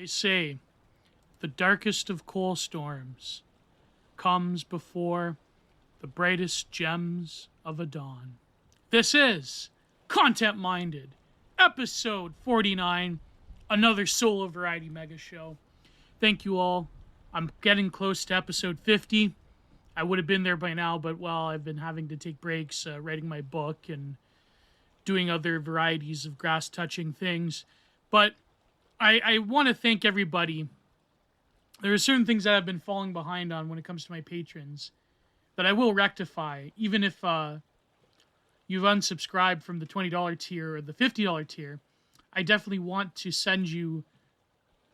say the darkest of coal storms comes before the brightest gems of a dawn. This is Content Minded, episode 49, another solo variety mega show. Thank you all. I'm getting close to episode 50. I would have been there by now, but I've been having to take breaks, writing my book and doing other varieties of grass-touching things. But I want to thank everybody. There are certain things that I've been falling behind on when it comes to my patrons that I will rectify, even if you've unsubscribed from the $20 tier or the $50 tier. I definitely want to send you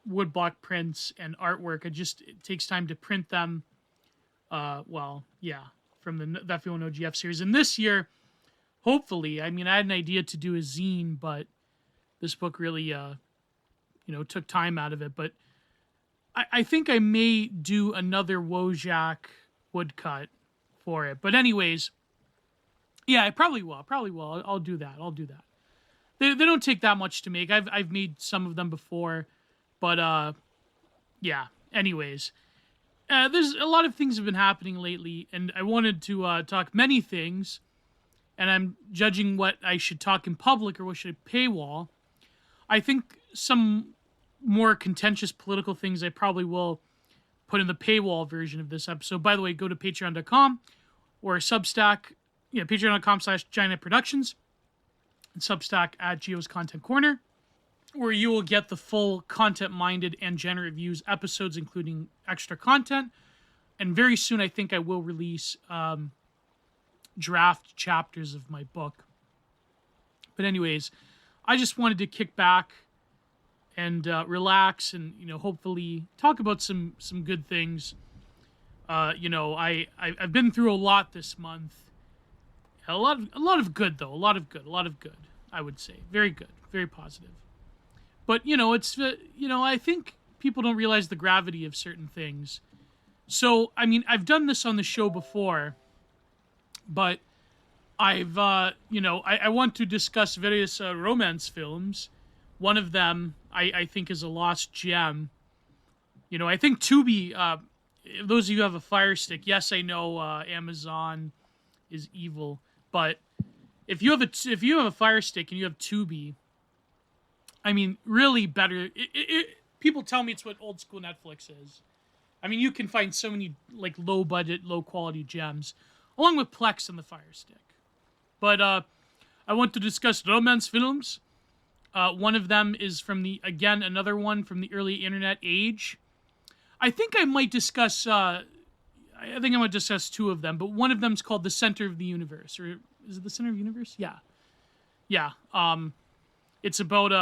woodblock prints and artwork. It takes time to print them. From the That Feel No GF series. And this year, hopefully, I had an idea to do a zine, but this book really, took time out of it. But I think I may do another Wojak woodcut for it. But anyways, yeah, I probably will. I'll do that. They don't take that much to make. I've made some of them before, but yeah. Anyways, there's a lot of things have been happening lately, and I wanted to talk many things. And I'm judging what I should talk in public or what should I paywall. I think some more contentious political things I probably will put in the paywall version of this episode. By the way, go to patreon.com or Substack, patreon.com/Giant Productions, and Substack at Geo's Content Corner, where you will get the full content-minded and genre reviews episodes, including extra content. And very soon, I think I will release draft chapters of my book. But anyways, I just wanted to kick back and relax and, hopefully talk about some good things. I've been through a lot this month. A lot of good, though. A lot of good, I would say. Very good. Very positive. But, I think people don't realize the gravity of certain things. So, I've done this on the show before, but I've, I want to discuss various romance films. One of them, I think, is a lost gem. I think Tubi, those of you who have a Fire Stick, yes, I know Amazon is evil, but if you have a Fire Stick and you have Tubi, really better. People tell me it's what old school Netflix is. You can find so many low budget, low quality gems, along with Plex and the Fire Stick. But I want to discuss romance films. One of them is another one from the early internet age. I think I might discuss two of them, but one of them is called The Center of the Universe. Or is it The Center of the Universe? Yeah. It's about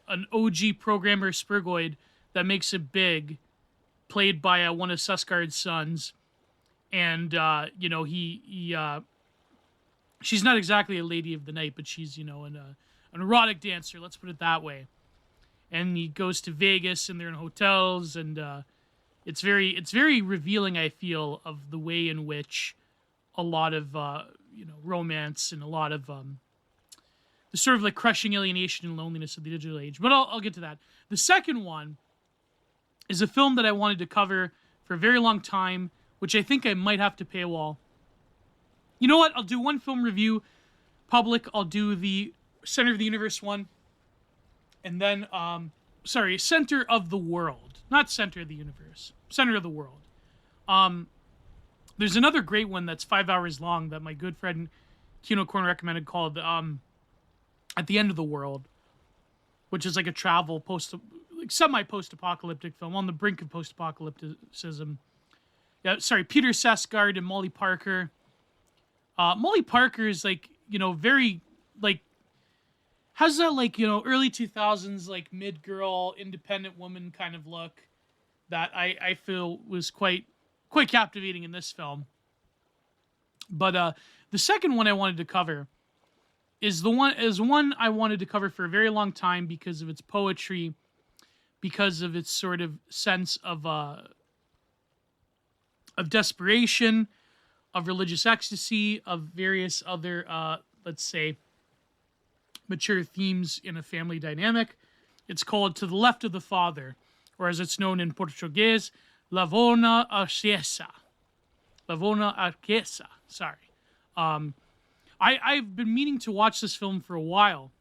an OG programmer, Spurgoid, that makes it big, played by one of Susgard's sons. And, she's not exactly a lady of the night, but she's, an erotic dancer, let's put it that way. And he goes to Vegas, and they're in hotels, and it's very revealing, I feel, of the way in which a lot of, romance and a lot of the sort of crushing alienation and loneliness of the digital age. But I'll get to that. The second one is a film that I wanted to cover for a very long time, which I think I might have to paywall. You know what? I'll do one film review public. I'll do the Center of the Universe one. And then, Center of the World. Not Center of the Universe. Center of the World. There's another great one that's 5 hours long that my good friend Kino Corn recommended called At the End of the World, which is a travel semi-post-apocalyptic film on the brink of post-apocalypticism. Yeah, sorry, Peter Sarsgaard and Molly Parker. Molly Parker is very has that early 2000s mid-girl independent woman kind of look that I feel was quite captivating in this film. But the second one I wanted to cover is one I wanted to cover for a very long time because of its poetry, because of its sort of sense of desperation, of religious ecstasy, of various other, let's say, mature themes in a family dynamic. It's called To the Left of the Father. or as it's known in Portuguese, Lavona Arquesa. Lavona Arquesa. Sorry. I've been meaning to watch this film for a while.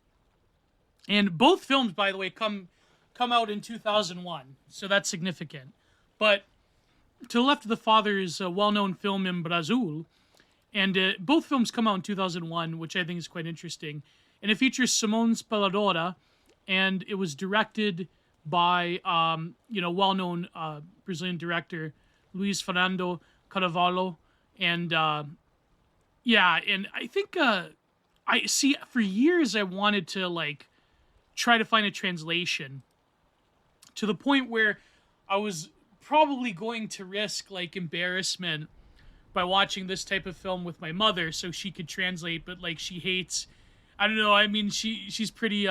And both films, by the way, come out in 2001. So that's significant. But To the Left of the Father is a well-known film in Brazil. And both films come out in 2001, which I think is quite interesting. And it features Simone Spalladora. And it was directed by, well-known Brazilian director Luis Fernando Carvalho. And, and I think, for years I wanted to, try to find a translation to the point where I was probably going to risk, embarrassment by watching this type of film with my mother so she could translate, but, she hates, I don't know, I mean, she's pretty,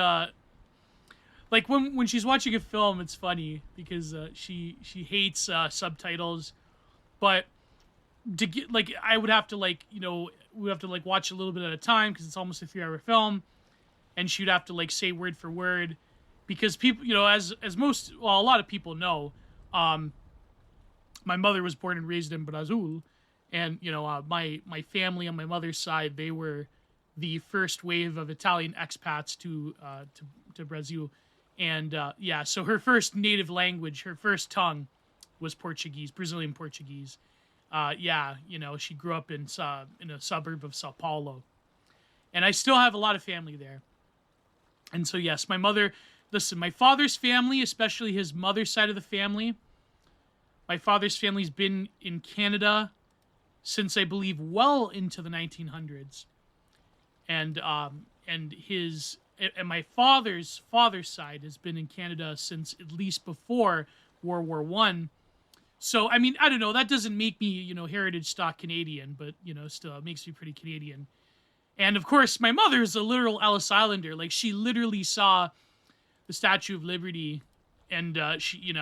when she's watching a film, it's funny because she hates subtitles, but to get I would have to we have to watch a little bit at a time because it's almost a 3-hour film, and she'd have to say word for word because people, as most, well, a lot of people know, my mother was born and raised in Brazil, and my family on my mother's side, they were the first wave of Italian expats to Brazil. And so her first native language, her first tongue was Portuguese, Brazilian Portuguese. She grew up in a suburb of Sao Paulo. And I still have a lot of family there. And so, yes, my father's family, especially his mother's side of the family, my father's family's been in Canada since, I believe, well into the 1900s. And my father's side has been in Canada since at least before World War One. So, I mean, I don't know. That doesn't make me, heritage stock Canadian, but, still, it makes me pretty Canadian. And, of course, my mother is a literal Ellis Islander. She literally saw the Statue of Liberty, and she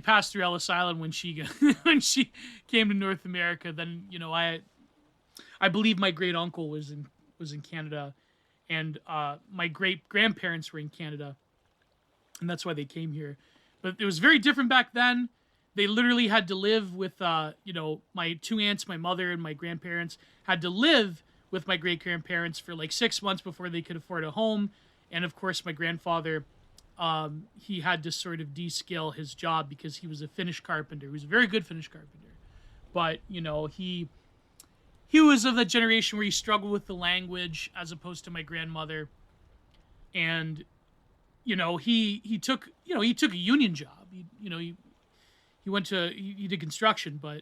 passed through Ellis Island when she when she came to North America. Then, I believe my great uncle was in Canada, and my great grandparents were in Canada, and that's why they came here. But it was very different back then. They literally had to live with my two aunts, my mother, and my grandparents had to live with my great grandparents for 6 months before they could afford a home. And of course, my grandfather, he had to sort of descale his job because he was a Finnish carpenter. He was a very good Finnish carpenter, but he was of that generation where he struggled with the language as opposed to my grandmother. And he took a union job. He did construction, but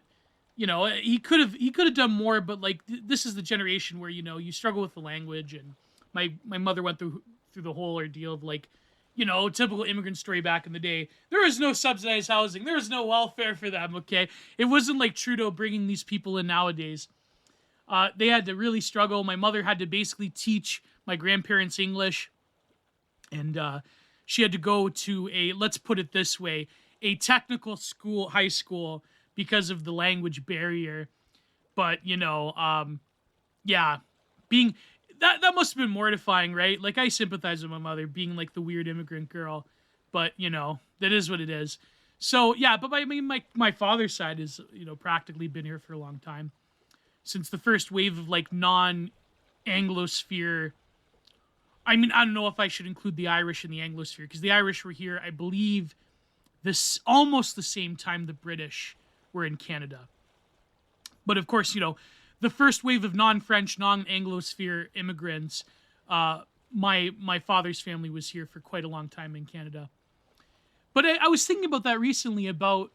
he could have done more. But this is the generation where you struggle with the language, and my mother went through the whole ordeal of typical immigrant story back in the day. There was no subsidized housing. There was no welfare for them. Okay, it wasn't like Trudeau bringing these people in nowadays. They had to really struggle. My mother had to basically teach my grandparents English, and she had to go to let's put it this way, a technical school, high school, because of the language barrier. But being that must have been mortifying, right? I sympathize with my mother being the weird immigrant girl, but that is what it is. So yeah, but my father's side is practically been here for a long time, since the first wave of non-Anglosphere. I mean, I don't know if I should include the Irish in the Anglosphere, because the Irish were here, I believe, this almost the same time the British were in Canada. But of course, the first wave of non-French, non-Anglosphere immigrants, my father's family was here for quite a long time in Canada. But I was thinking about that recently about,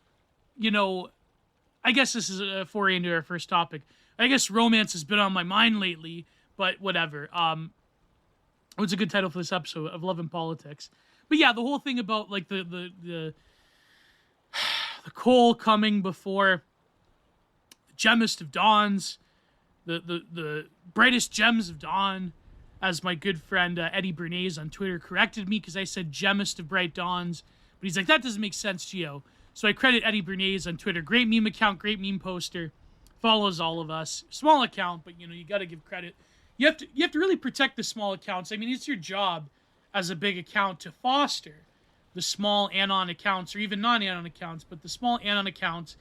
I guess this is a foray into our first topic. I guess romance has been on my mind lately, but whatever. What's a good title for this episode? Of Love and Politics. But yeah, the whole thing about the coal coming before the gemmest of dawns, the brightest gems of dawn, as my good friend Eddie Bernays on Twitter corrected me because I said gemmest of bright dawns, but he's like, that doesn't make sense, Gio. So I credit Eddie Bernays on Twitter. Great meme account, great meme poster, follows all of us. Small account, but you got to give credit. You have to really protect the small accounts. I mean, it's your job as a big account to foster the small anon accounts, or even non-anon accounts, but the small anon accounts,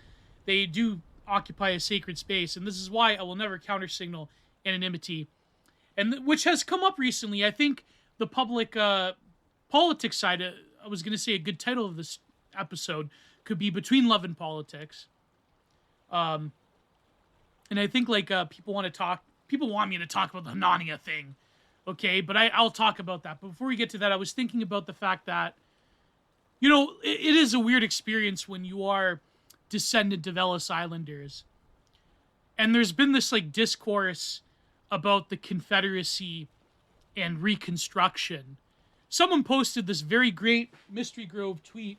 they do occupy a sacred space, and this is why I will never countersignal anonymity, and which has come up recently. I think the public politics side, I was going to say a good title of this episode could be Between Love and Politics. And I think people want me to talk about the Hanania thing. Okay, but I'll talk about that. But before we get to that, I was thinking about the fact that, it is a weird experience when you are descendant of Ellis Islanders. And there's been this discourse about the Confederacy and Reconstruction. Someone posted this very great Mystery Grove tweet,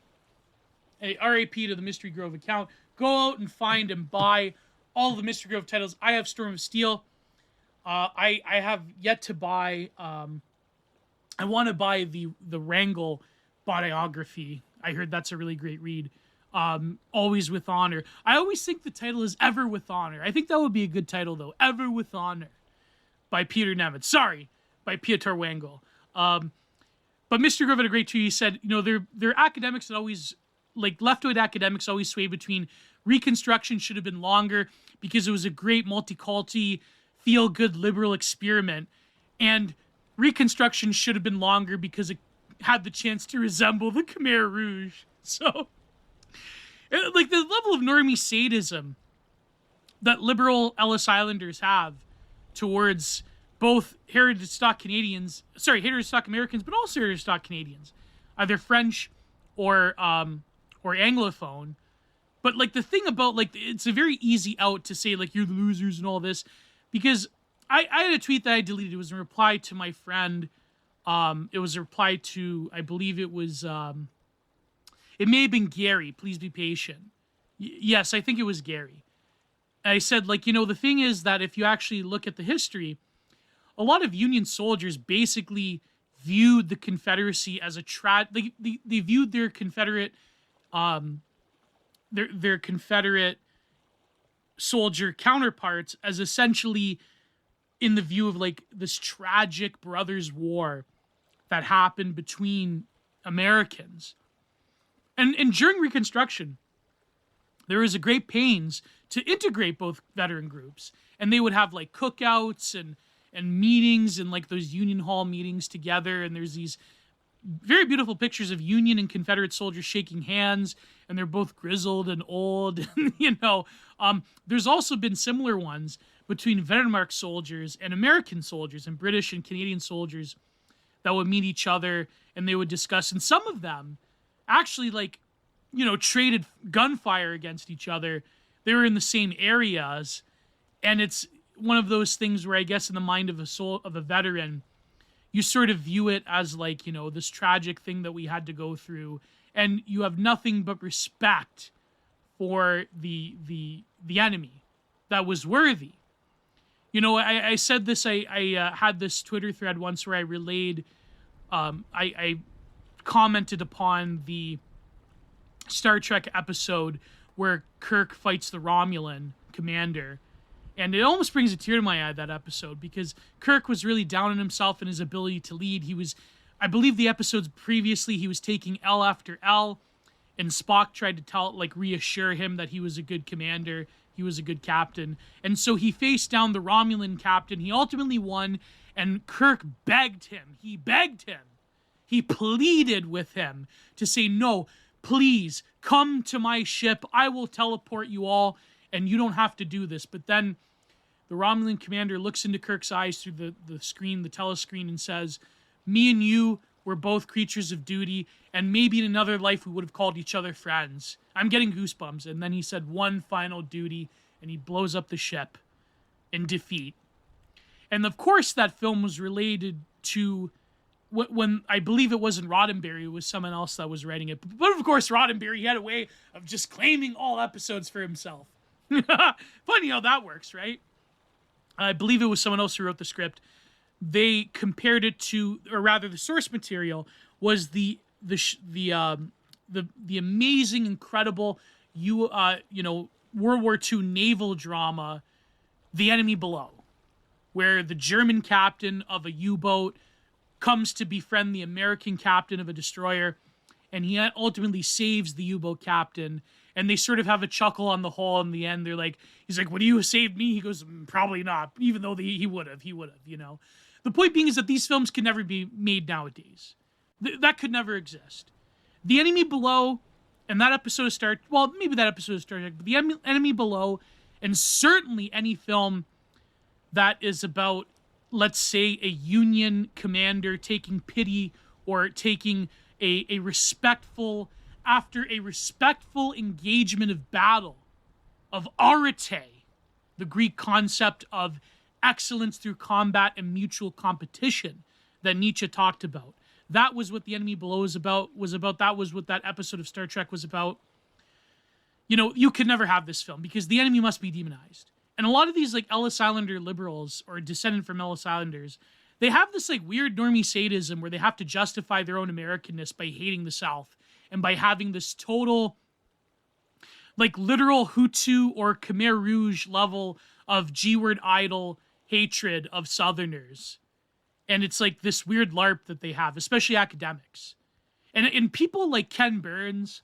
a RAP to the Mystery Grove account. Go out and find and buy all the Mystery Grove titles. I have Storm of Steel. I have yet to buy. I want to buy the Wrangle biography. I heard that's a really great read. Always with Honor. I always think the title is Ever with Honor. I think that would be a good title though. Ever with Honor, by Peter Nemitz. Sorry, by Piotr Wrangle. But Mr. Grove had a great tweet. He said, they're academics that always, left-wing academics always sway between Reconstruction should have been longer because it was a great multi-culti, feel-good liberal experiment, and Reconstruction should have been longer because it had the chance to resemble the Khmer Rouge. So, the level of normie sadism that liberal Ellis Islanders have towards both heritage stock Americans, but also heritage stock Canadians, either French or Anglophone. But the thing about it's a very easy out to say you're the losers and all this, because I had a tweet that I deleted. It was a reply to my friend. It was a reply to, I believe it was, it may have been Gary. Please be patient. Yes, I think it was Gary. I said the thing is that if you actually look at the history, a lot of Union soldiers basically viewed the Confederacy as a they viewed their Confederate their Confederate soldier counterparts as essentially in the view of this tragic brothers' war that happened between Americans. And during Reconstruction, there was a great pains to integrate both veteran groups, and they would have cookouts and meetings and those Union Hall meetings together, and there's these very beautiful pictures of Union and Confederate soldiers shaking hands, and they're both grizzled and old. There's also been similar ones between Wehrmacht soldiers and American soldiers and British and Canadian soldiers that would meet each other, and they would discuss, and some of them actually traded gunfire against each other. They were in the same areas, and it's one of those things where I guess in the mind of a veteran, you sort of view it as this tragic thing that we had to go through, and you have nothing but respect for the enemy that was worthy. I said this. I had this Twitter thread once where I relayed. I commented upon the Star Trek episode where Kirk fights the Romulan commander. And it almost brings a tear to my eye, that episode, because Kirk was really down on himself and his ability to lead. He was, I believe the episodes previously, he was taking L after L, and Spock tried to reassure him that he was a good commander, he was a good captain. And so he faced down the Romulan captain. He ultimately won, and Kirk begged him. He begged him. He pleaded with him to say, no, please, come to my ship. I will teleport you all, and you don't have to do this. But then the Romulan commander looks into Kirk's eyes through the screen, the telescreen, and says, me and you were both creatures of duty, and maybe in another life we would have called each other friends. I'm getting goosebumps. And then he said one final duty, and he blows up the ship in defeat. And of course that film was related to when I believe it wasn't Roddenberry, it was someone else that was writing it. But of course Roddenberry, he had a way of just claiming all episodes for himself. Funny how that works, right? I believe it was someone else who wrote the script. They compared it to, or rather, the source material was the amazing, incredible, World War II naval drama, The Enemy Below, where the German captain of a U-boat comes to befriend the American captain of a destroyer, and he ultimately saves the U-boat captain. And they sort of have a chuckle on the whole in the end. They're like, he's like, would you have saved me? He goes, probably not, even though he would have, you know. The point being is that these films can never be made nowadays. That could never exist. The Enemy Below and that episode of Star, well, maybe that episode of Star Trek, but The Enemy Below, and certainly any film that is about, let's say, a Union commander taking pity or taking a respectful, after a respectful engagement of battle, of arete, the Greek concept of excellence through combat and mutual competition that Nietzsche talked about. That was what The Enemy Below was about. That was what that episode of Star Trek was about. You know, you could never have this film because the enemy must be demonized. And a lot of these like Ellis Islander liberals or descendant from Ellis Islanders, they have this like weird normie sadism where they have to justify their own Americanness by hating the South and by having this total like literal Hutu or Khmer Rouge level of G-word idol hatred of Southerners. And it's like this weird LARP that they have, especially academics. And people like Ken Burns,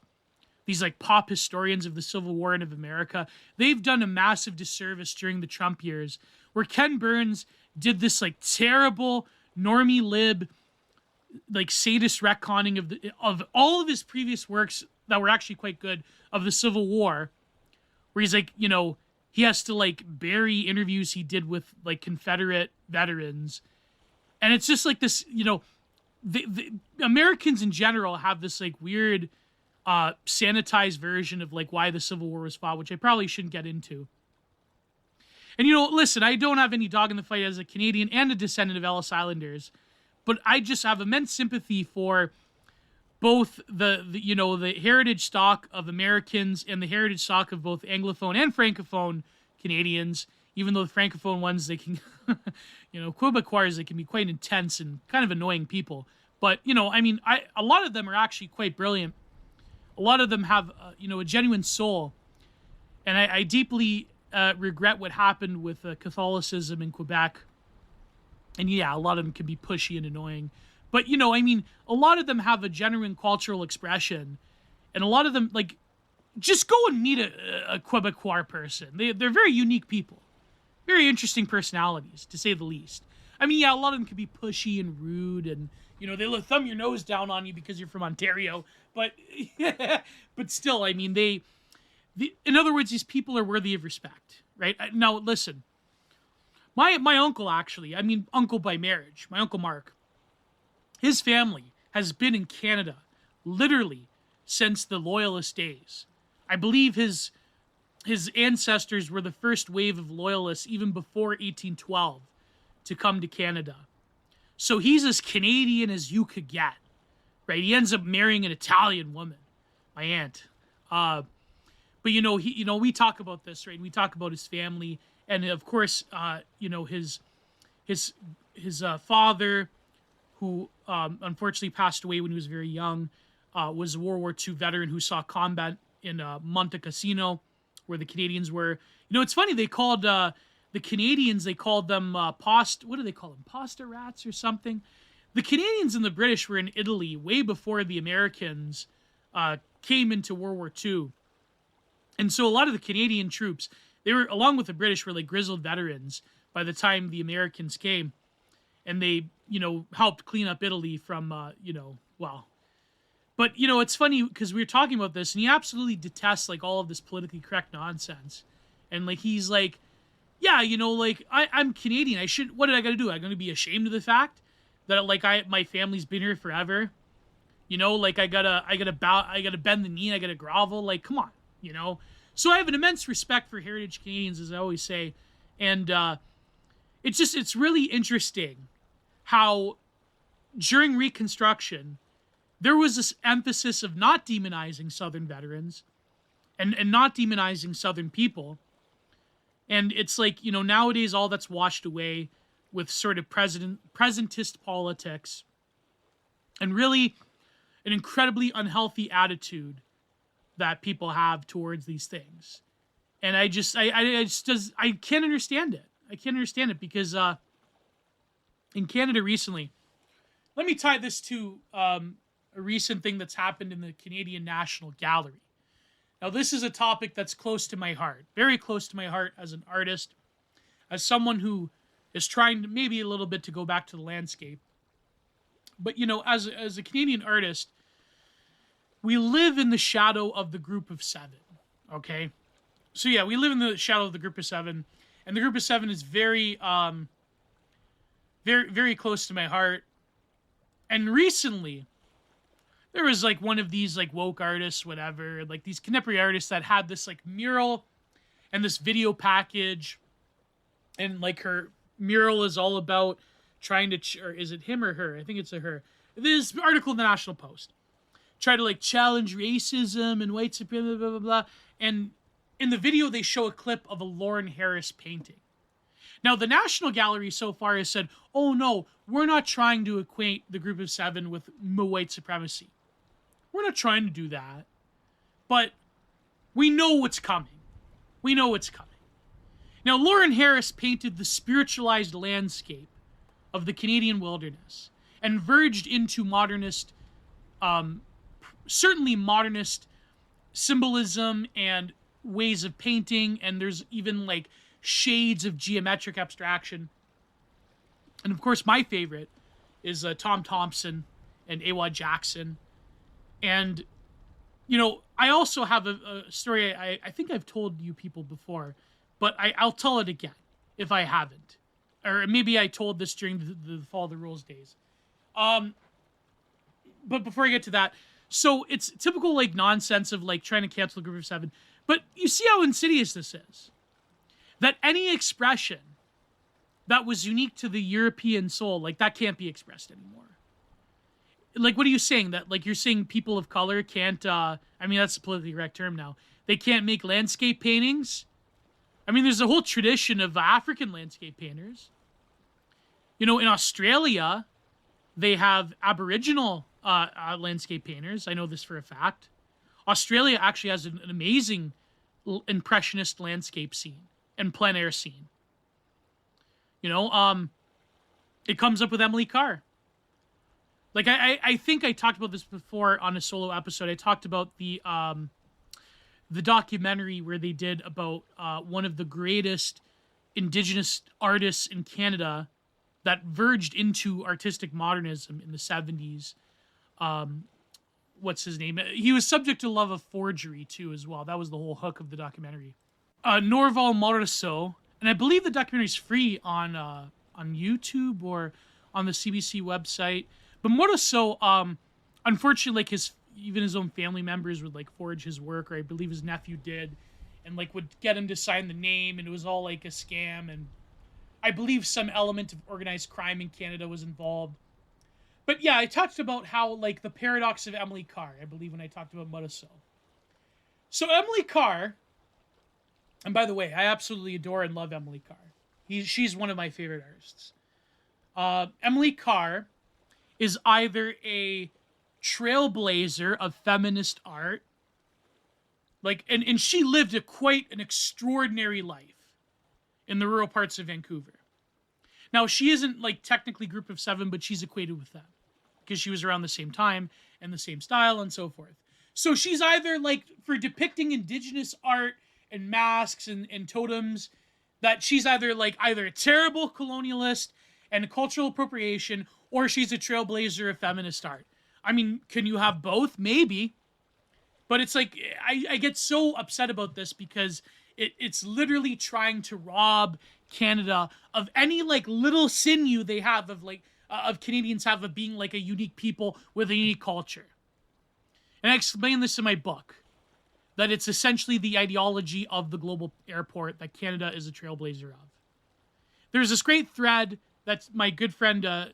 these like pop historians of the Civil War and of America, they've done a massive disservice during the Trump years, where Ken Burns did this like terrible normie lib, like sadist retconning of all of his previous works that were actually quite good of the Civil War, where he's like, you know, he has to like bury interviews he did with like Confederate veterans. And it's just like this, you know, the Americans in general have this like weird sanitized version of like why the Civil War was fought, which I probably shouldn't get into. And, you know, listen, I don't have any dog in the fight as a Canadian and a descendant of Ellis Islanders, but I just have immense sympathy for both the you know, the heritage stock of Americans and the heritage stock of both Anglophone and Francophone Canadians, even though the Francophone ones, they can, you know, Quebecois, they can be quite intense and kind of annoying people. But, you know, I mean, a lot of them are actually quite brilliant. A lot of them have, you know, a genuine soul. And I deeply regret what happened with Catholicism in Quebec. And yeah, a lot of them can be pushy and annoying. But, you know, I mean, a lot of them have a genuine cultural expression. And a lot of them, like, just go and meet a Quebecois person. They're very unique people. Very interesting personalities, to say the least. I mean, yeah, a lot of them can be pushy and rude, and, you know, they'll thumb your nose down on you because you're from Ontario. But, but still, I mean, in other words, these people are worthy of respect, right? Now, listen, my uncle, actually, I mean, uncle by marriage, my Uncle Mark, his family has been in Canada literally since the Loyalist days. I believe his ancestors were the first wave of Loyalists even before 1812 to come to Canada. So he's as Canadian as you could get, right? He ends up marrying an Italian woman, my aunt. But you know, we talk about this, right? And we talk about his family, and of course, you know, his father, who unfortunately passed away when he was very young, was a World War II veteran who saw combat in Monte Cassino, where the Canadians were. You know, it's funny, they called the Canadians, they called them what do they call them? Pasta rats or something? The Canadians and the British were in Italy way before the Americans came into World War II. And so a lot of the Canadian troops, they were, along with the British, were like grizzled veterans by the time the Americans came. And they, you know, helped clean up Italy from, you know, well. But, you know, it's funny because we were talking about this, and he absolutely detests, like, all of this politically correct nonsense. And, like, he's like, yeah, you know, like, I'm Canadian. What did I got to do? I'm going to be ashamed of the fact that, like, my family's been here forever. You know, like, I gotta bend the knee, I gotta grovel. Like, come on, you know? So I have an immense respect for heritage Canadians, as I always say. And it's really interesting how during Reconstruction, there was this emphasis of not demonizing Southern veterans and not demonizing Southern people. And it's like, you know, nowadays all that's washed away with sort of presentist politics and really an incredibly unhealthy attitude that people have towards these things. And I can't understand it. I can't understand it because in Canada recently, let me tie this to a a recent thing that's happened in the Canadian National Gallery. Now, this is a topic that's close to my heart, very close to my heart as an artist, as someone who is trying to maybe a little bit to go back to the landscape. But, as a Canadian artist, we live in the shadow of the group of seven, okay? So, yeah, we live in the shadow of the group of seven, and the group of seven is very, very, very close to my heart. And recently, there was, like, one of these, like, woke artists, whatever, like, these contemporary artists that had this, like, mural and this video package, and, like, her mural is all about trying to, or is it him or her? I think it's a her. This article in the National Post. Try to, like, challenge racism and white supremacy, blah, blah, blah. And in the video, they show a clip of a Lauren Harris painting. Now, the National Gallery so far has said, oh, no, we're not trying to equate the group of seven with white supremacy. We're not trying to do that. But we know what's coming. We know what's coming. Now, Lauren Harris painted the spiritualized landscape of the Canadian wilderness and verged into modernist, certainly modernist symbolism and ways of painting, and there's even, like, shades of geometric abstraction. And, of course, my favorite is Tom Thompson and Awa Jackson. And, I also have a story I think I've told you people before, but I'll tell it again if I haven't. Or maybe I told this during the Follow the Rules days. But before I get to that, so it's typical, like, nonsense of, like, trying to cancel a group of seven. But you see how insidious this is. That any expression that was unique to the European soul, like, that can't be expressed anymore. Like, what are you saying? That, like, you're saying people of color can't, that's a politically correct term now. They can't make landscape paintings? I mean, there's a whole tradition of African landscape painters. In Australia, they have Aboriginal landscape painters. I know this for a fact. Australia actually has an amazing impressionist landscape scene and plein air scene. It comes up with Emily Carr. Like, I think I talked about this before on a solo episode. I talked about the documentary where they did about one of the greatest Indigenous artists in Canada that verged into artistic modernism in the 70s. What's his name? He was subject to love of forgery, too, as well. That was the whole hook of the documentary. Norval Morisseau, and I believe the documentary is free on YouTube or on the CBC website. But Morisseau, unfortunately, like, even his own family members would, like, forge his work, or I believe his nephew did, and, like, would get him to sign the name, and it was all, like, a scam, and I believe some element of organized crime in Canada was involved. But yeah, I talked about how, like, the paradox of Emily Carr, I believe, when I talked about Morisseau. So Emily Carr, and by the way, I absolutely adore and love Emily Carr. She's one of my favorite artists. Emily Carr is either a trailblazer of feminist art, like, and she lived quite an extraordinary life in the rural parts of Vancouver. Now, she isn't, like, technically group of seven, but she's equated with them because she was around the same time and the same style and so forth. So she's either, like, for depicting Indigenous art and masks and totems, that she's either a terrible colonialist and cultural appropriation, or she's a trailblazer of feminist art. I mean, can you have both? Maybe. But it's like, I get so upset about this because it's literally trying to rob Canada of any, like, little sinew they have of Canadians have of being, like, a unique people with a unique culture. And I explain this in my book, that it's essentially the ideology of the global airport that Canada is a trailblazer of. There's this great thread that my good friend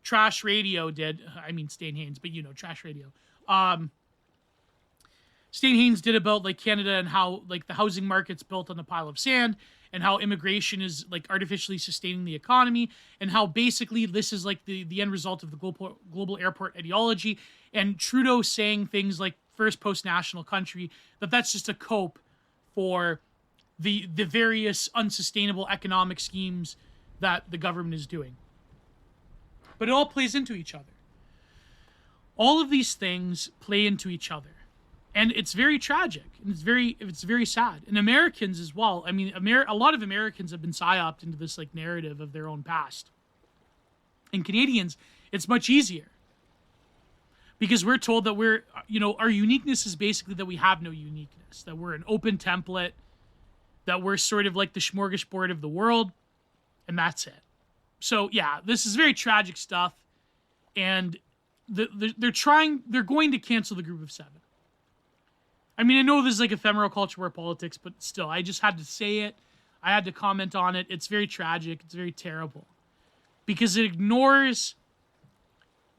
Trash Radio did. I mean, Stan Haynes, but Trash Radio. Stan Haynes did about, like, Canada and how, like, the housing market's built on a pile of sand, and how immigration is, like, artificially sustaining the economy, and how basically this is, like, the end result of the global airport ideology, and Trudeau saying things like first post-national country, that's just a cope for the various unsustainable economic schemes that the government is doing. But it all plays into each other. All of these things play into each other. And it's very tragic, and it's very sad. And Americans as well. I mean, a lot of Americans have been psyoped into this like narrative of their own past. And Canadians, it's much easier because we're told that our uniqueness is basically that we have no uniqueness, that we're an open template, that we're sort of like the smorgasbord of the world, and that's it. So yeah, this is very tragic stuff, and they're going to cancel the Group of Seven. I mean, I know this is like ephemeral culture war politics, but still, I just had to say it. I had to comment on it. It's very tragic. It's very terrible. Because it ignores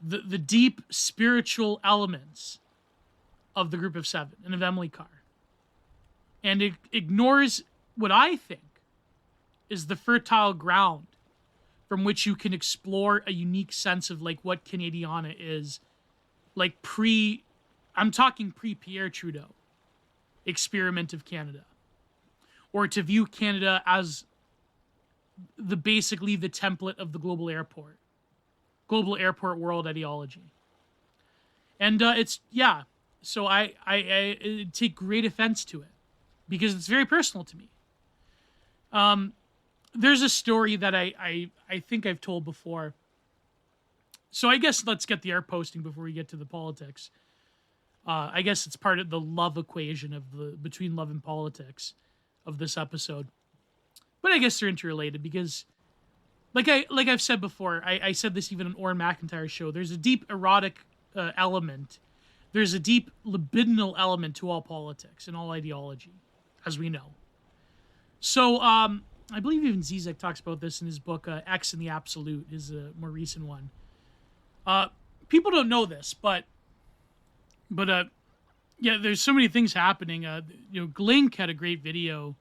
the deep spiritual elements of the Group of Seven and of Emily Carr. And it ignores what I think is the fertile ground from which you can explore a unique sense of like what Canadiana is, like I'm talking pre-Pierre Trudeau experiment of Canada, or to view Canada as basically the template of the global airport world ideology. And so I take great offense to it because it's very personal to me. There's a story that I think I've told before. So I guess let's get the air posting before we get to the politics. I guess it's part of the love equation between love and politics of this episode. But I guess they're interrelated because, like I've said before, I said this even on Oren McIntyre's show. There's a deep erotic element. There's a deep libidinal element to all politics and all ideology, as we know. So I believe even Zizek talks about this in his book X and the Absolute, his more recent one. People don't know this, but there's so many things happening. Glink had a great video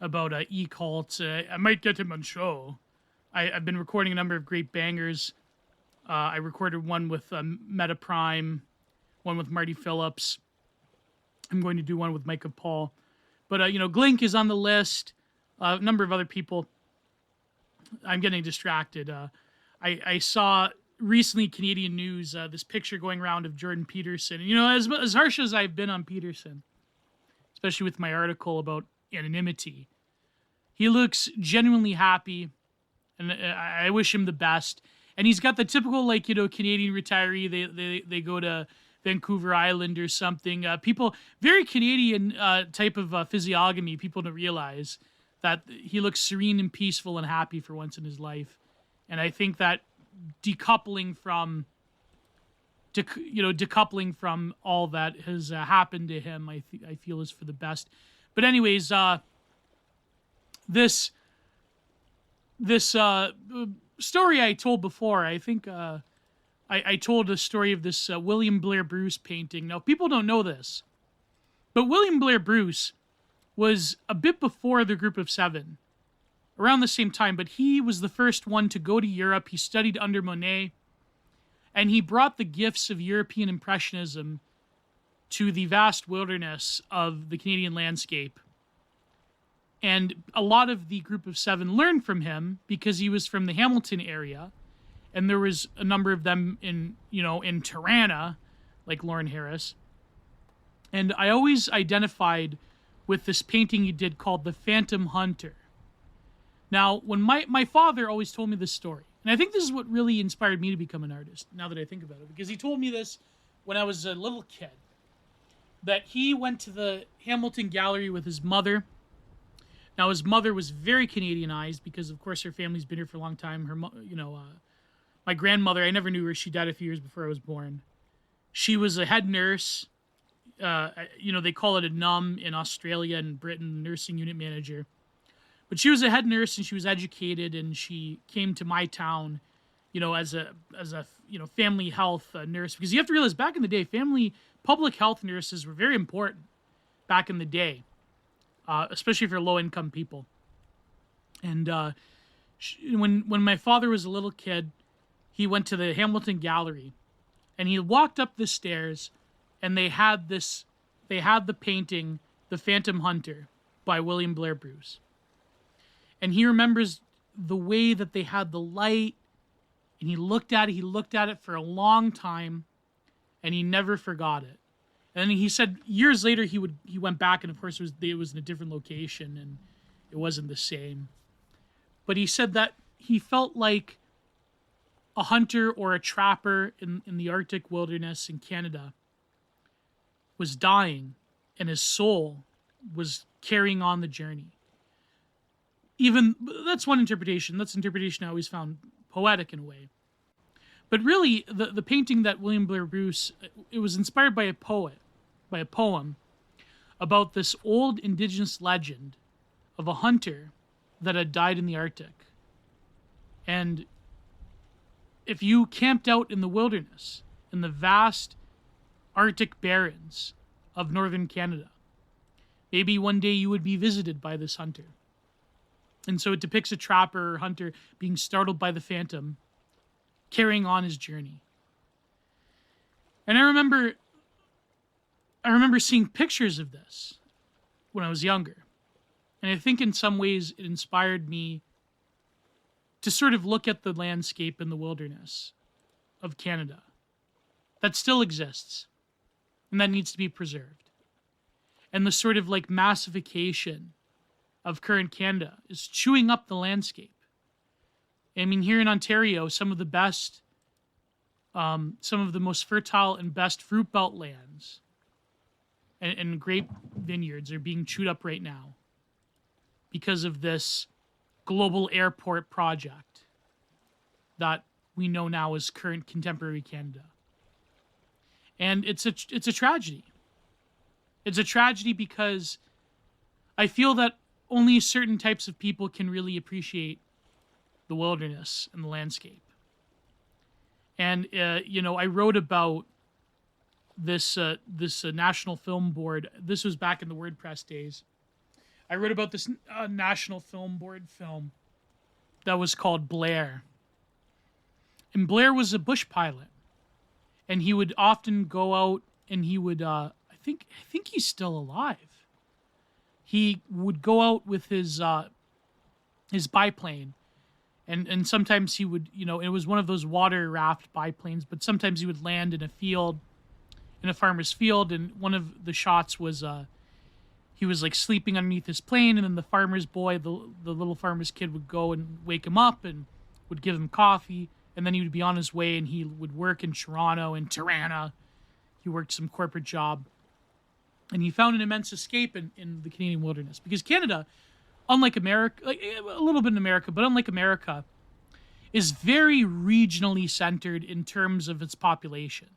about e-cults. I might get him on show. I've been recording a number of great bangers. I recorded one with Meta Prime, one with Marty Phillips. I'm going to do one with Micah Paul. But, Glink is on the list. A number of other people. I'm getting distracted. I saw recently Canadian news, this picture going around of Jordan Peterson. And, as harsh as I've been on Peterson, especially with my article about anonymity, he looks genuinely happy, and I wish him the best. And he's got the typical, Canadian retiree. They go to Vancouver Island or something. People, very Canadian type of physiognomy. People don't realize that he looks serene and peaceful and happy for once in his life. And I think that decoupling from all that has happened to him, I feel is for the best. But anyways, this story I told before, I think I told a story of this William Blair Bruce painting. Now, people don't know this, but William Blair Bruce was a bit before the Group of Seven, around the same time, but he was the first one to go to Europe. He studied under Monet, and he brought the gifts of European Impressionism to the vast wilderness of the Canadian landscape. And a lot of the Group of Seven learned from him because he was from the Hamilton area, and there was a number of them in Tirana, like Lauren Harris. And I always identified with this painting he did called The Phantom Hunter. Now, when my father always told me this story, and I think this is what really inspired me to become an artist, now that I think about it, because he told me this when I was a little kid, that he went to the Hamilton Gallery with his mother. Now, his mother was very Canadianized because, of course, her family's been here for a long time. My grandmother, I never knew her. She died a few years before I was born. She was a head nurse. They call it a NUM in Australia and Britain, nursing unit manager. But she was a head nurse and she was educated, and she came to my town, as a family health nurse, because you have to realize back in the day, public health nurses were very important back in the day, especially for low income people. And when my father was a little kid, he went to the Hamilton Gallery, and he walked up the stairs, and they had the painting, The Phantom Hunter by William Blair Bruce. And he remembers the way that they had the light, and he looked at it for a long time, and he never forgot it. And then he said years later he went back, and of course it was in a different location and it wasn't the same. But he said that he felt like a hunter or a trapper in the Arctic wilderness in Canada was dying, and his soul was carrying on the journey. Even that's one interpretation. That's an interpretation I always found poetic in a way. But really, the painting that William Blair Bruce, it was inspired by a poem about this old indigenous legend of a hunter that had died in the Arctic. And if you camped out in the wilderness, in the vast Arctic barrens of northern Canada, maybe one day you would be visited by this hunter. And so it depicts a trapper or hunter being startled by the phantom, carrying on his journey. And I remember seeing pictures of this when I was younger. And I think in some ways it inspired me to sort of look at the landscape in the wilderness of Canada that still exists and that needs to be preserved. And the sort of like massification of current Canada is chewing up the landscape. I mean, here in Ontario, some of the most fertile and best fruit belt lands and grape vineyards are being chewed up right now because of this global airport project that we know now as current contemporary Canada. And it's a tragedy. It's a tragedy because I feel that only certain types of people can really appreciate the wilderness and the landscape. And I wrote about this National Film Board. This was back in the WordPress days. I wrote about this National Film Board film that was called Blair. And Blair was a bush pilot, and he would often go out and he would I think he's still alive. He would go out with his biplane, and sometimes he would, it was one of those water raft biplanes, but sometimes he would land in a farmer's field, and one of the shots was he was like sleeping underneath his plane, and then the farmer's boy, the little farmer's kid, would go and wake him up and would give him coffee, and then he would be on his way, and he would work in Toronto and Tirana. He worked some corporate job. And he found an immense escape in the Canadian wilderness. Because Canada, unlike America, like a little bit in America, but unlike America, is very regionally centered in terms of its population.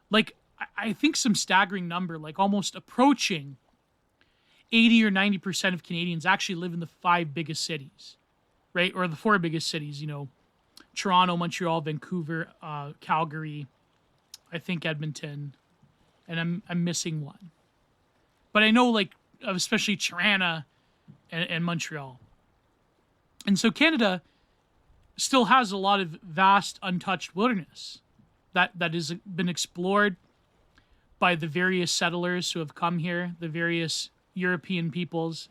Like, I think some staggering number, like almost approaching 80 or 90% of Canadians actually live in the 5 biggest cities, right? Or the 4 biggest cities, Toronto, Montreal, Vancouver, Calgary, I think Edmonton, and I'm missing one. But I know, like, especially Tirana and Montreal. And so Canada still has a lot of vast untouched wilderness that has been explored by the various settlers who have come here, the various European peoples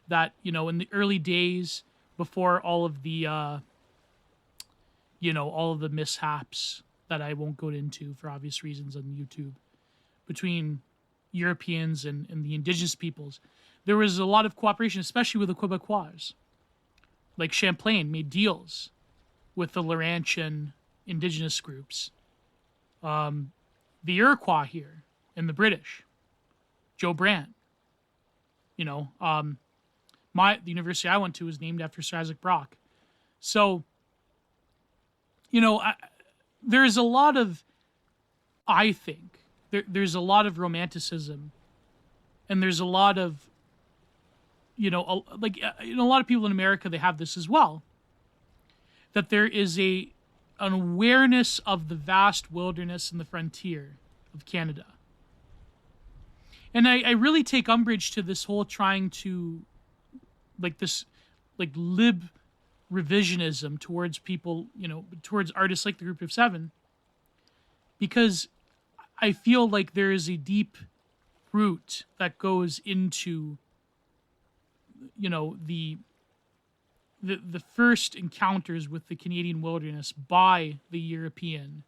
that, in the early days before all of the all of the mishaps that I won't go into for obvious reasons on YouTube between Europeans and the indigenous peoples, there was a lot of cooperation, especially with the Quebecois. Like Champlain made deals with the Laurentian indigenous groups. The Iroquois here and the British. Joe Brant. The university I went to was named after Sir Isaac Brock. So, there's a lot of, I think, there's a lot of romanticism, and there's a lot of, a lot of people in America, they have this as well, that there is an awareness of the vast wilderness and the frontier of Canada. And I really take umbrage to this whole trying to, lib revisionism towards people, towards artists like the Group of Seven, because I feel like there is a deep root that goes into, the first encounters with the Canadian wilderness by the European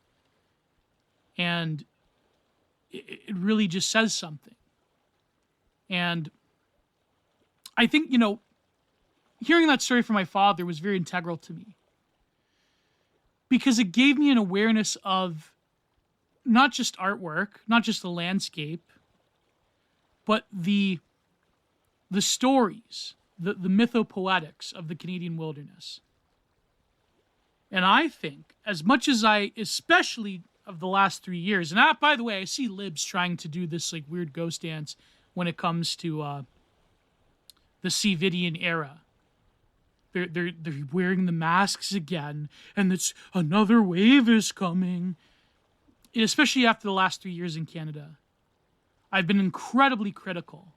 And it really just says something. And I think, hearing that story from my father was very integral to me, because it gave me an awareness of not just artwork, not just the landscape, but the stories, the mythopoetics of the Canadian wilderness. And I think, as much as especially of the last 3 years, and by the way, I see libs trying to do this like weird ghost dance when it comes to the CVidian era. They're wearing the masks again, and it's another wave is coming. And especially after the last 3 years in Canada, I've been incredibly critical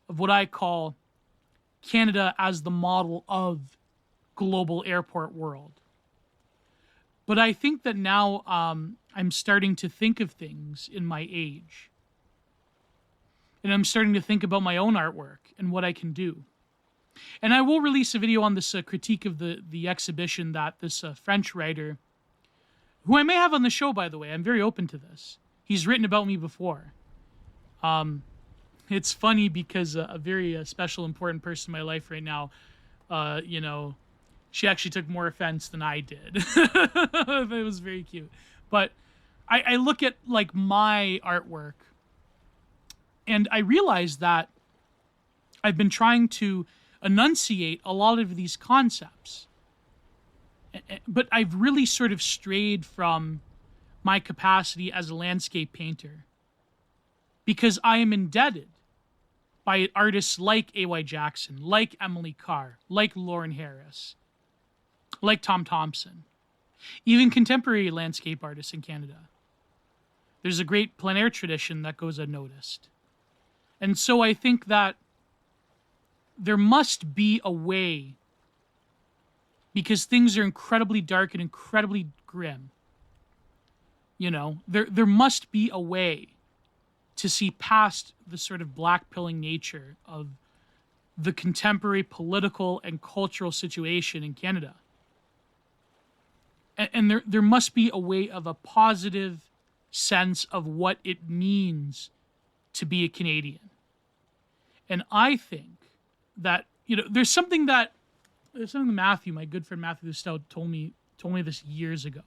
of what I call Canada as the model of global airport world. But I think that now I'm starting to think of things in my age. And I'm starting to think about my own artwork and what I can do. And I will release a video on this critique of the exhibition that this French writer, who I may have on the show, by the way, I'm very open to this. He's written about me before. It's funny because a very special, important person in my life right now, she actually took more offense than I did. It was very cute. But I look at like my artwork, and I realize that I've been trying to enunciate a lot of these concepts, but I've really sort of strayed from my capacity as a landscape painter, because I am indebted by artists like A.Y. Jackson, like Emily Carr, like Lauren Harris, like Tom Thompson, even contemporary landscape artists in Canada. There's a great plein air tradition that goes unnoticed. And so I think that there must be a way, because things are incredibly dark and incredibly grim. There must be a way to see past the sort of blackpilling nature of the contemporary political and cultural situation in Canada. And there must be a way of a positive sense of what it means to be a Canadian. And I think that, there's something Matthew, my good friend Matthew Stout, told me this years ago.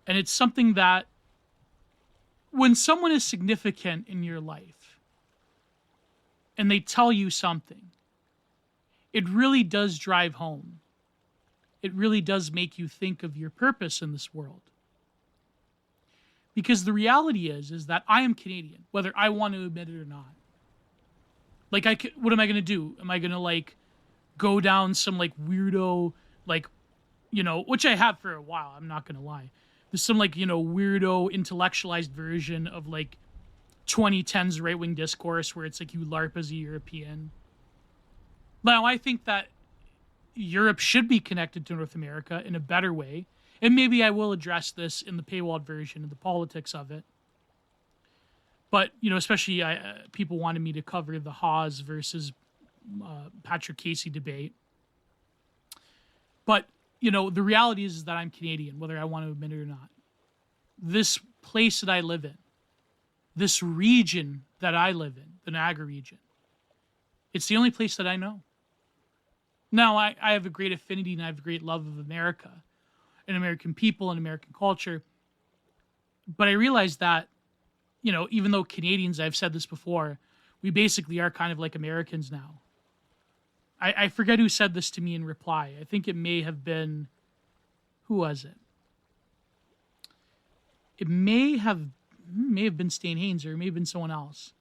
And it's something that when someone is significant in your life and they tell you something, it really does drive home. It really does make you think of your purpose in this world. Because the reality is that I am Canadian, whether I want to admit it or not. Like, what am I going to do? Am I going to, go down some, weirdo, which I have for a while, I'm not going to lie. There's some, weirdo intellectualized version of, 2010s right-wing discourse where it's you LARP as a European. Now, I think that Europe should be connected to North America in a better way. And maybe I will address this in the paywalled version of the politics of it. But, especially people wanted me to cover the Hawes versus Patrick Casey debate. But, the reality is that I'm Canadian, whether I want to admit it or not. This place that I live in, this region that I live in, the Niagara region, it's the only place that I know. Now, I have a great affinity and I have a great love of America and American people and American culture. But I realize that, even though Canadians, I've said this before, we basically are kind of like Americans now. I forget who said this to me in reply. I think it may have been, who was it? It may have been Stan Haynes, or it may have been someone else.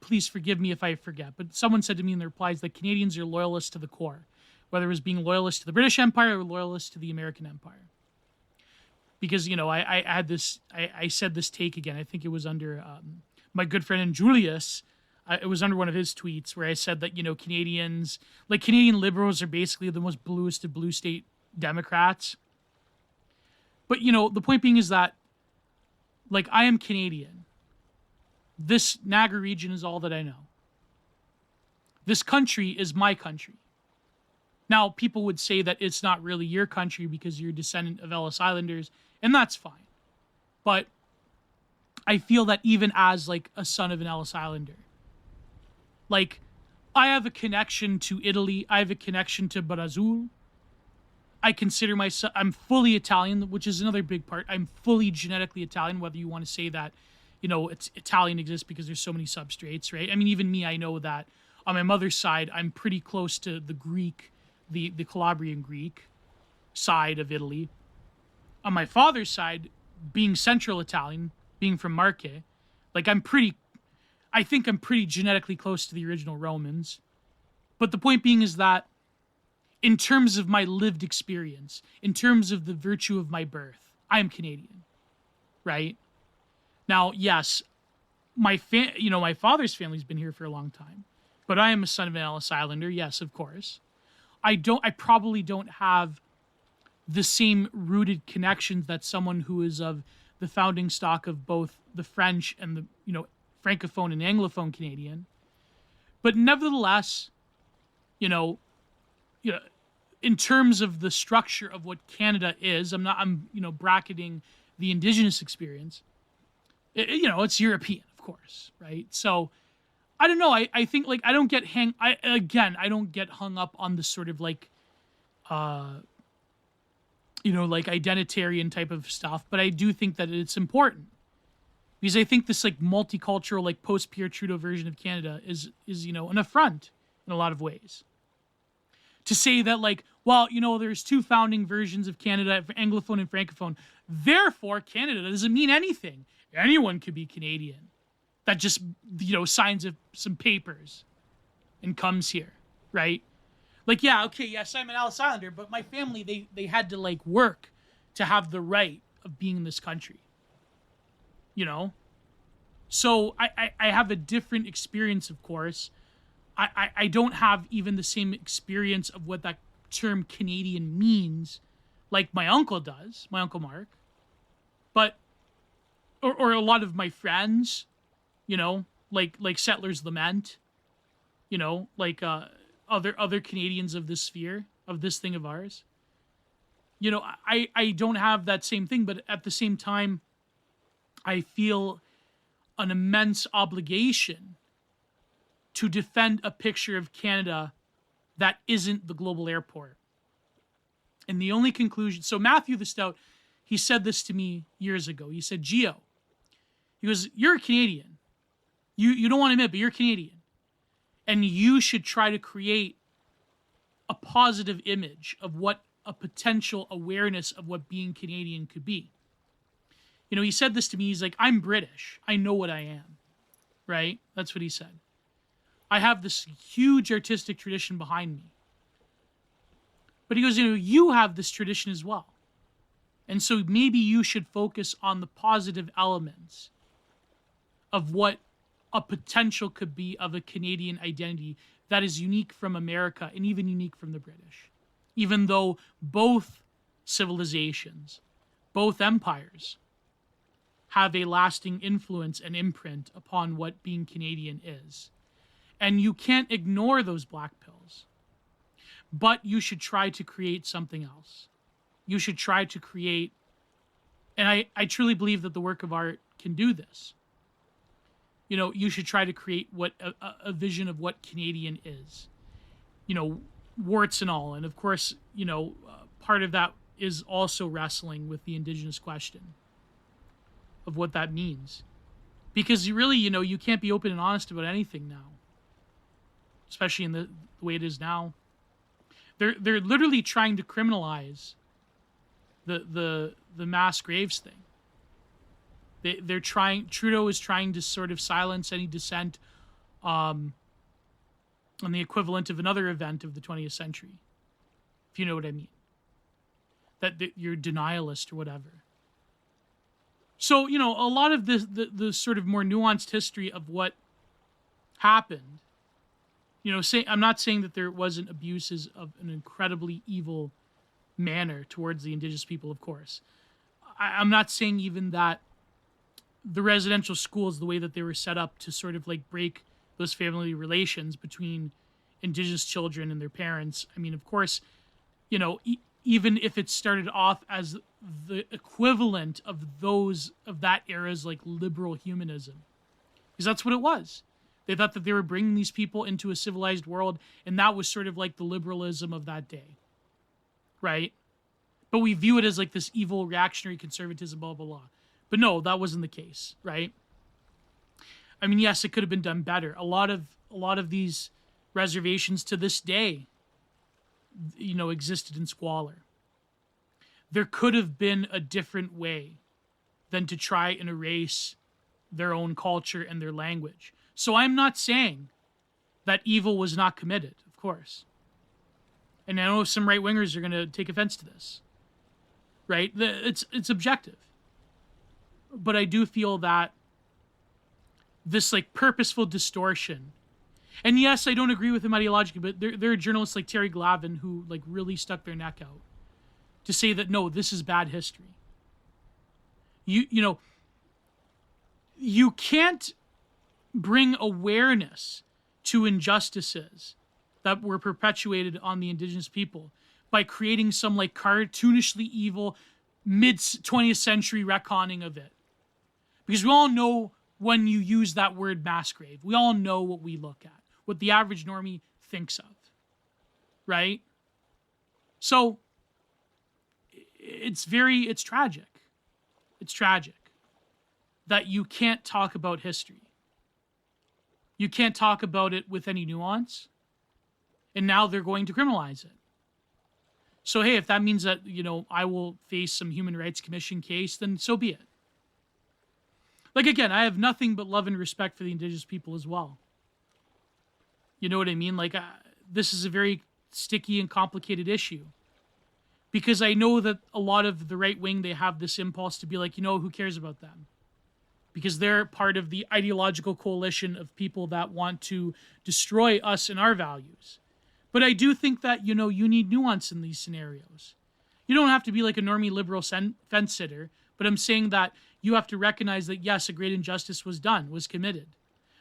Please forgive me if I forget, but someone said to me in the replies that Canadians are loyalists to the core, whether it was being loyalist to the British Empire or loyalist to the American Empire. Because, I had this, I said this take again, I think it was under my good friend Julius, it was under one of his tweets where I said that, Canadians, Canadian liberals are basically the most bluest of blue state Democrats. But, the point being is that, I am Canadian. This Niagara region is all that I know. This country is my country. Now, people would say that it's not really your country because you're a descendant of Ellis Islanders, and that's fine. But I feel that even as like a son of an Ellis Islander, like I have a connection to Italy, I have a connection to Brazil. I consider myself, I'm fully Italian, which is another big part. I'm fully genetically Italian, whether you want to say that, it's Italian exists because there's so many substrates, right? I mean, even me, I know that on my mother's side, I'm pretty close to the Greek, the Calabrian Greek side of Italy. On my father's side, being Central Italian, being from Marche, like I think I'm pretty genetically close to the original Romans. But the point being is that in terms of my lived experience, in terms of the virtue of my birth, I am Canadian, right? Now, yes, my father's family's been here for a long time, but I am a son of an Ellis Islander, yes, of course. I probably don't have the same rooted connections that someone who is of the founding stock of both the French and the, Francophone and Anglophone Canadian. But nevertheless, in terms of the structure of what Canada is, I'm bracketing the Indigenous experience. It's European, of course, right? So I don't know. I think like I don't get hung up on the sort of like, like identitarian type of stuff, but I do think that it's important because I think this like multicultural, like post-Pierre Trudeau version of Canada is an affront in a lot of ways. To say that like, well, there's two founding versions of Canada, Anglophone and Francophone. Therefore, Canada doesn't mean anything. Anyone could be Canadian. That just, signs some papers and comes here, right? Like, yeah, okay, yes, I'm an Ellis Islander, but my family, they had to like work to have the right of being in this country. So I have a different experience, of course. I don't have even the same experience of what that term Canadian means, like my uncle does, my Uncle Mark. But, or a lot of my friends, like Settlers Lament, like other Canadians of this sphere, of this thing of ours. I don't have that same thing, but at the same time, I feel an immense obligation to defend a picture of Canada that isn't the global airport. And the only conclusion, so Matthew the Stout, he said this to me years ago. He said, Gio, he goes, you're a Canadian. You don't want to admit, but you're Canadian. And you should try to create a positive image of what a potential awareness of what being Canadian could be. He said this to me. He's like, I'm British. I know what I am. Right? That's what he said. I have this huge artistic tradition behind me. But he goes, you have this tradition as well. And so maybe you should focus on the positive elements of what a potential could be of a Canadian identity that is unique from America and even unique from the British. Even though both civilizations, both empires, have a lasting influence and imprint upon what being Canadian is. And you can't ignore those black pills. But you should try to create something else. You should try to create, and I truly believe that the work of art can do this. You should try to create what a vision of what Canadian is. Warts and all. And of course, part of that is also wrestling with the Indigenous question of what that means. Because you can't be open and honest about anything now. Especially in the way it is now. They're literally trying to criminalize the mass graves thing. Trudeau is trying to sort of silence any dissent on the equivalent of another event of the 20th century. If you know what I mean. That you're denialist or whatever. So, a lot of the sort of more nuanced history of what happened, I'm not saying that there wasn't abuses of an incredibly evil manner towards the Indigenous people, of course. I'm not saying even that the residential schools, the way that they were set up to sort of like break those family relations between Indigenous children and their parents. I mean, of course, even if it started off as the equivalent of that era's like liberal humanism, because that's what it was. They thought that they were bringing these people into a civilized world, and that was sort of like the liberalism of that day, right? But we view it as like this evil reactionary conservatism, blah, blah, blah. But no, that wasn't the case, right? I mean, yes, it could have been done better. A lot of these reservations to this day, existed in squalor. There could have been a different way than to try and erase their own culture and their language. So I'm not saying that evil was not committed, of course. And I know some right-wingers are going to take offense to this, right? It's objective. But I do feel that this like purposeful distortion, and yes, I don't agree with him ideologically, but there are journalists like Terry Glavin who like really stuck their neck out to say that no, this is bad history. You can't bring awareness to injustices that were perpetuated on the Indigenous people by creating some like cartoonishly evil mid-20th century retconning of it. Because we all know when you use that word mass grave, we all know what we look at, what the average normie thinks of, right? So it's tragic. It's tragic that you can't talk about history. You can't talk about it with any nuance. And now they're going to criminalize it. So, hey, if that means that, I will face some Human Rights Commission case, then so be it. Like, again, I have nothing but love and respect for the Indigenous people as well. You know what I mean? Like, this is a very sticky and complicated issue. Because I know that a lot of the right wing, they have this impulse to be like, who cares about them? Because they're part of the ideological coalition of people that want to destroy us and our values. But I do think that, you need nuance in these scenarios. You don't have to be like a normie liberal fence sitter, but I'm saying that you have to recognize that, yes, a great injustice was committed.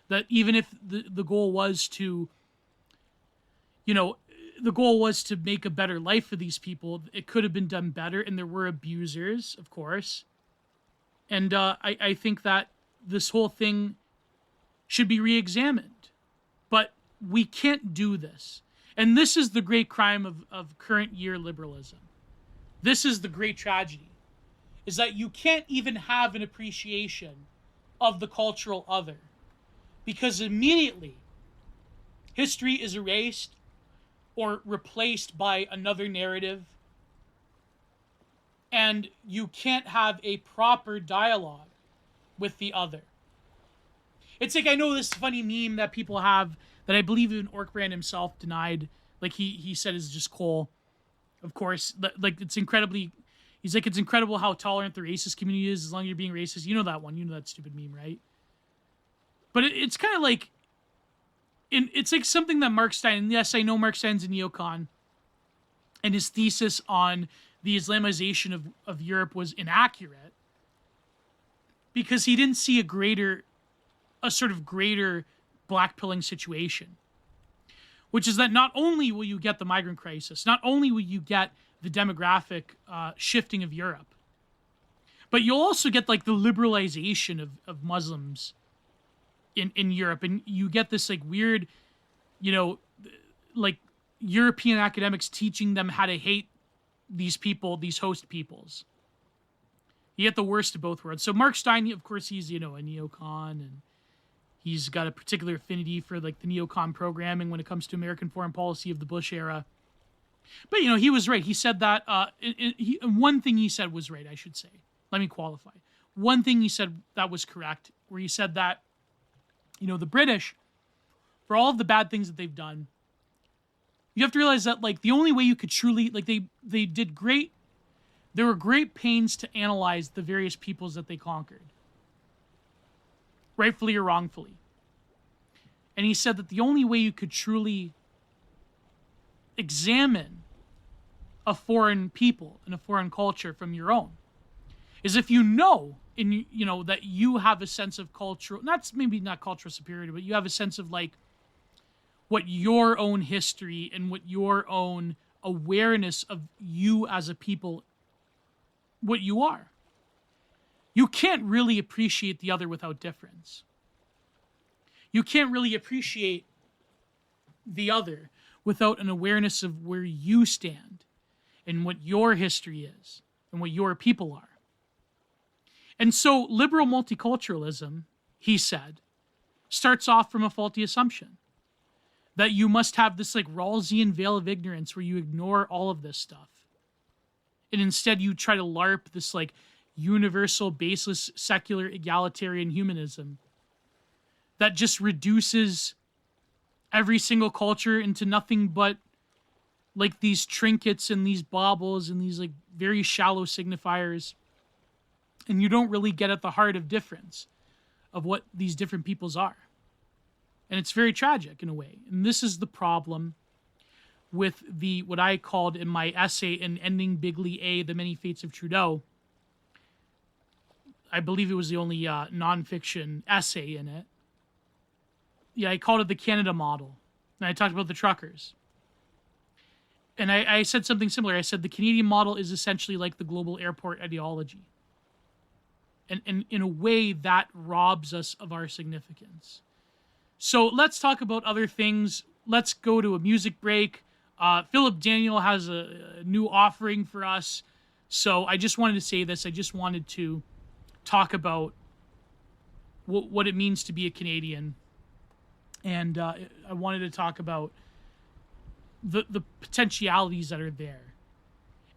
That even if the goal was to, make a better life for these people, it could have been done better, and there were abusers, of course. And I think that this whole thing should be re-examined. But we can't do this. And this is the great crime of current year liberalism. This is the great tragedy, is that you can't even have an appreciation of the cultural other, because immediately history is erased or replaced by another narrative, and you can't have a proper dialogue with the other. It's like, I know this funny meme that people have that I believe even Orkbrand himself denied. Like he said is just coal. Of course, like it's incredibly, he's like, it's incredible how tolerant the racist community is as long as you're being racist. You know that one, that stupid meme, right? But it's kind of like, it's like something that Mark Steyn, and yes, I know Mark Steyn's a neocon, and his thesis on the Islamization of Europe was inaccurate because he didn't see a sort of greater blackpilling situation, which is that not only will you get the migrant crisis, not only will you get the demographic shifting of Europe, but you'll also get like the liberalization of Muslims in Europe, and you get this like weird, like European academics teaching them how to hate these people, these host peoples. You get the worst of both worlds. So Mark Steyn, of course, he's a neocon, and he's got a particular affinity for like the neocon programming when it comes to American foreign policy of the Bush era. But he was right. He said that one thing he said was right, I should say. Let me qualify. One thing he said that was correct, where he said that the British, for all of the bad things that they've done, you have to realize that like the only way you could truly, like they did great, there were great pains to analyze the various peoples that they conquered, rightfully or wrongfully. And he said that the only way you could truly examine a foreign people and a foreign culture from your own is if that you have a sense of cultural, maybe not cultural superiority, but you have a sense of like what your own history and what your own awareness of you as a people, what you are. You can't really appreciate the other without difference. You can't really appreciate the other without an awareness of where you stand and what your history is and what your people are. And so liberal multiculturalism, he said, starts off from a faulty assumption that you must have this like Rawlsian veil of ignorance where you ignore all of this stuff. And instead you try to LARP this like universal, baseless, secular, egalitarian humanism that just reduces every single culture into nothing but like these trinkets and these baubles and these like very shallow signifiers. And you don't really get at the heart of difference of what these different peoples are. And it's very tragic in a way. And this is the problem with the, what I called in my essay in Ending Bigly A, The Many Fates of Trudeau. I believe it was the only nonfiction essay in it. Yeah, I called it the Canada model. And I talked about the truckers. And I said something similar. I said the Canadian model is essentially like the global airport ideology. And in a way, that robs us of our significance. So let's talk about other things. Let's go to a music break. Philip Daniel has a new offering for us. So I just wanted to say this. I just wanted to talk about what it means to be a Canadian. And I wanted to talk about the potentialities that are there.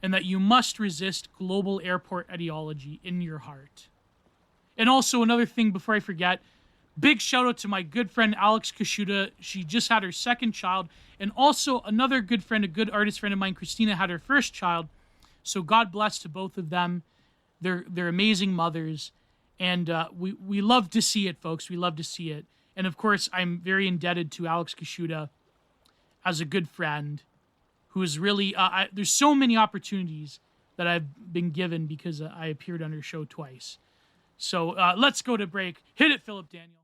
And that you must resist global airport ideology in your heart. And also another thing before I forget, big shout out to my good friend Alex Kashuda. She just had her second child. And also another good friend, a good artist friend of mine, Christina, had her first child. So God bless to both of them. They're amazing mothers. And we love to see it, folks. We love to see it. And of course, I'm very indebted to Alex Kashuda as a good friend who is really, there's so many opportunities that I've been given because I appeared on her show twice. So let's go to break. Hit it, Philip Daniel.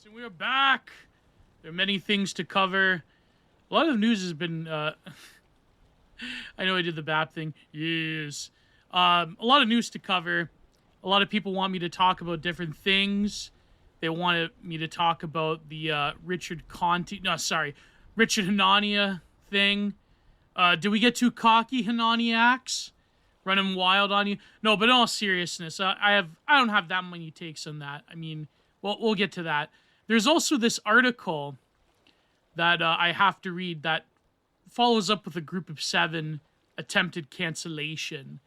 And we're back. There are many things to cover. A lot of news has been, I know I did the BAP thing. Yes. A lot of news to cover. A lot of people want me to talk about different things. They wanted me to talk about the Richard Hanania thing. Did we get too cocky, Hananiacs? Running wild on you? No, but in all seriousness, I don't have that many takes on that. I mean, well, we'll get to that. There's also this article that I have to read that follows up with a group of 7 attempted cancellation.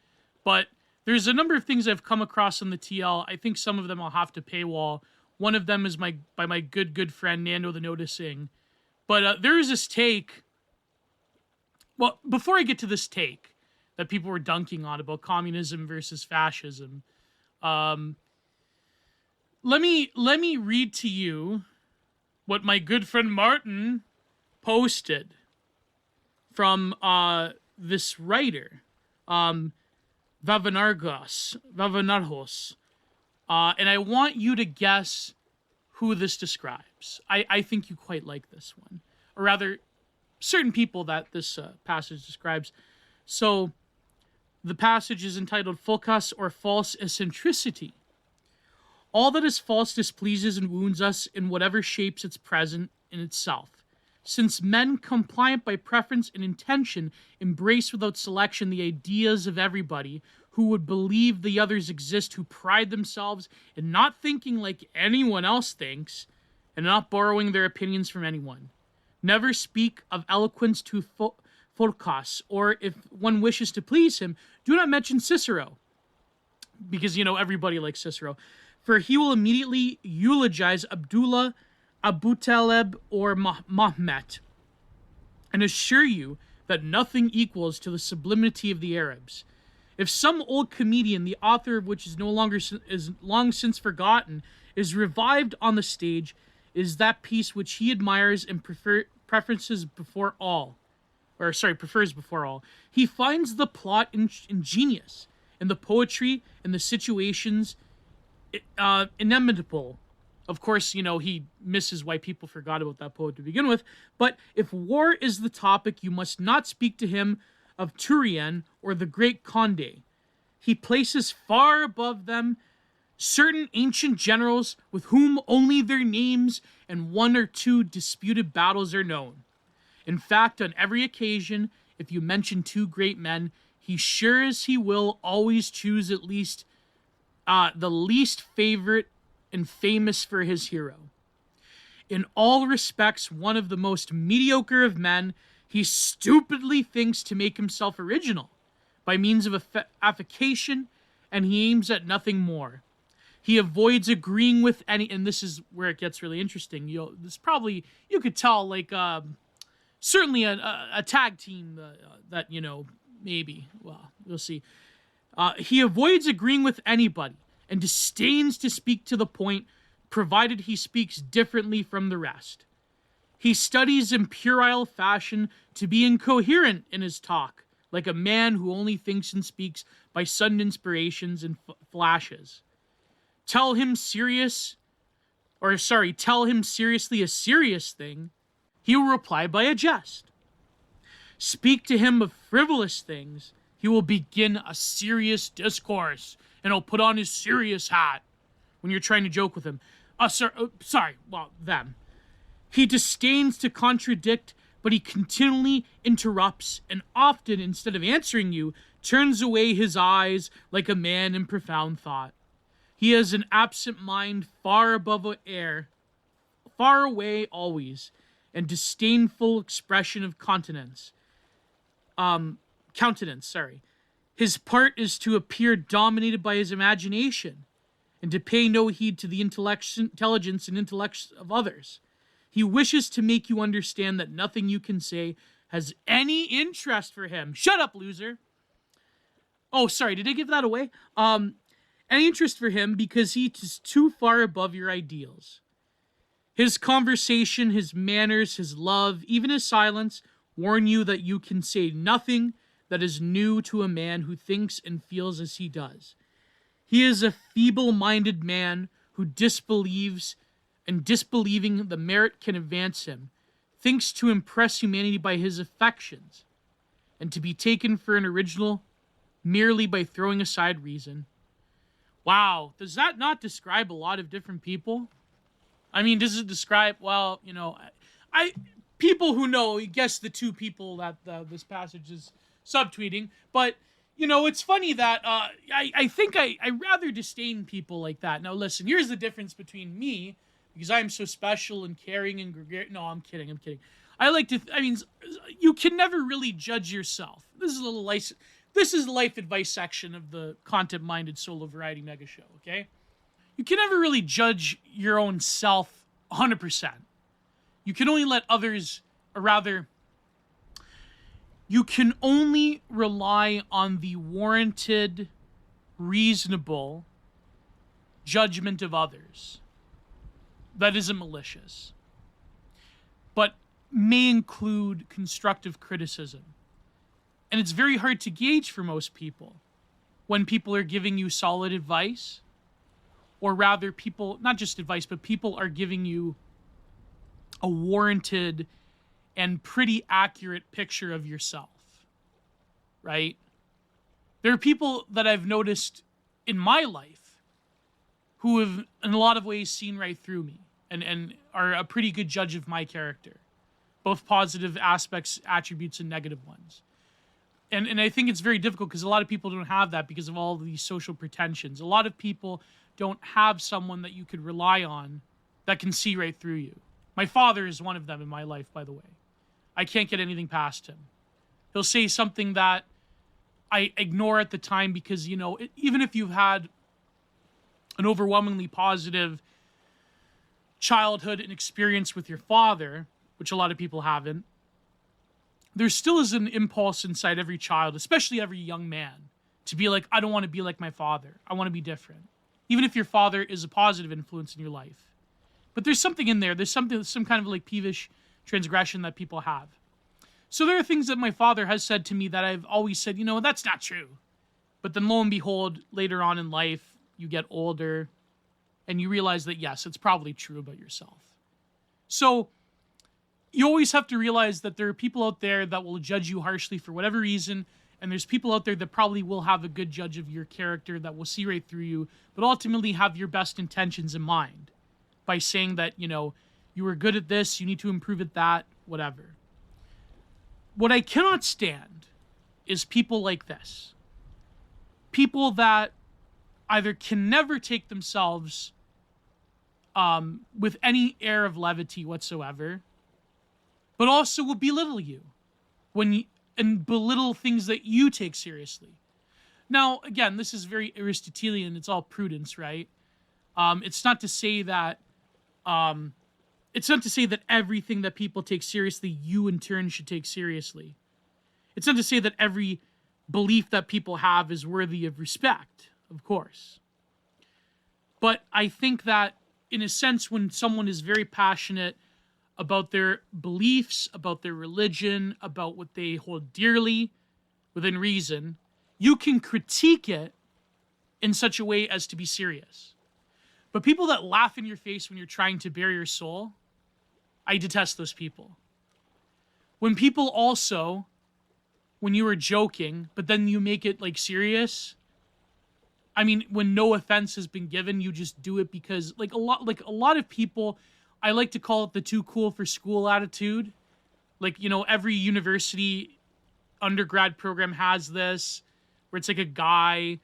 But there's a number of things I've come across on the TL. I think some of them I'll have to paywall. One of them is by my good friend Nando the Noticing. But there is this take. Well, before I get to this take that people were dunking on about communism versus fascism, let me read to you what my good friend Martin posted from this writer, Vavanarhos. And I want you to guess who this describes. I think you quite like this one. Or rather, certain people that this passage describes. So, the passage is entitled Focus or False Eccentricity. All that is false displeases and wounds us in whatever shapes it's present in itself. Since men, compliant by preference and intention, embrace without selection the ideas of everybody, who would believe the others exist, who pride themselves in not thinking like anyone else thinks, and not borrowing their opinions from anyone. Never speak of eloquence too Phorcas, or if one wishes to please him, do not mention Cicero, because, everybody likes Cicero, for he will immediately eulogize Abdullah, Abu Talib, or Mahmet, and assure you that nothing equals to the sublimity of the Arabs. If some old comedian, the author of which is long since forgotten, is revived on the stage, is that piece which he admires and prefers before all. He finds the plot ingenious, and the poetry and the situations inimitable. Of course, he misses why people forgot about that poet to begin with. But if war is the topic, you must not speak to him of Turenne or the great Condé. He places far above them certain ancient generals with whom only their names and one or two disputed battles are known. In fact, on every occasion, if you mention two great men, he sure as he will always choose at least the least favorite and famous for his hero. In all respects, one of the most mediocre of men, he stupidly thinks to make himself original by means of affectation, and he aims at nothing more. He avoids agreeing with any, and this is where it gets really interesting. You could tell, certainly a tag team that, maybe, well, we'll see. He avoids agreeing with anybody and disdains to speak to the point, provided he speaks differently from the rest. He studies in puerile fashion to be incoherent in his talk, like a man who only thinks and speaks by sudden inspirations and flashes. Tell him seriously a serious thing, he will reply by a jest. Speak to him of frivolous things, he will begin a serious discourse, and he'll put on his serious hat when you're trying to joke with him. Them. He disdains to contradict, but he continually interrupts, and often, instead of answering you, turns away his eyes like a man in profound thought. He has an absent mind far above air, far away always, and disdainful expression of countenance. His part is to appear dominated by his imagination, and to pay no heed to the intelligence and intellects of others. He wishes to make you understand that nothing you can say has any interest for him. Shut up, loser. Oh, sorry, did I give that away? Any interest for him because he is too far above your ideals. His conversation, his manners, his love, even his silence warn you that you can say nothing that is new to a man who thinks and feels as he does. He is a feeble-minded man who disbelieves, and disbelieving the merit can advance him, thinks to impress humanity by his affections, and to be taken for an original merely by throwing aside reason. Wow, does that not describe a lot of different people? I mean, does it describe, people who know, guess the two people that this passage is subtweeting, but, it's funny that I think I rather disdain people like that. Now, listen, here's the difference between me, because I'm so special and caring and gregarious. No, I'm kidding. You can never really judge yourself. This is the life advice section of the content-minded solo variety mega show, okay? You can never really judge your own self 100%. You can only let others, or rather, you can only rely on the warranted, reasonable judgment of others that isn't malicious, but may include constructive criticism. And it's very hard to gauge for most people when people are giving you solid advice, or rather people, not just advice, but people are giving you a warranted and pretty accurate picture of yourself, right? There are people that I've noticed in my life who have, in a lot of ways, seen right through me and are a pretty good judge of my character, both positive aspects, attributes, and negative ones. And I think it's very difficult because a lot of people don't have that because of all of these social pretensions. A lot of people don't have someone that you could rely on that can see right through you. My father is one of them in my life, by the way. I can't get anything past him. He'll say something that I ignore at the time because, even if you've had an overwhelmingly positive childhood and experience with your father, which a lot of people haven't, there still is an impulse inside every child, especially every young man, to be like, I don't want to be like my father. I want to be different. Even if your father is a positive influence in your life. But there's something in there. There's some kind of like peevish transgression that people have. So there are things that my father has said to me that I've always said, that's not true. But then lo and behold, later on in life, you get older and you realize that, yes, it's probably true about yourself. So you always have to realize that there are people out there that will judge you harshly for whatever reason. And there's people out there that probably will have a good judge of your character that will see right through you, but ultimately have your best intentions in mind by saying that, you were good at this, you need to improve at that, whatever. What I cannot stand is people like this. People that either can never take themselves with any air of levity whatsoever, but also will belittle you and belittle things that you take seriously. Now, again, this is very Aristotelian. It's all prudence, right? It's not to say that everything that people take seriously, you in turn should take seriously. It's not to say that every belief that people have is worthy of respect, of course. But I think that, in a sense, when someone is very passionate about their beliefs, about their religion, about what they hold dearly, within reason, you can critique it in such a way as to be serious. But people that laugh in your face when you're trying to bare your soul, I detest those people. When people also, when you are joking, but then you make it like serious, I mean, when no offense has been given, you just do it because a lot of people, I like to call it the too cool for school attitude. Every university undergrad program has this, where it's like a guy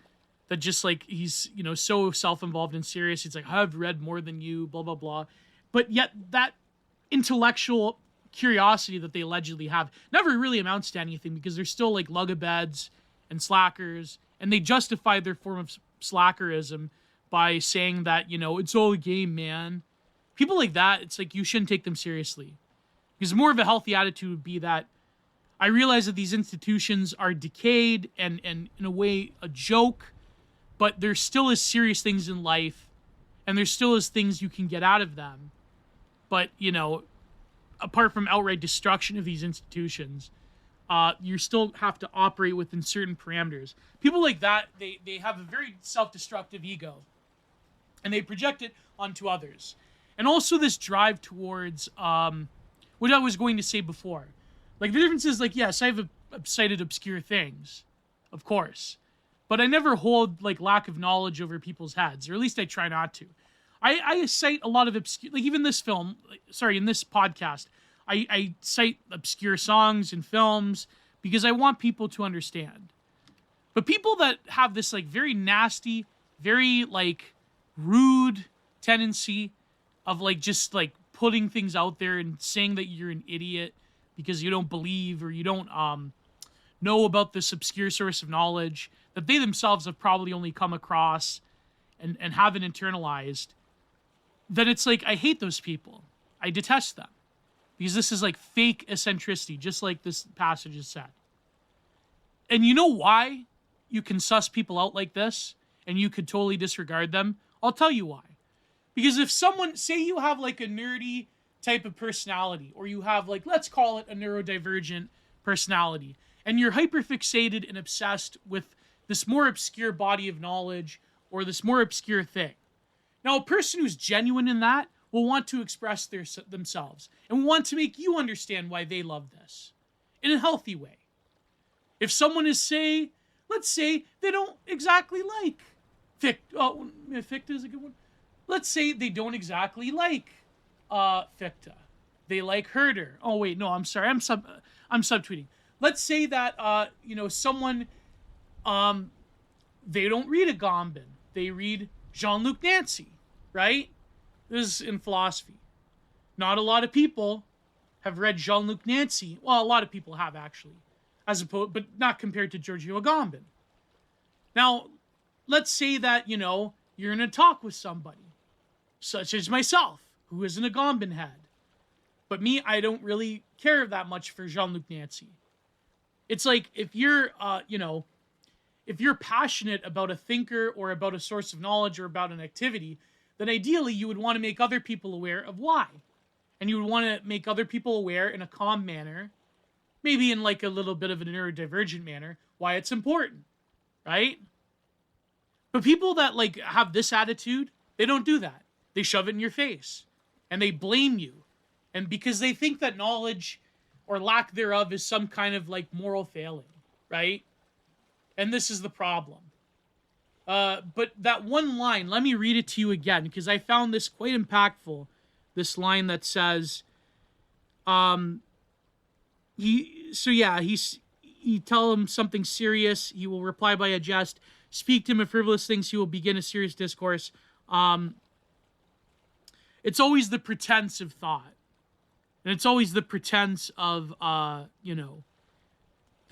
that just he's, so self-involved and serious. He's like, I've read more than you, blah, blah, blah. But yet that intellectual curiosity that they allegedly have never really amounts to anything because they're still like lugabeds and slackers, and they justify their form of slackerism by saying that, it's all a game, man. People like that, it's like you shouldn't take them seriously. Because more of a healthy attitude would be that I realize that these institutions are decayed and in a way a joke, but there still is serious things in life, and there still is things you can get out of them. But, apart from outright destruction of these institutions, you still have to operate within certain parameters. People like that, they have a very self-destructive ego, and they project it onto others. And also this drive towards, what I was going to say before. The difference is, yes, I've cited obscure things, of course. But I never hold, lack of knowledge over people's heads, or at least I try not to. I cite a lot of obscure, even this film, in this podcast, I cite obscure songs and films because I want people to understand. But people that have this, very nasty, very, rude tendency of, just, putting things out there and saying that you're an idiot because you don't believe or you don't know about this obscure source of knowledge that they themselves have probably only come across and haven't internalized, then it's I hate those people. I detest them. Because this is fake eccentricity, just like this passage has said. And you know why you can suss people out like this and you could totally disregard them? I'll tell you why. Because if someone, say you have a nerdy type of personality, or you have let's call it a neurodivergent personality, and you're hyperfixated and obsessed with this more obscure body of knowledge or this more obscure thing. Now, a person who's genuine in that will want to express themselves and want to make you understand why they love this in a healthy way. If someone is, let's say they don't exactly like Ficta is a good one. Let's say they don't exactly like Ficta. They like Herder. Oh wait, no, I'm sorry. I'm subtweeting. Let's say that someone they don't read Agamben. They read Jean-Luc Nancy, right? This is in philosophy. Not a lot of people have read Jean-Luc Nancy. Well, a lot of people have, actually. but not compared to Giorgio Agamben. Now, let's say that, you're in a talk with somebody, such as myself, who is an Agamben head. But me, I don't really care that much for Jean-Luc Nancy. It's like, if you're passionate about a thinker or about a source of knowledge or about an activity, then ideally you would want to make other people aware of why. And you would want to make other people aware in a calm manner, maybe in like a little bit of a neurodivergent manner, why it's important, right? But people that like have this attitude, they don't do that. They shove it in your face and they blame you. And because they think that knowledge or lack thereof is some kind of like moral failing, right? And this is the problem. But that one line, let me read it to you again, because I found this quite impactful. This line that says, he tell him something serious, he will reply by a jest. Speak to him of frivolous things, he will begin a serious discourse. It's always the pretense of thought. And it's always the pretense of, the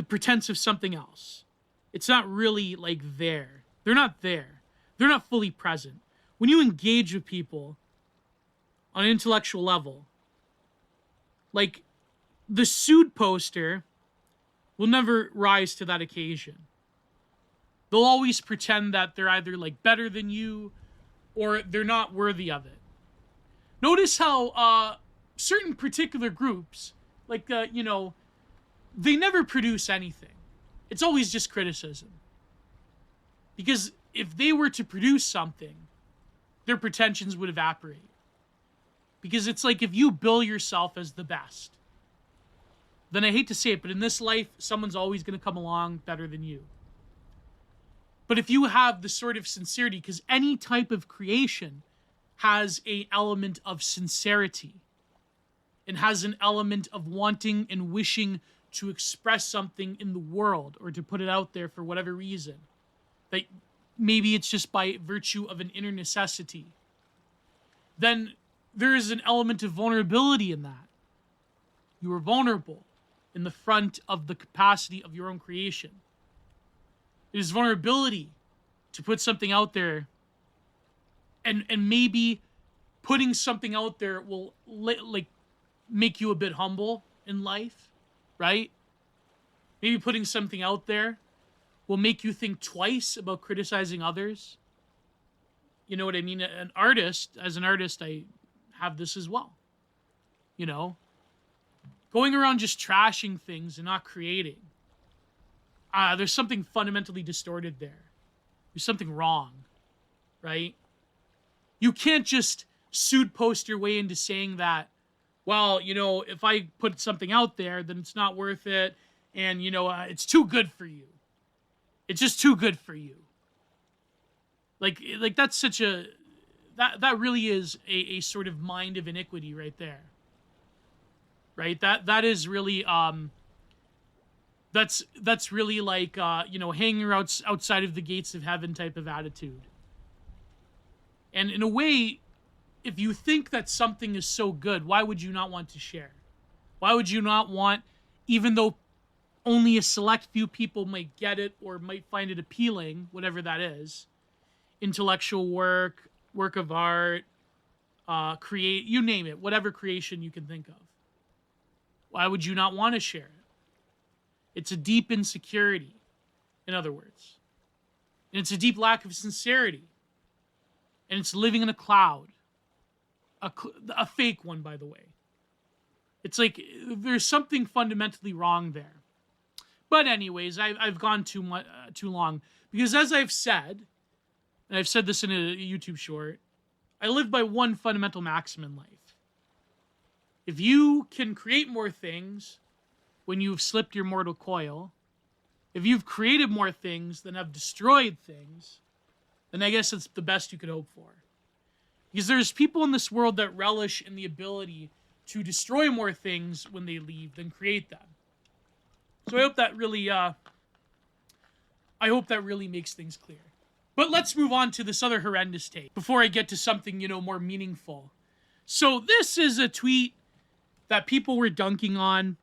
pretense of something else. It's not really like there. They're not there. They're not fully present. When you engage with people on an intellectual level, like the sued poster will never rise to that occasion. They'll always pretend that they're either like better than you or they're not worthy of it. Notice how certain particular groups, like, they never produce anything. It's always just criticism. Because if they were to produce something, their pretensions would evaporate. Because it's like if you bill yourself as the best, then I hate to say it, but in this life, someone's always going to come along better than you. But if you have the sort of sincerity, because any type of creation has an element of sincerity and has an element of wanting and wishing to express something in the world or to put it out there for whatever reason, that maybe it's just by virtue of an inner necessity, then there is an element of vulnerability in that. You are vulnerable in the front of the capacity of your own creation. It is vulnerability to put something out there, and maybe putting something out there will like make you a bit humble in life, right? Maybe putting something out there will make you think twice about criticizing others. You know what I mean? As an artist, I have this as well. Going around just trashing things and not creating. There's something fundamentally distorted there. There's something wrong, right? You can't just suit post your way into saying that, well, if I put something out there, then it's not worth it. And, it's too good for you. It's just too good for you. Like that's such a, that really is a sort of mind of iniquity right there. Right? That is really, that's really like, hanging outside of the gates of heaven type of attitude. And in a way, if you think that something is so good, why would you not want to share? Why would you not want, even though only a select few people might get it or might find it appealing, whatever that is, intellectual work of art, you name it, whatever creation you can think of. Why would you not want to share it? It's a deep insecurity, in other words. And it's a deep lack of sincerity. And it's living in a cloud. A fake one, by the way. It's like there's something fundamentally wrong there. But anyways, I've gone too long. Because as I've said, and I've said this in a YouTube short, I live by one fundamental maxim in life. If you can create more things when you've slipped your mortal coil, if you've created more things than have destroyed things, then I guess it's the best you could hope for. Because there's people in this world that relish in the ability to destroy more things when they leave than create them. So I hope that really makes things clear. But let's move on to this other horrendous take before I get to something, more meaningful. So this is a tweet that people were dunking on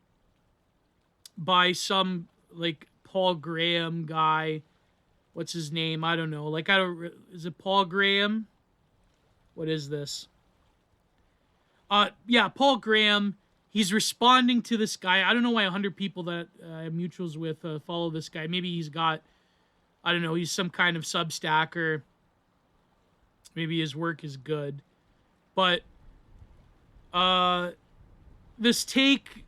by some like Paul Graham guy. What's his name? I don't know. Like, I don't. Is it Paul Graham? What is this? Yeah, Paul Graham. He's responding to this guy. I don't know why 100 people that I have mutuals with follow this guy. Maybe he's got, I don't know, he's some kind of Substacker. Maybe his work is good. But this take,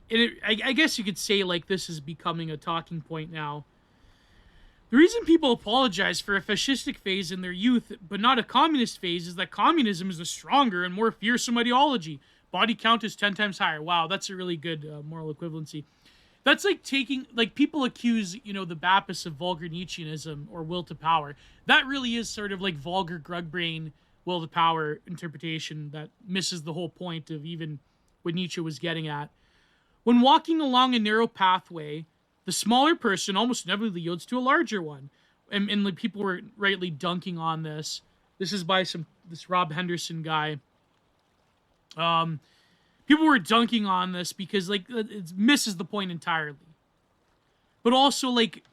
I guess you could say like this is becoming a talking point now. The reason people apologize for a fascistic phase in their youth, but not a communist phase, is that communism is a stronger and more fearsome ideology. Body count is 10 times higher. Wow, that's a really good moral equivalency. That's like taking, like people accuse, the Baptists of vulgar Nietzscheanism or will to power. That really is sort of like vulgar grug brain will to power interpretation that misses the whole point of even what Nietzsche was getting at. When walking along a narrow pathway, the smaller person almost inevitably yields to a larger one. And like people were rightly dunking on this. This is by this Rob Henderson guy. People were dunking on this because like it misses the point entirely. But also like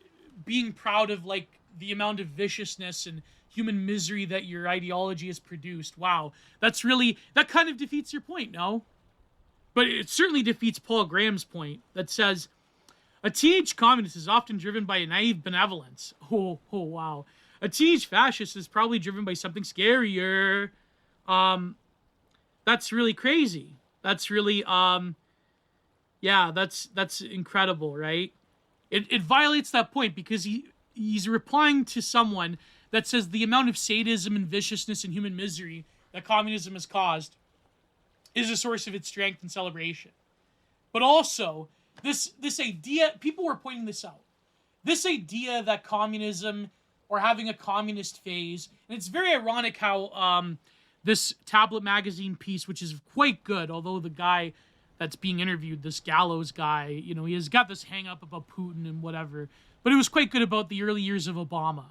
being proud of like the amount of viciousness and human misery that your ideology has produced. Wow, that kind of defeats your point, no? But it certainly defeats Paul Graham's point that says, a teenage communist is often driven by a naive benevolence. Oh, wow. A teenage fascist is probably driven by something scarier. That's really crazy. That's really, that's incredible, right? It violates that point because he's replying to someone that says the amount of sadism and viciousness and human misery that communism has caused is a source of its strength and celebration. But also, this idea, people were pointing this out, this idea that communism or having a communist phase, and it's very ironic how this Tablet magazine piece, which is quite good, although the guy that's being interviewed, this Gallows guy, he has got this hang up about Putin and whatever, but it was quite good about the early years of Obama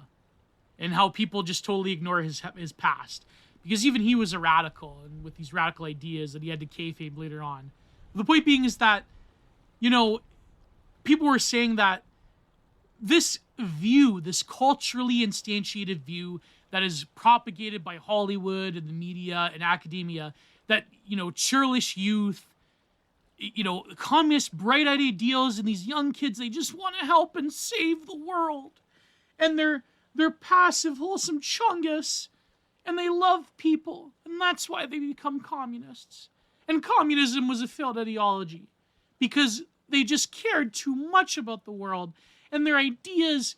and how people just totally ignore his past, because even he was a radical and with these radical ideas that he had to kayfabe later on. The point being is that people were saying that this view, this culturally instantiated view that is propagated by Hollywood and the media and academia, that, churlish youth, communist bright-eyed ideals and these young kids, they just want to help and save the world. And they're passive, wholesome chungus, and they love people, and that's why they become communists. And communism was a failed ideology because they just cared too much about the world, and their ideas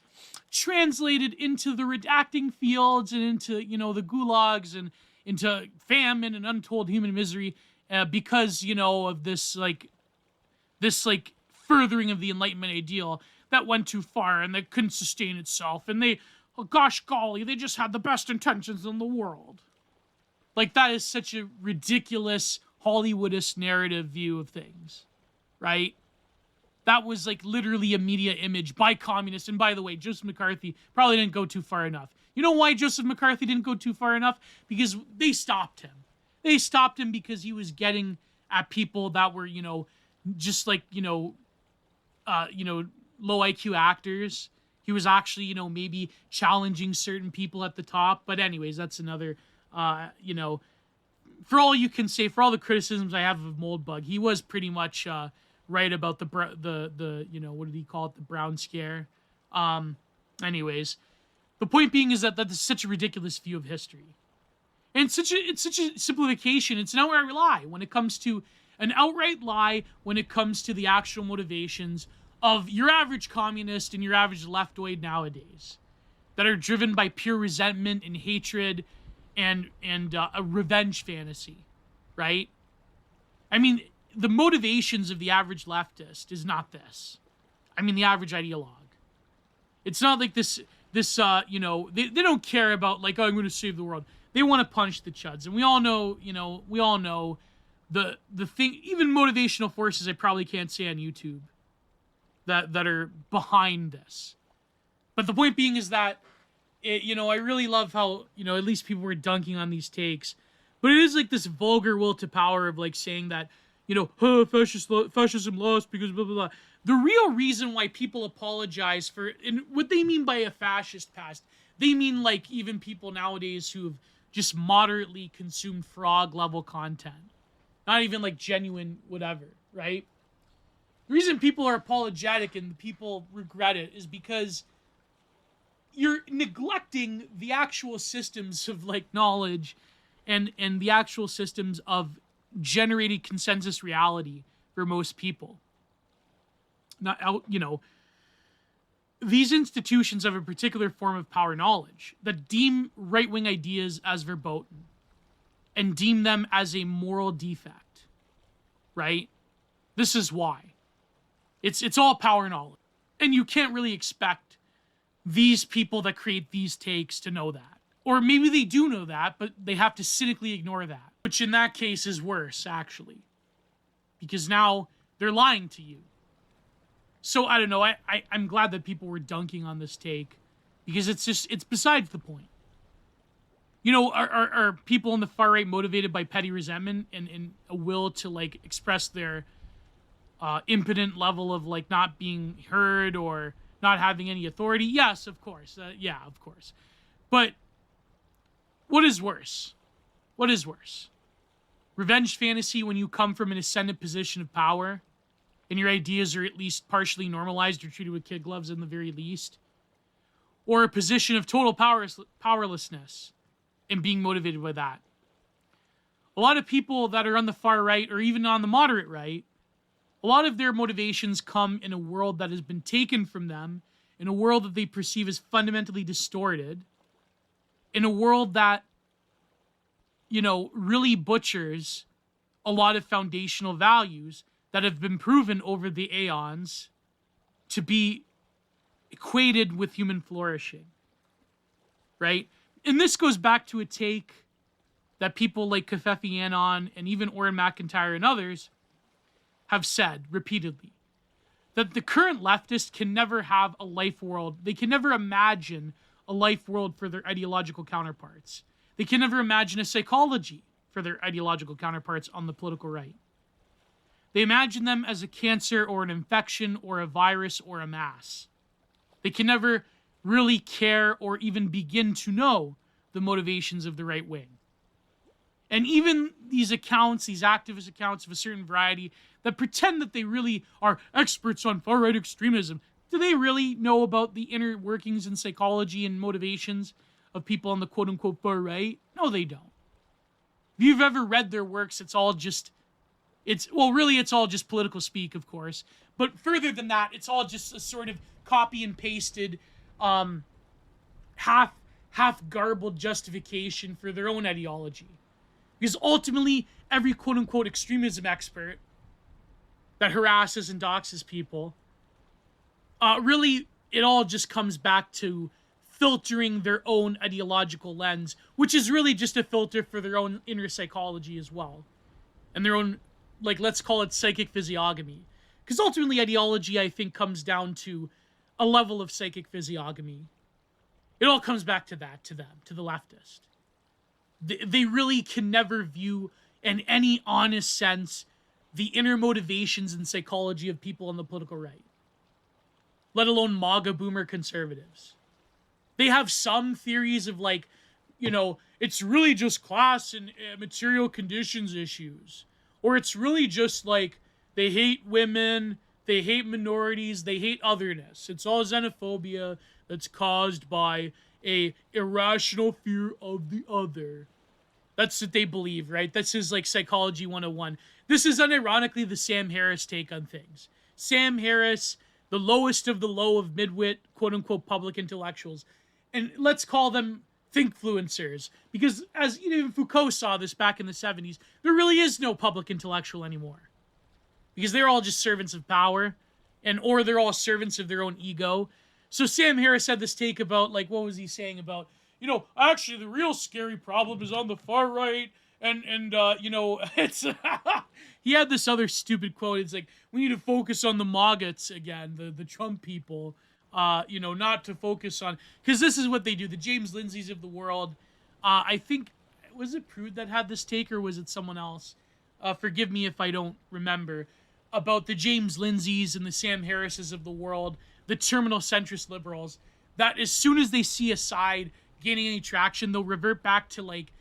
translated into the redacting fields and into, the gulags and into famine and untold human misery because, of this furthering of the Enlightenment ideal that went too far and that couldn't sustain itself. And they, oh gosh golly, they just had the best intentions in the world. Like, that is such a ridiculous Hollywoodist narrative view of things, right? That was like literally a media image by communists. And by the way, Joseph McCarthy probably didn't go too far enough. You know why Joseph McCarthy didn't go too far enough? Because they stopped him. They stopped him because he was getting at people that were, just like, low IQ actors. He was actually, maybe challenging certain people at the top. But anyways, that's another, for all you can say, for all the criticisms I have of Moldbug, he was pretty much right about the what did he call it? The brown scare. Anyways, the point being is that is such a ridiculous view of history. And it's such a simplification. It's an outright lie when it comes to the actual motivations of your average communist and your average leftoid nowadays that are driven by pure resentment and hatred and a revenge fantasy, right? I mean, the motivations of the average leftist is not this. I mean, the average ideologue. It's not like this they don't care about like, oh, I'm going to save the world. They want to punch the chuds. And we all know the thing, even motivational forces I probably can't say on YouTube that are behind this. But the point being is that, I really love how, at least people were dunking on these takes. But it is like this vulgar will to power of like saying that, fascism lost because blah, blah, blah. The real reason why people apologize for, and what they mean by a fascist past, they mean like even people nowadays who have just moderately consumed frog level content. Not even like genuine whatever, right? The reason people are apologetic and people regret it is because you're neglecting the actual systems of like knowledge and the actual systems of generated consensus reality for most people. Not out, these institutions have a particular form of power knowledge that deem right-wing ideas as verboten and deem them as a moral defect, right? This is why. It's all power knowledge. And you can't really expect these people that create these takes to know that. Or maybe they do know that, but they have to cynically ignore that. Which in that case is worse, actually. Because now they're lying to you. So, I don't know, I'm glad that people were dunking on this take. Because it's besides the point. Are people on the far right motivated by petty resentment and a will to, like, express their impotent level of, like, not being heard or not having any authority? Yes, of course. Yeah, of course. But what is worse? What is worse? Revenge fantasy when you come from an ascendant position of power and your ideas are at least partially normalized or treated with kid gloves in the very least? Or a position of total powerlessness and being motivated by that? A lot of people that are on the far right or even on the moderate right, a lot of their motivations come in a world that has been taken from them, in a world that they perceive as fundamentally distorted, in a world that, really butchers a lot of foundational values that have been proven over the aeons to be equated with human flourishing, right? And this goes back to a take that people like Covfefe Annan and even Orrin McIntyre and others have said repeatedly, that the current leftists can never have a life world. They can never imagine a life world for their ideological counterparts. They can never imagine a psychology for their ideological counterparts on the political right. They imagine them as a cancer or an infection or a virus or a mass. They can never really care or even begin to know the motivations of the right wing. And even these accounts, these activist accounts of a certain variety that pretend that they really are experts on far-right extremism, do they really know about the inner workings and psychology and motivations of people on the quote-unquote far right? No, they don't. If you've ever read their works, it's all just political speak, of course. But further than that, it's all just a sort of copy and pasted, half garbled justification for their own ideology. Because ultimately, every quote-unquote extremism expert that harasses and doxes people, really, it all just comes back to filtering their own ideological lens, which is really just a filter for their own inner psychology as well. And their own, like, let's call it psychic physiognomy. Because ultimately, ideology, I think, comes down to a level of psychic physiognomy. It all comes back to that, to them, to the leftist. They really can never view, in any honest sense, the inner motivations and psychology of people on the political right. Let alone MAGA boomer conservatives. They have some theories of, like, it's really just class and material conditions issues. Or it's really just, like, they hate women, they hate minorities, they hate otherness. It's all xenophobia that's caused by a irrational fear of the other. That's what they believe, right? This is like Psychology 101. This is unironically the Sam Harris take on things. Sam Harris, the lowest of the low of midwit, quote-unquote, public intellectuals. And let's call them thinkfluencers. Because as even Foucault saw this back in the 70s, there really is no public intellectual anymore. Because they're all just servants of power, or they're all servants of their own ego. So Sam Harris had this take about, like, what was he saying about, actually the real scary problem is on the far right, and it's, he had this other stupid quote, it's like, we need to focus on the MAGAs again, the Trump people, not to focus on, because this is what they do, the James Lindsays of the world. I think, was it Prude that had this take, or was it someone else? forgive me if I don't remember, about the James Lindsays and the Sam Harrises of the world, the terminal centrist liberals, that as soon as they see a side gaining any traction, they'll revert back to like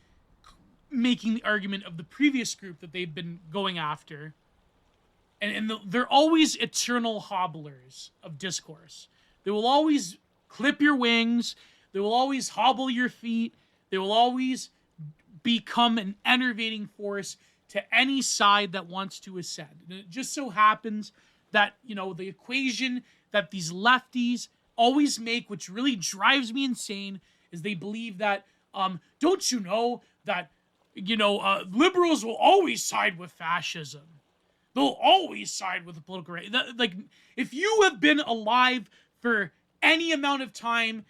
making the argument of the previous group that they've been going after. And they're always eternal hobblers of discourse. They will always clip your wings. They will always hobble your feet. They will always become an enervating force to any side that wants to ascend. And it just so happens that, the equation that these lefties always make, which really drives me insane, is they believe that, don't you know that, liberals will always side with fascism. They'll always side with the political right. Like, if you have been alive for any amount of time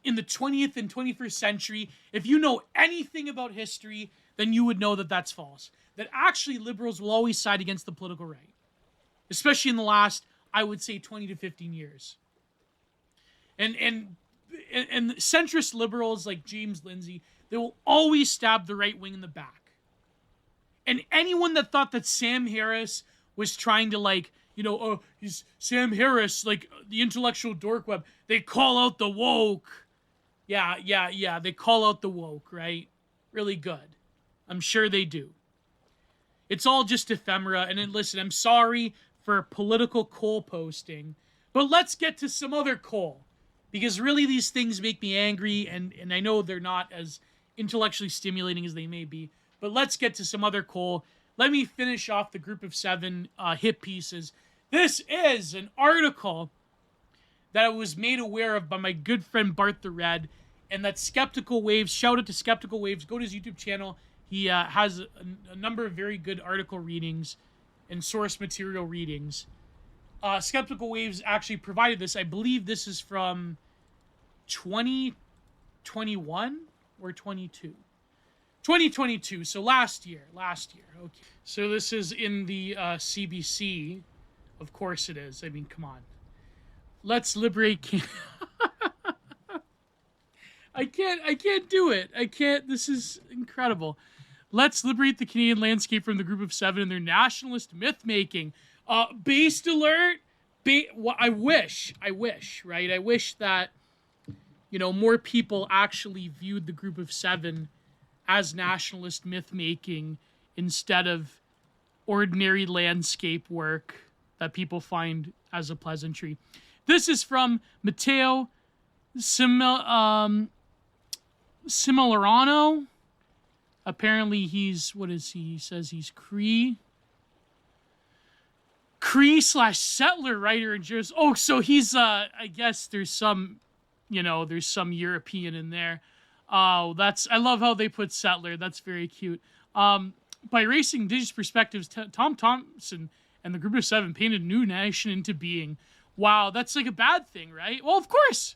in the 20th and 21st century, if you know anything about history, then you would know that that's false. That actually liberals will always side against the political right. Especially in the last, I would say, 20 to 15 years. And centrist liberals like James Lindsay, they will always stab the right wing in the back. And anyone that thought that Sam Harris was trying to he's Sam Harris, like the intellectual dork web, they call out the woke. Yeah, they call out the woke, right? Really good. I'm sure they do. It's all just ephemera. And then listen, I'm sorry for political coal posting, but let's get to some other coal. Because really these things make me angry, and I know they're not as intellectually stimulating as they may be. But let's get to some other coal. Let me finish off the group of 7 hit pieces. This is an article that I was made aware of by my good friend Bart the Red, and that Skeptical Waves, shout out to Skeptical Waves, go to his YouTube channel. He has a number of very good article readings and source material readings. Skeptical Waves actually provided this. I believe this is from 2021 or 22. 2022, so last year. Okay. So this is in the CBC. Of course it is. I mean, come on. Let's liberate I can't do it. This is incredible. Let's liberate the Canadian landscape from the group of 7 and their nationalist myth-making. Based alert. I wish, right? I wish that, more people actually viewed the group of 7 as nationalist myth-making instead of ordinary landscape work that people find as a pleasantry. This is from Matteo Similorano. Apparently he's, what is he? He says he's Cree/settler writer in Jersey. Oh, so he's, I guess there's some European in there. Oh, I love how they put settler. That's very cute. By erasing indigenous perspectives, Tom Thompson and the group of 7 painted a new nation into being. Wow, that's like a bad thing, right? Well, of course,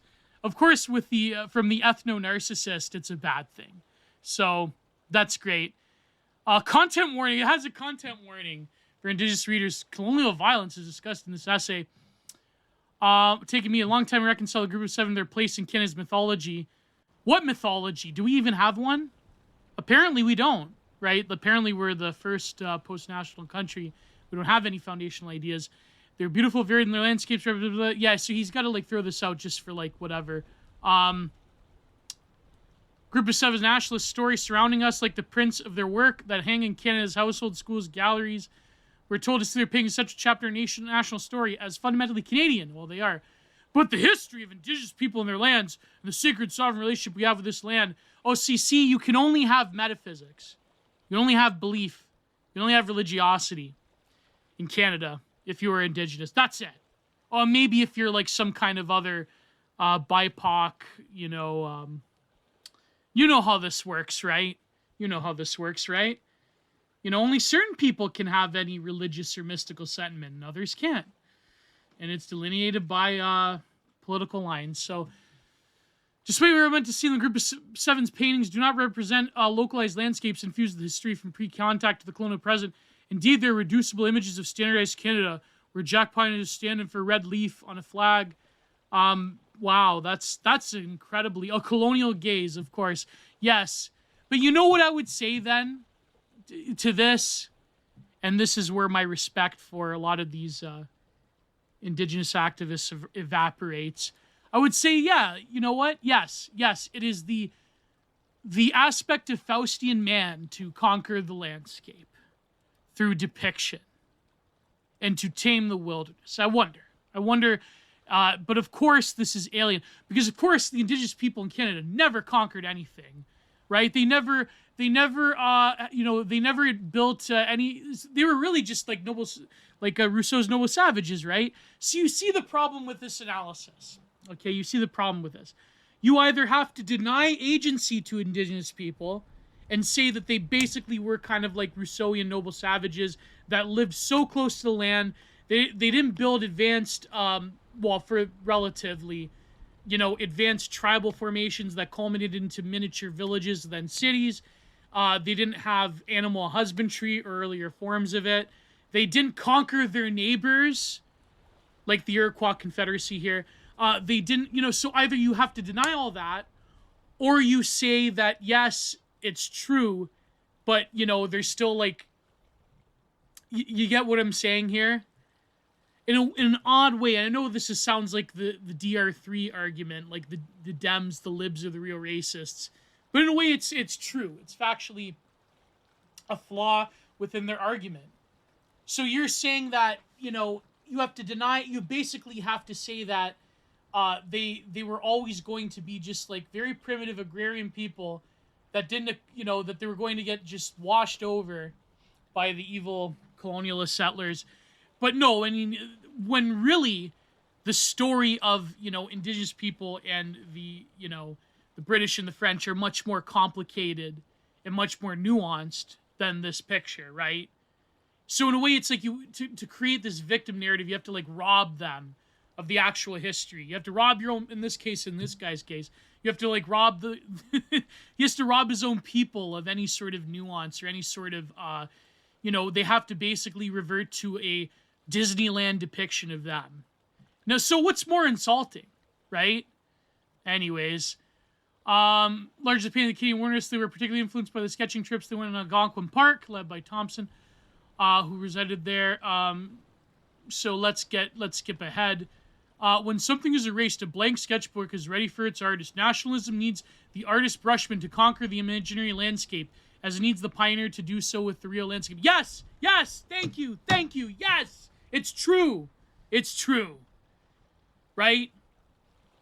with the from the ethno-narcissist, it's a bad thing. So that's great. Content warning. It has a content warning for indigenous readers. Colonial violence is discussed in this essay. Taking me a long time to reconcile the group of 7 their place in Canada's mythology. What mythology? Do we even have one? Apparently we don't, right? Apparently we're the first post-national country. We don't have any foundational ideas. They're beautiful, varied in their landscapes. Blah, blah, blah. Yeah, so he's got to throw this out just for whatever. Group of 7's nationalist stories surrounding us like the prints of their work that hang in Canada's household, schools, galleries. We're told they're painting such a chapter in national story as fundamentally Canadian. Well, they are. But the history of indigenous people and their lands and the sacred sovereign relationship we have with this land. OCC, you can only have metaphysics. You can only have belief. You can only have religiosity in Canada if you are indigenous. That's it. Or maybe if you're some kind of other BIPOC, you know how this works, right? Only certain people can have any religious or mystical sentiment, and others can't. And it's delineated by political lines. So, despite what we're meant to see in the group of 7's paintings, do not represent localized landscapes infused with history from pre-contact to the colonial present. Indeed, they're reducible images of standardized Canada, where Jack Pine is standing for red leaf on a flag. Wow, that's incredibly... A colonial gaze, of course. Yes. But you know what I would say then to this? And this is where my respect for a lot of these Indigenous activists evaporates. I would say, yeah, you know what? Yes, it is the aspect of Faustian man to conquer the landscape through depiction and to tame the wilderness. I wonder, but of course this is alien, because of course the Indigenous people in Canada never conquered anything, right? They never built any. They were really just like Rousseau's noble savages, right? So you see the problem with this analysis. Okay, you see the problem with this. You either have to deny agency to Indigenous people and say that they basically were kind of like Rousseauian noble savages that lived so close to the land. They didn't build advanced, for relatively, advanced tribal formations that culminated into miniature villages, then cities. They didn't have animal husbandry or earlier forms of it. They didn't conquer their neighbors, like the Iroquois Confederacy here. They didn't, so either you have to deny all that, or you say that, yes, it's true, but, there's still, like, you get what I'm saying here? In an odd way, and I know this sounds like the DR3 argument, like the Dems, the libs are the real racists, but in a way it's true. It's factually a flaw within their argument. So you're saying that, you have to deny, you basically have to say that they were always going to be just like very primitive agrarian people that didn't, that they were going to get just washed over by the evil colonialist settlers. But no, I mean, when really the story of, Indigenous people and the British and the French are much more complicated and much more nuanced than this picture, right? So in a way, it's like to create this victim narrative, you have to like rob them of the actual history. You have to rob your own, in this guy's case, you have to like rob he has to rob his own people of any sort of nuance or any sort of, they have to basically revert to a Disneyland depiction of them. Now, so what's more insulting, right? Anyways, largely opinion of the Canadian wilderness, they were particularly influenced by the sketching trips they went on Algonquin Park, led by Thompson, who resided there. So let's skip ahead. When something is erased, a blank sketchbook is ready for its artist. Nationalism needs the artist brushman to conquer the imaginary landscape, as it needs the pioneer to do so with the real landscape. Yes, thank you, yes, it's true, right?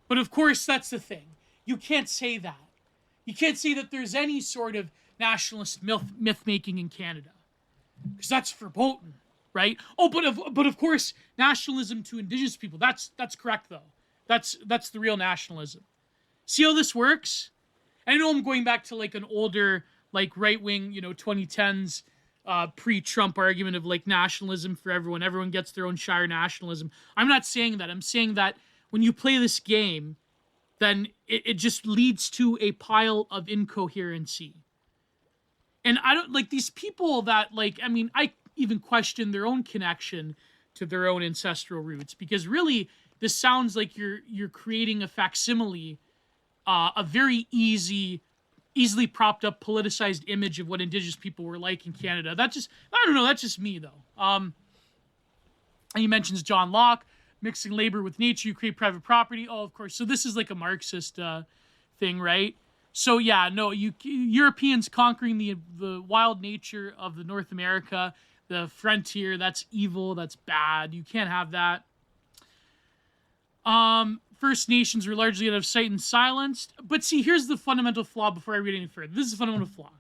But of course, that's the thing. You can't say that. You can't say that there's any sort of nationalist myth-making in Canada, because that's verboten. Right? Oh, but of course, nationalism to Indigenous people. That's correct though. That's the real nationalism. See how this works? I know I'm going back to like an older, like right wing, 2010s pre-Trump argument of like nationalism for everyone. Everyone gets their own shire nationalism. I'm not saying that. I'm saying that when you play this game, then it just leads to a pile of incoherency. And I don't like these people that like. I mean, I even question their own connection to their own ancestral roots, because really this sounds like you're creating a facsimile, a very easily propped up politicized image of what Indigenous people were like in Canada. I don't know, that's just me though. And he mentions John Locke, mixing labor with nature, you create private property. Oh, of course. So this is like a Marxist thing, right? So yeah, no, Europeans conquering the wild nature of the North America, the frontier, that's evil, that's bad. You can't have that. First Nations were largely out of sight and silenced. But see, here's the fundamental flaw before I read any further. This is the fundamental flaw.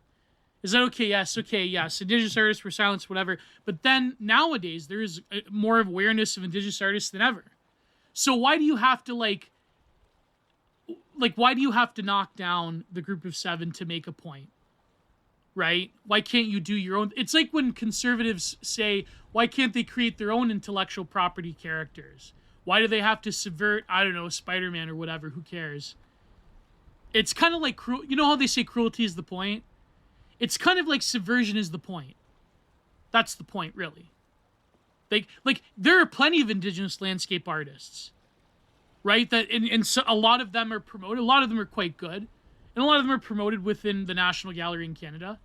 Is that okay? Yes. Indigenous artists were silenced, whatever. But then nowadays, there is more awareness of Indigenous artists than ever. So why do you have to why do you have to knock down the group of seven to make a point? Right? Why can't you do your own? It's like when conservatives say, why can't they create their own intellectual property characters? Why do they have to subvert, I don't know, Spider-Man or whatever? Who cares? It's kind of like cruel. You know how they say cruelty is the point? It's kind of like subversion is the point. That's the point, really. Like there are plenty of Indigenous landscape artists, right? That and so a lot of them are promoted. A lot of them are quite good, and a lot of them are promoted within the National Gallery in Canada.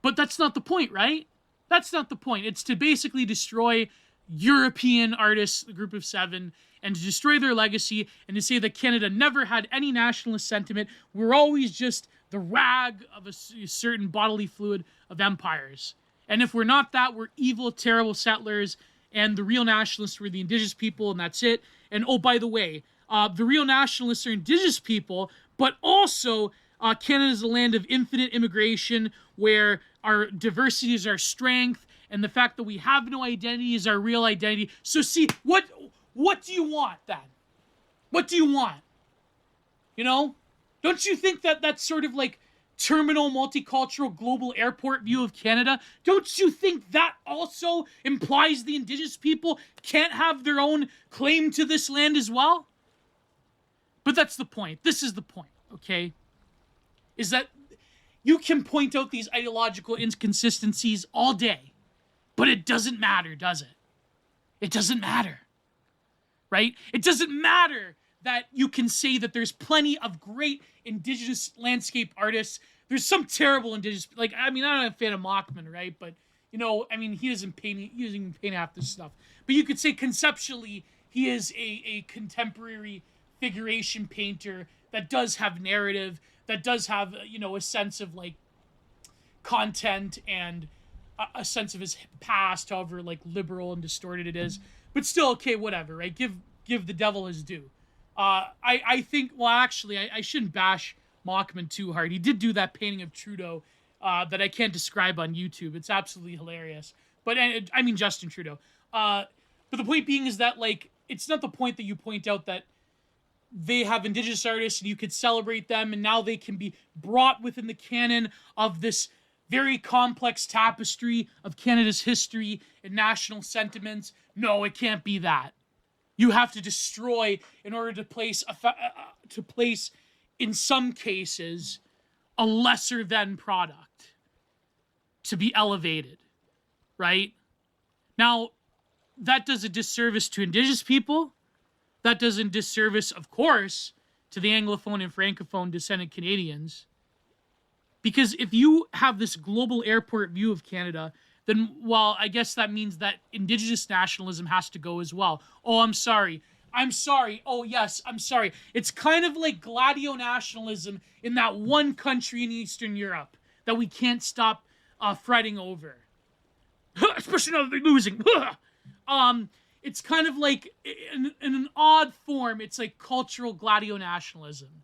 But that's not the point, right? That's not the point. It's to basically destroy European artists, the group of seven, and to destroy their legacy, and to say that Canada never had any nationalist sentiment. We're always just the rag of a certain bodily fluid of empires. And if we're not that, we're evil, terrible settlers, and the real nationalists were the Indigenous people, and that's it. And oh, by the way, the real nationalists are Indigenous people, but also Canada is a land of infinite immigration where our diversity is our strength, and the fact that we have no identity is our real identity. So see, what do you want then? What do you want? You know? Don't you think that that's sort of like terminal, multicultural, global airport view of Canada? Don't you think that also implies the Indigenous people can't have their own claim to this land as well? But that's the point. This is the point, okay? Is that you can point out these ideological inconsistencies all day, but it doesn't matter, does it? It doesn't matter, right? It doesn't matter that you can say that there's plenty of great Indigenous landscape artists. There's some terrible Indigenous, like, I mean, I'm not a fan of Mockman, right? But, you know, I mean, he doesn't even paint half this stuff. But you could say conceptually, he is a contemporary figuration painter that does have narrative, that does have, you know, a sense of, like, content and a sense of his past, however, like, liberal and distorted it is. But still, okay, whatever, right? Give the devil his due. I think, well, actually, I shouldn't bash Mockman too hard. He did do that painting of Trudeau that I can't describe on YouTube. It's absolutely hilarious. But, I mean, Justin Trudeau. But the point being is that, like, it's not the point that you point out that they have Indigenous artists and you could celebrate them and now they can be brought within the canon of this very complex tapestry of Canada's history and national sentiments. No, it can't be that. You have to destroy in order to place in some cases a lesser than product to be elevated, right? Now, that does a disservice to Indigenous people. That does a disservice, of course, to the Anglophone and Francophone descendant Canadians. Because if you have this global airport view of Canada, then, well, I guess that means that Indigenous nationalism has to go as well. Oh, I'm sorry. Oh, yes, I'm sorry. It's kind of like gladio nationalism in that one country in Eastern Europe that we can't stop fretting over. Especially now that they're losing. It's kind of like, in an odd form, it's like cultural gladio nationalism,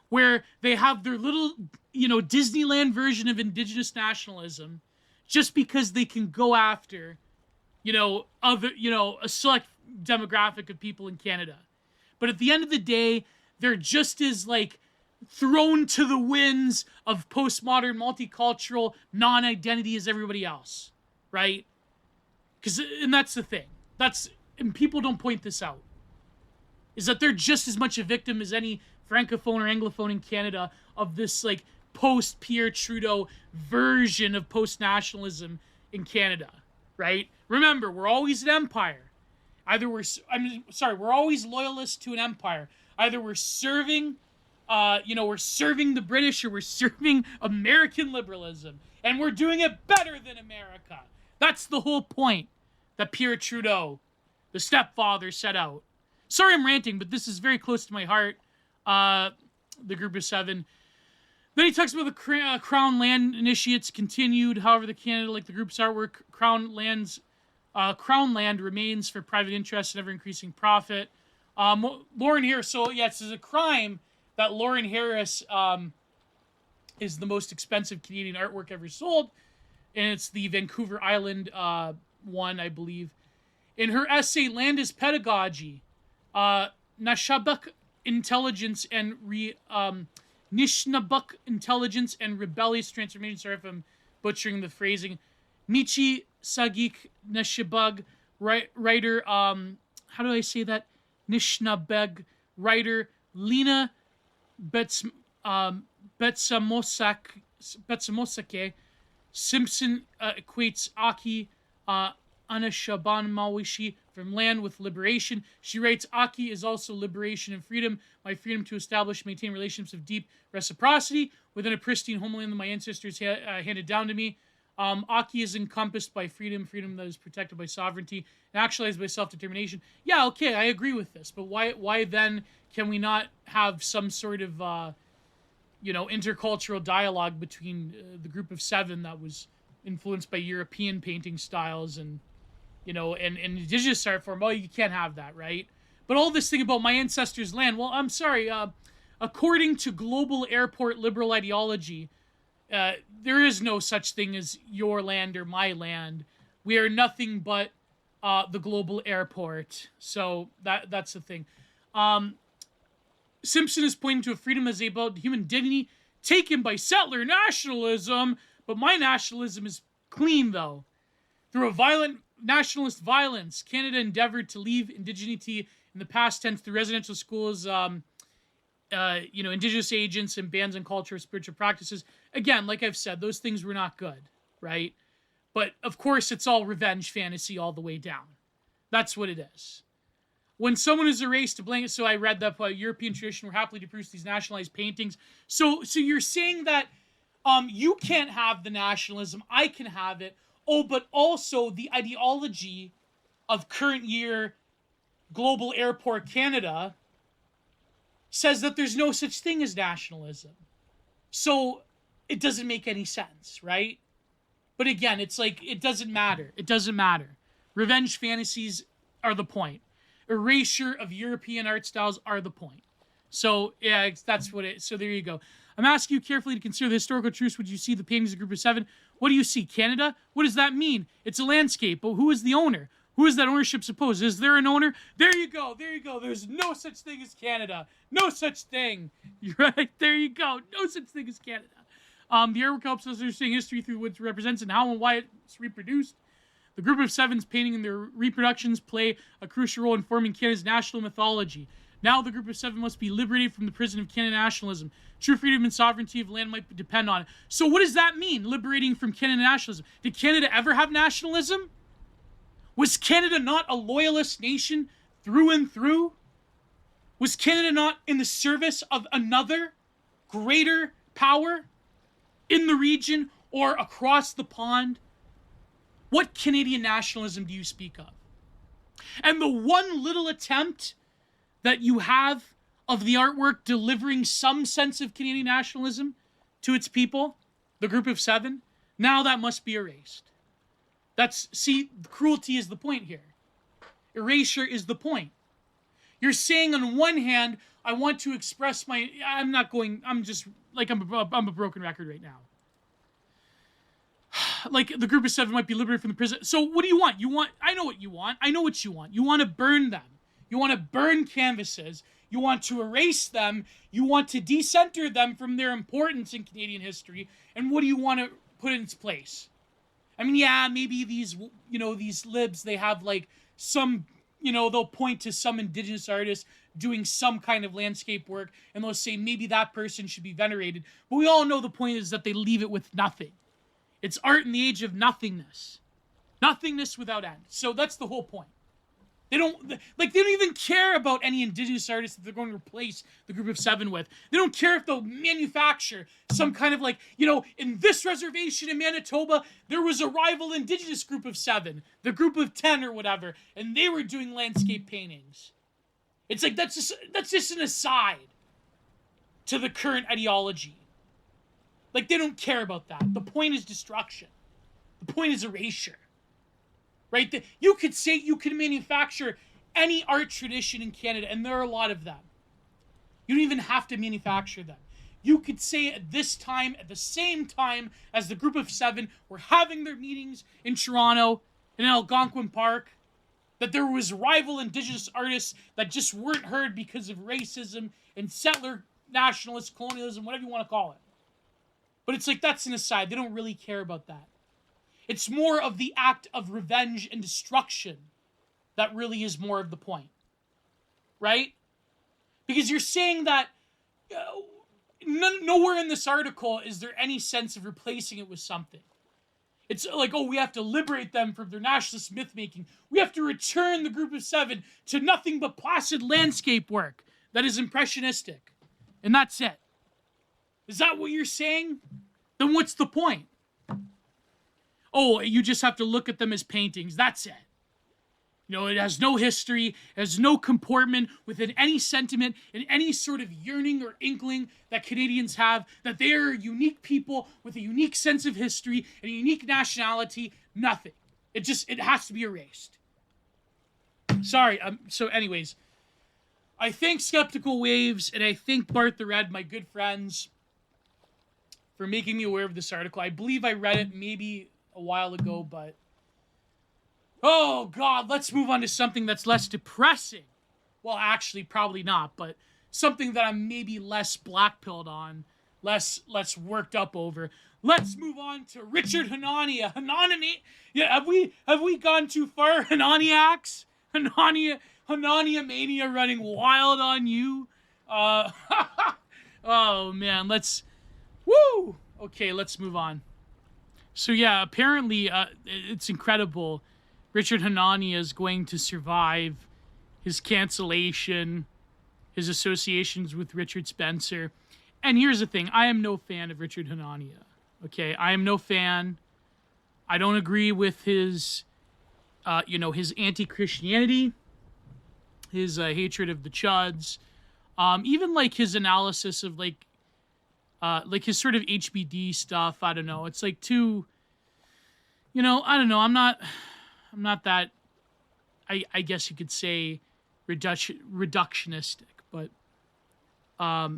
where they have their little, you know, Disneyland version of Indigenous nationalism, just because they can go after, you know, a select demographic of people in Canada. But at the end of the day, they're just as, like, thrown to the winds of postmodern, multicultural, non-identity as everybody else, right? And that's the thing. And people don't point this out, is that they're just as much a victim as any Francophone or Anglophone in Canada of this, like, post-Pierre Trudeau version of post-nationalism in Canada, right? Remember, we're always an empire. We're always loyalists to an empire. Either we're serving, we're serving the British, or we're serving American liberalism. And we're doing it better than America. That's the whole point that Pierre Trudeau, the stepfather, set out. Sorry I'm ranting, but this is very close to my heart. The group of seven. Then he talks about the Crown Land Initiates continued. However, the Canada, like the group's artwork, Crown Land remains for private interests and ever-increasing profit. Lauren Harris. So, yes, it's a crime that Lauren Harris is the most expensive Canadian artwork ever sold. And it's the Vancouver Island one, I believe. In her essay, Land is Pedagogy, Nishnabuk Intelligence and Nishnabuk Intelligence and Rebellious Transformation. Sorry if I'm butchering the phrasing. Michi Sagik Nishnabug, writer, how do I say that? Nishnabeg, writer, Lena Betsamosake, Simpson equates Aki, Anashaban Mawishi from Land with Liberation. She writes, Aki is also liberation and freedom. My freedom to establish and maintain relationships of deep reciprocity within a pristine homeland that my ancestors handed down to me. Aki is encompassed by freedom, freedom that is protected by sovereignty, and actualized by self-determination. Yeah, okay, I agree with this, but why then can we not have some sort of, intercultural dialogue between the group of seven that was influenced by European painting styles and, and indigenous art form? Well, you can't have that, right? But all this thing about my ancestors' land, well, I'm sorry, according to global airport liberal ideology, there is no such thing as your land or my land. We are nothing but the global airport. So that's the thing. Simpson is pointing to a freedom as about human dignity taken by settler nationalism, but my nationalism is clean, though. Through a violent nationalist violence, Canada endeavored to leave indigeneity in the past tense through residential schools, indigenous agents and bans on culture, spiritual practices. Again, like I've said, those things were not good, right? But of course, it's all revenge fantasy all the way down. That's what it is. When someone is erased to blanket, so I read that European tradition were happily to produce these nationalized paintings. So you're saying that you can't have the nationalism, I can have it. Oh, but also the ideology of current year global airport Canada says that there's no such thing as nationalism. So it doesn't make any sense, right? But again, it's like, it doesn't matter. It doesn't matter. Revenge fantasies are the point. Erasure of European art styles are the point. So, yeah, that's what it is. So there you go. I'm asking you carefully to consider the historical truths. Would you see the paintings of Group of Seven? What do you see? Canada? What does that mean? It's a landscape, but who is the owner? Who is that ownership supposed? Is there an owner? There you go. There you go. There's no such thing as Canada. No such thing. You're right. There you go. No such thing as Canada. The artwork helps us understand history through what it represents and how and why it's reproduced. The Group of Seven's painting and their reproductions play a crucial role in forming Canada's national mythology. Now the Group of Seven must be liberated from the prison of Canada nationalism. True freedom and sovereignty of land might depend on it. So what does that mean, liberating from Canada nationalism? Did Canada ever have nationalism? Was Canada not a loyalist nation through and through? Was Canada not in the service of another greater power in the region or across the pond? What Canadian nationalism do you speak of? And the one little attempt that you have of the artwork delivering some sense of Canadian nationalism to its people, the Group of Seven, now that must be erased. Cruelty is the point here. Erasure is the point. You're saying on one hand, I want to express I'm a broken record right now. Like, the Group of Seven might be liberated from the prison. So what do you want? I know what you want. I know what you want. You want to burn them. You want to burn canvases. You want to erase them. You want to decenter them from their importance in Canadian history. And what do you want to put in its place? I mean, yeah, maybe these libs, they have like some, they'll point to some indigenous artist doing some kind of landscape work, and they'll say maybe that person should be venerated. But we all know the point is that they leave it with nothing. It's art in the age of nothingness. Nothingness without end. So that's the whole point. They don't even care about any indigenous artists that they're going to replace the Group of Seven with. They don't care if they'll manufacture some kind of in this reservation in Manitoba, there was a rival indigenous Group of Seven, the Group of 10 or whatever, and they were doing landscape paintings. It's like, that's just an aside to the current ideology. Like, they don't care about that. The point is destruction. The point is erasure. Right? You could manufacture any art tradition in Canada, and there are a lot of them. You don't even have to manufacture them. You could say at this time, at the same time as the Group of Seven were having their meetings in Toronto, in Algonquin Park, that there was rival indigenous artists that just weren't heard because of racism and settler nationalist colonialism, whatever you want to call it. But it's like, that's an aside. They don't really care about that. It's more of the act of revenge and destruction that really is more of the point. Right? Because you're saying that nowhere in this article is there any sense of replacing it with something. It's like, oh, we have to liberate them from their nationalist myth-making. We have to return the Group of Seven to nothing but placid landscape work that is impressionistic. And that's it. Is that what you're saying? Then what's the point? oh, you just have to look at them as paintings. That's it. You know, it has no history, it has no comportment within any sentiment and any sort of yearning or inkling that Canadians have, that they are unique people with a unique sense of history and a unique nationality. Nothing. It has to be erased. Sorry. So anyways, I thank Skeptical Waves and I thank Bart the Red, my good friends, for making me aware of this article. I believe I read it maybe a while ago, but oh, God, let's move on to something that's less depressing. Well, actually, probably not, but something that I'm maybe less black-pilled on, less worked up over. Let's move on to Richard Hanania. Yeah, have we gone too far? Hananiacs? Hanania mania running wild on you? Oh, man, woo! Okay, let's move on. So, yeah, apparently, it's incredible. Richard Hanania is going to survive his cancellation, his associations with Richard Spencer. And here's the thing. I am no fan of Richard Hanania. Okay? I am no fan. I don't agree with his, his anti-Christianity, his hatred of the Chuds, even, like, his analysis of, like his sort of HBD stuff. I don't know. It's, like, too, I don't know. I'm not that, I guess you could say, reductionistic, but, I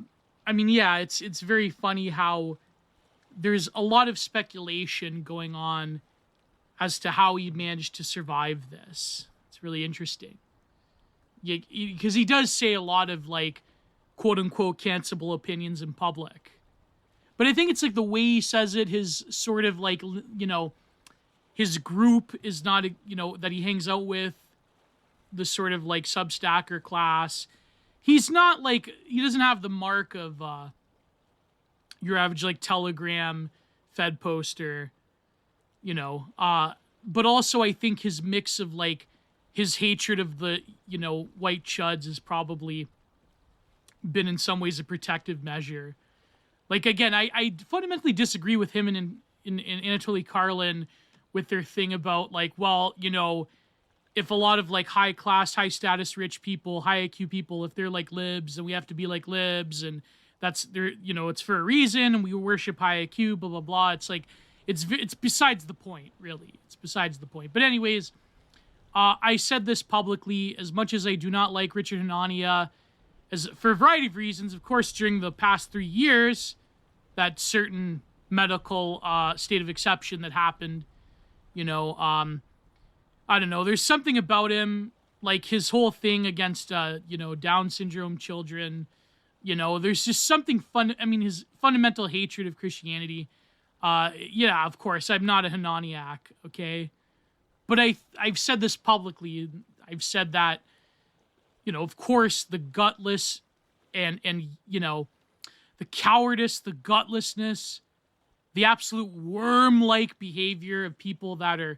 mean, yeah, it's very funny how there's a lot of speculation going on as to how he managed to survive this. It's really interesting. Because he does say a lot of, like, quote-unquote cancelable opinions in public. But I think it's, like, the way he says it, his sort of, like, his group is not, that he hangs out with, the sort of, like, Substacker class. He's not, like, he doesn't have the mark of your average, like, Telegram Fed poster, but also I think his mix of, like, his hatred of the, white chuds has probably been in some ways a protective measure. Like, again, I fundamentally disagree with him and in Anatoly Karlin with their thing about, like, well, if a lot of, like, high class, high status, rich people, high IQ people, if they're like libs, and we have to be like libs, and that's it's for a reason, and we worship high IQ, blah blah blah. It's like it's besides the point, really. It's besides the point. But anyways, I said this publicly. As much as I do not like Richard Hanania, for a variety of reasons, of course, during the past 3 years, that certain medical state of exception that happened, I don't know. There's something about him, like his whole thing against, Down syndrome children. There's just something fun. I mean, his fundamental hatred of Christianity. Yeah, of course, I'm not a Hananiac, okay? But I've said this publicly. I've said that, of course, the gutless and the cowardice, the gutlessness, the absolute worm-like behavior of people that are,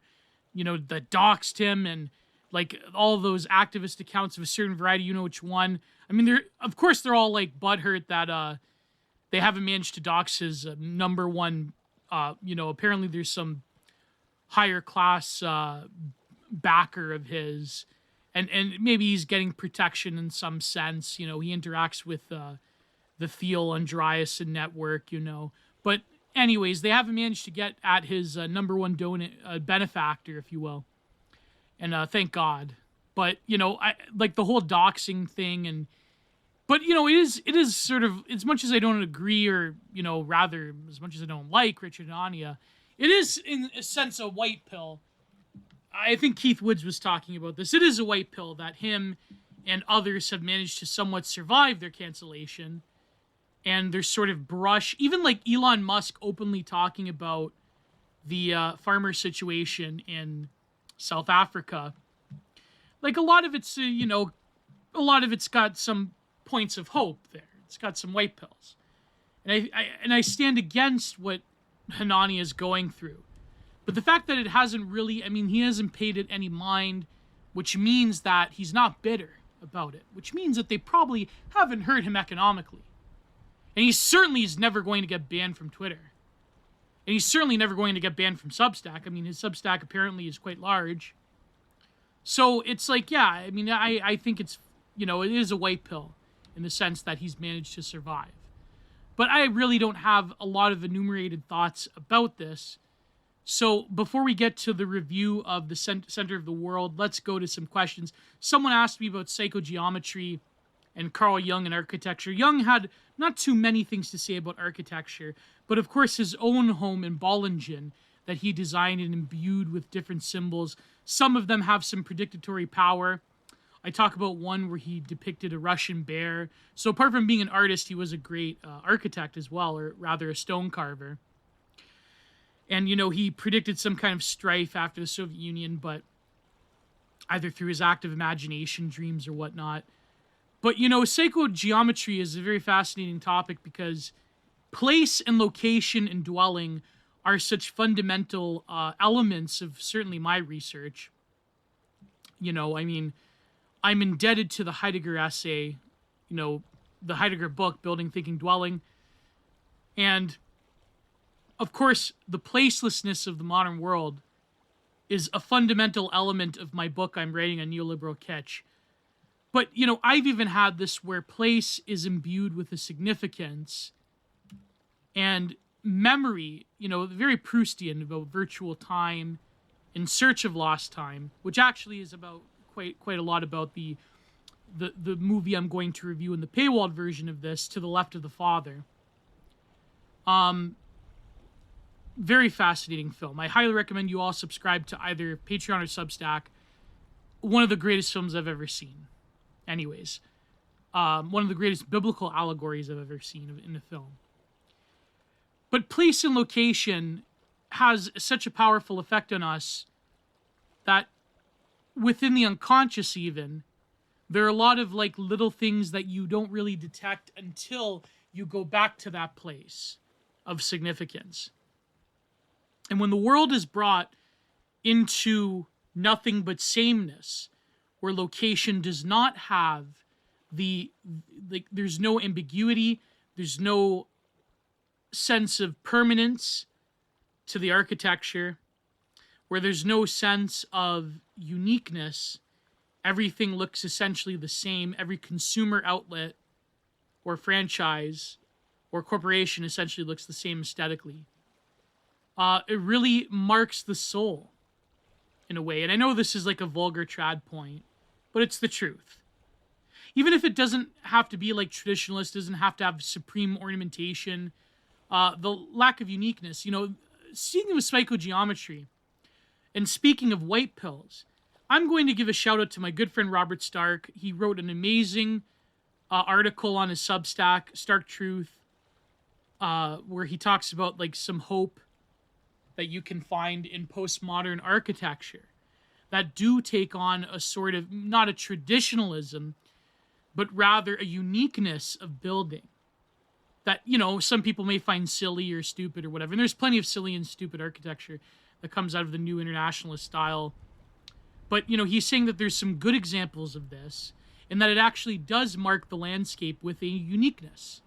that doxed him, and like all of those activist accounts of a certain variety, which one. I mean, they're all like butthurt that they haven't managed to dox his number one. Apparently there's some higher class backer of his, and maybe he's getting protection in some sense. He interacts with the Thiel Andreasen network. But anyways, they haven't managed to get at his number one benefactor, if you will. And thank God. But, I like the whole doxing thing. But it is sort of, as much as I don't agree, or, rather, as much as I don't like Richard Hanania, it is, in a sense, a white pill. I think Keith Woods was talking about this. It is a white pill that him and others have managed to somewhat survive their cancellation. And there's sort of brush, even like Elon Musk openly talking about the farmer situation in South Africa. Like a lot of it's, a lot of it's got some points of hope there. It's got some white pills. And I stand against what Hanania is going through. But the fact that it hasn't really, he hasn't paid it any mind, which means that he's not bitter about it, which means that they probably haven't hurt him economically. And he certainly is never going to get banned from Twitter. And he's certainly never going to get banned from Substack. I mean, his Substack apparently is quite large. So it's like, yeah, I mean, I think it's, it is a white pill in the sense that he's managed to survive. But I really don't have a lot of enumerated thoughts about this. So before we get to the review of the center of the world, let's go to some questions. Someone asked me about psychogeometry and Carl Jung and architecture. Jung had not too many things to say about architecture, but of course his own home in Bollingen that he designed and imbued with different symbols. Some of them have some predictory power. I talk about one where he depicted a Russian bear. So apart from being an artist, he was a great architect as well, or rather a stone carver. And, he predicted some kind of strife after the Soviet Union, but either through his active imagination, dreams, or whatnot. But, psychogeometry is a very fascinating topic because place and location and dwelling are such fundamental elements of certainly my research. I'm indebted to the Heidegger essay, the Heidegger book, Building, Thinking, Dwelling. And, of course, the placelessness of the modern world is a fundamental element of my book I'm writing on neoliberal kitsch. But, I've even had this where place is imbued with a significance and memory, very Proustian about virtual time, In Search of Lost Time, which actually is about quite a lot about the movie I'm going to review in the paywalled version of this, To the Left of the Father. Very fascinating film. I highly recommend you all subscribe to either Patreon or Substack. One of the greatest films I've ever seen. Anyways, one of the greatest biblical allegories I've ever seen in a film. But place and location has such a powerful effect on us that within the unconscious even, there are a lot of little things that you don't really detect until you go back to that place of significance. And when the world is brought into nothing but sameness, where location does not have there's no ambiguity, there's no sense of permanence to the architecture, where there's no sense of uniqueness, everything looks essentially the same, every consumer outlet or franchise or corporation essentially looks the same aesthetically. It really marks the soul in a way. And I know this is like a vulgar trad point, but it's the truth. Even if it doesn't have to be traditionalist, doesn't have to have supreme ornamentation, the lack of uniqueness, speaking of psychogeometry and speaking of white pills, I'm going to give a shout out to my good friend Robert Stark. He wrote an amazing article on his Substack, Stark Truth, where he talks about some hope that you can find in postmodern architecture that do take on a sort of, not a traditionalism, but rather a uniqueness of building that, some people may find silly or stupid or whatever. And there's plenty of silly and stupid architecture that comes out of the new internationalist style. But, he's saying that there's some good examples of this and that it actually does mark the landscape with a uniqueness.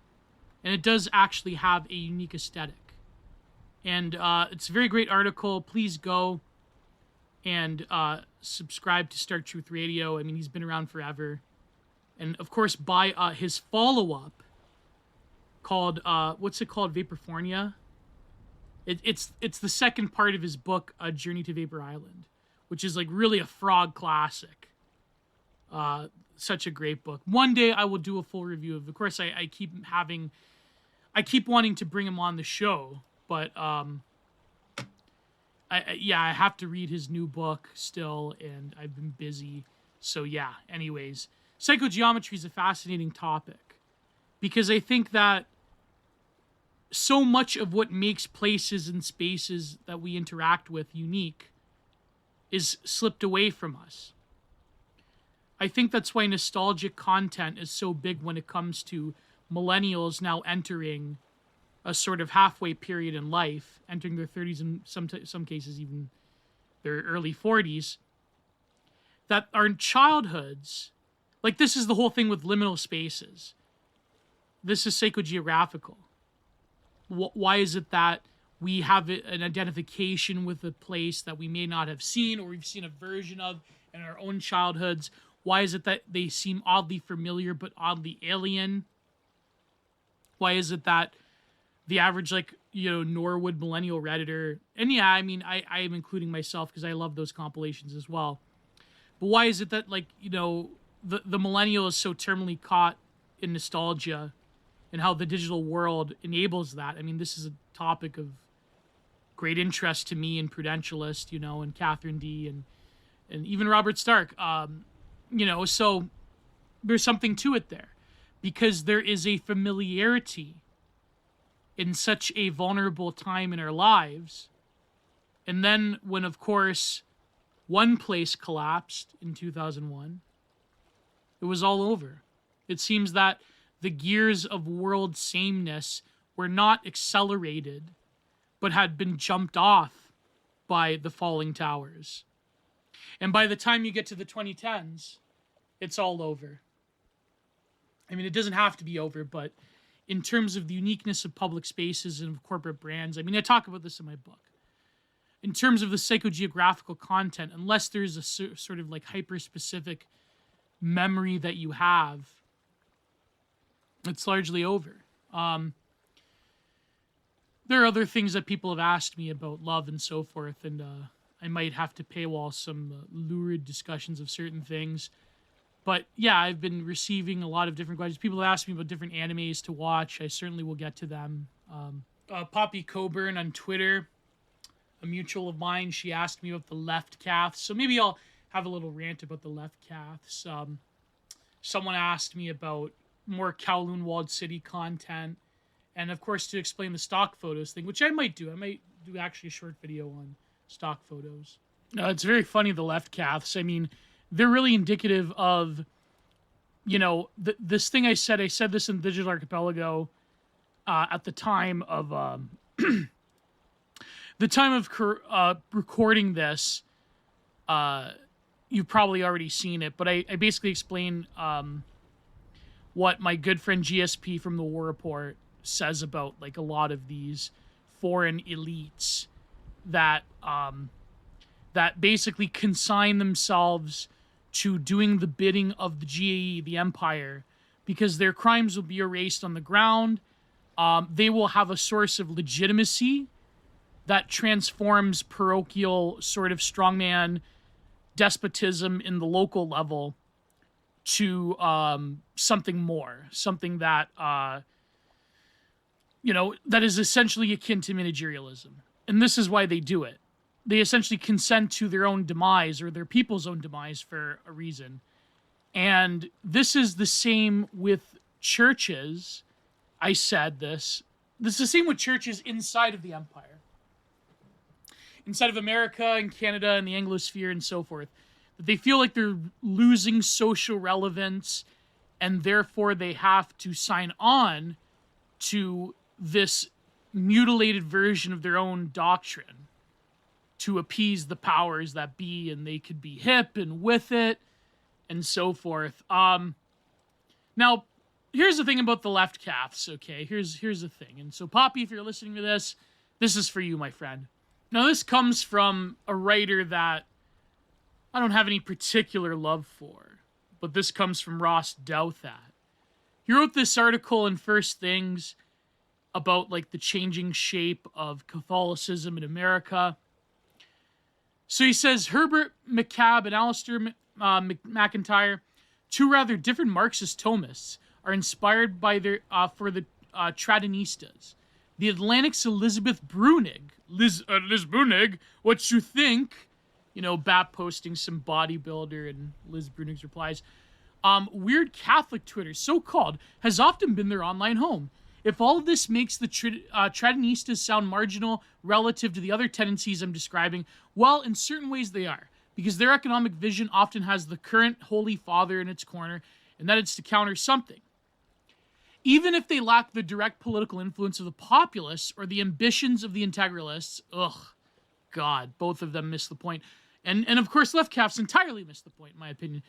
And it does actually have a unique aesthetic. And it's a very great article. Please go and subscribe to Stark Truth Radio. I mean, he's been around forever. And, of course, buy his follow-up called, what's it called? Vaporfornia? It's the second part of his book, A Journey to Vapor Island, which is really a frog classic. Such a great book. One day I will do a full review of course, I keep wanting to bring him on the show, but I have to read his new book still, and I've been busy. So yeah, anyways, psychogeometry is a fascinating topic because I think that so much of what makes places and spaces that we interact with unique is slipped away from us. I think that's why nostalgic content is so big when it comes to millennials now entering a sort of halfway period in life, entering their 30s and some cases even their early 40s, that our childhoods, this is the whole thing with liminal spaces. This is psychogeographical. Why is it that we have an identification with a place that we may not have seen or we've seen a version of in our own childhoods? Why is it that they seem oddly familiar but oddly alien? Why is it that the average, like, Norwood millennial Redditor, and yeah, I mean, I am including myself because I love those compilations as well. But why is it that, like, the millennial is so terminally caught in nostalgia and how the digital world enables that? I mean, this is a topic of great interest to me and Prudentialist, and Catherine D. and even Robert Stark. So there's something to it there because there is a familiarity in such a vulnerable time in our lives. And then when, of course, one place collapsed in 2001, it was all over. It seems that the gears of world sameness were not accelerated, but had been jumped off by the falling towers. And by the time you get to the 2010s, it's all over. I mean, it doesn't have to be over, but in terms of the uniqueness of public spaces and of corporate brands, I mean, I talk about this in my book. In terms of the psychogeographical content, unless there's a sort of like hyper-specific memory that you have, it's largely over. There are other things that people have asked me about love and so forth, and I might have to paywall some lurid discussions of certain things. But yeah, I've been receiving a lot of different questions. People have asked me about different animes to watch. I certainly will get to them. Poppy Coburn on Twitter, a mutual of mine, she asked me about the left caths. So maybe I'll have a little rant about the left caths. Someone asked me about more Kowloon Walled City content. And of course, to explain the stock photos thing, which I might do. I might do actually a short video on stock photos. It's very funny, the left caths. I mean, they're really indicative of, this thing I said this in Digital Archipelago at the time of recording this. You've probably already seen it, but I basically explain what my good friend GSP from the War Report says about like a lot of these foreign elites that that basically consign themselves to doing the bidding of the GAE, the empire, because their crimes will be erased on the ground. They will have a source of legitimacy that transforms parochial sort of strongman despotism in the local level to something more, something that that is essentially akin to managerialism. And this is why they do it. They essentially consent to their own demise or their people's own demise for a reason. And this is the same with churches. I said this. This is the same with churches inside of the empire. Inside of America and Canada and the Anglosphere and so forth. That they feel like they're losing social relevance and therefore they have to sign on to this mutilated version of their own doctrine to appease the powers that be, and they could be hip and with it and so forth. Now, here's the thing about the left caths, okay? Here's the thing. And so, Poppy, if you're listening to this, this is for you, my friend. Now, this comes from a writer that I don't have any particular love for, but this comes from Ross Douthat. He wrote this article in First Things about, like, the changing shape of Catholicism in America. So he says, Herbert McCabe and Alistair McIntyre, two rather different Marxist Thomists, are inspired by their for the Tradinistas. The Atlantic's Elizabeth Brunig. Liz Brunig, what you think? Bap posting some bodybuilder and Liz Brunig's replies. Weird Catholic Twitter, so-called, has often been their online home. If all of this makes the Tradinistas sound marginal relative to the other tendencies I'm describing, well, in certain ways they are, because their economic vision often has the current Holy Father in its corner, and that it's to counter something. Even if they lack the direct political influence of the populists or the ambitions of the integralists, God, both of them miss the point. And of course, left caths entirely miss the point, in my opinion.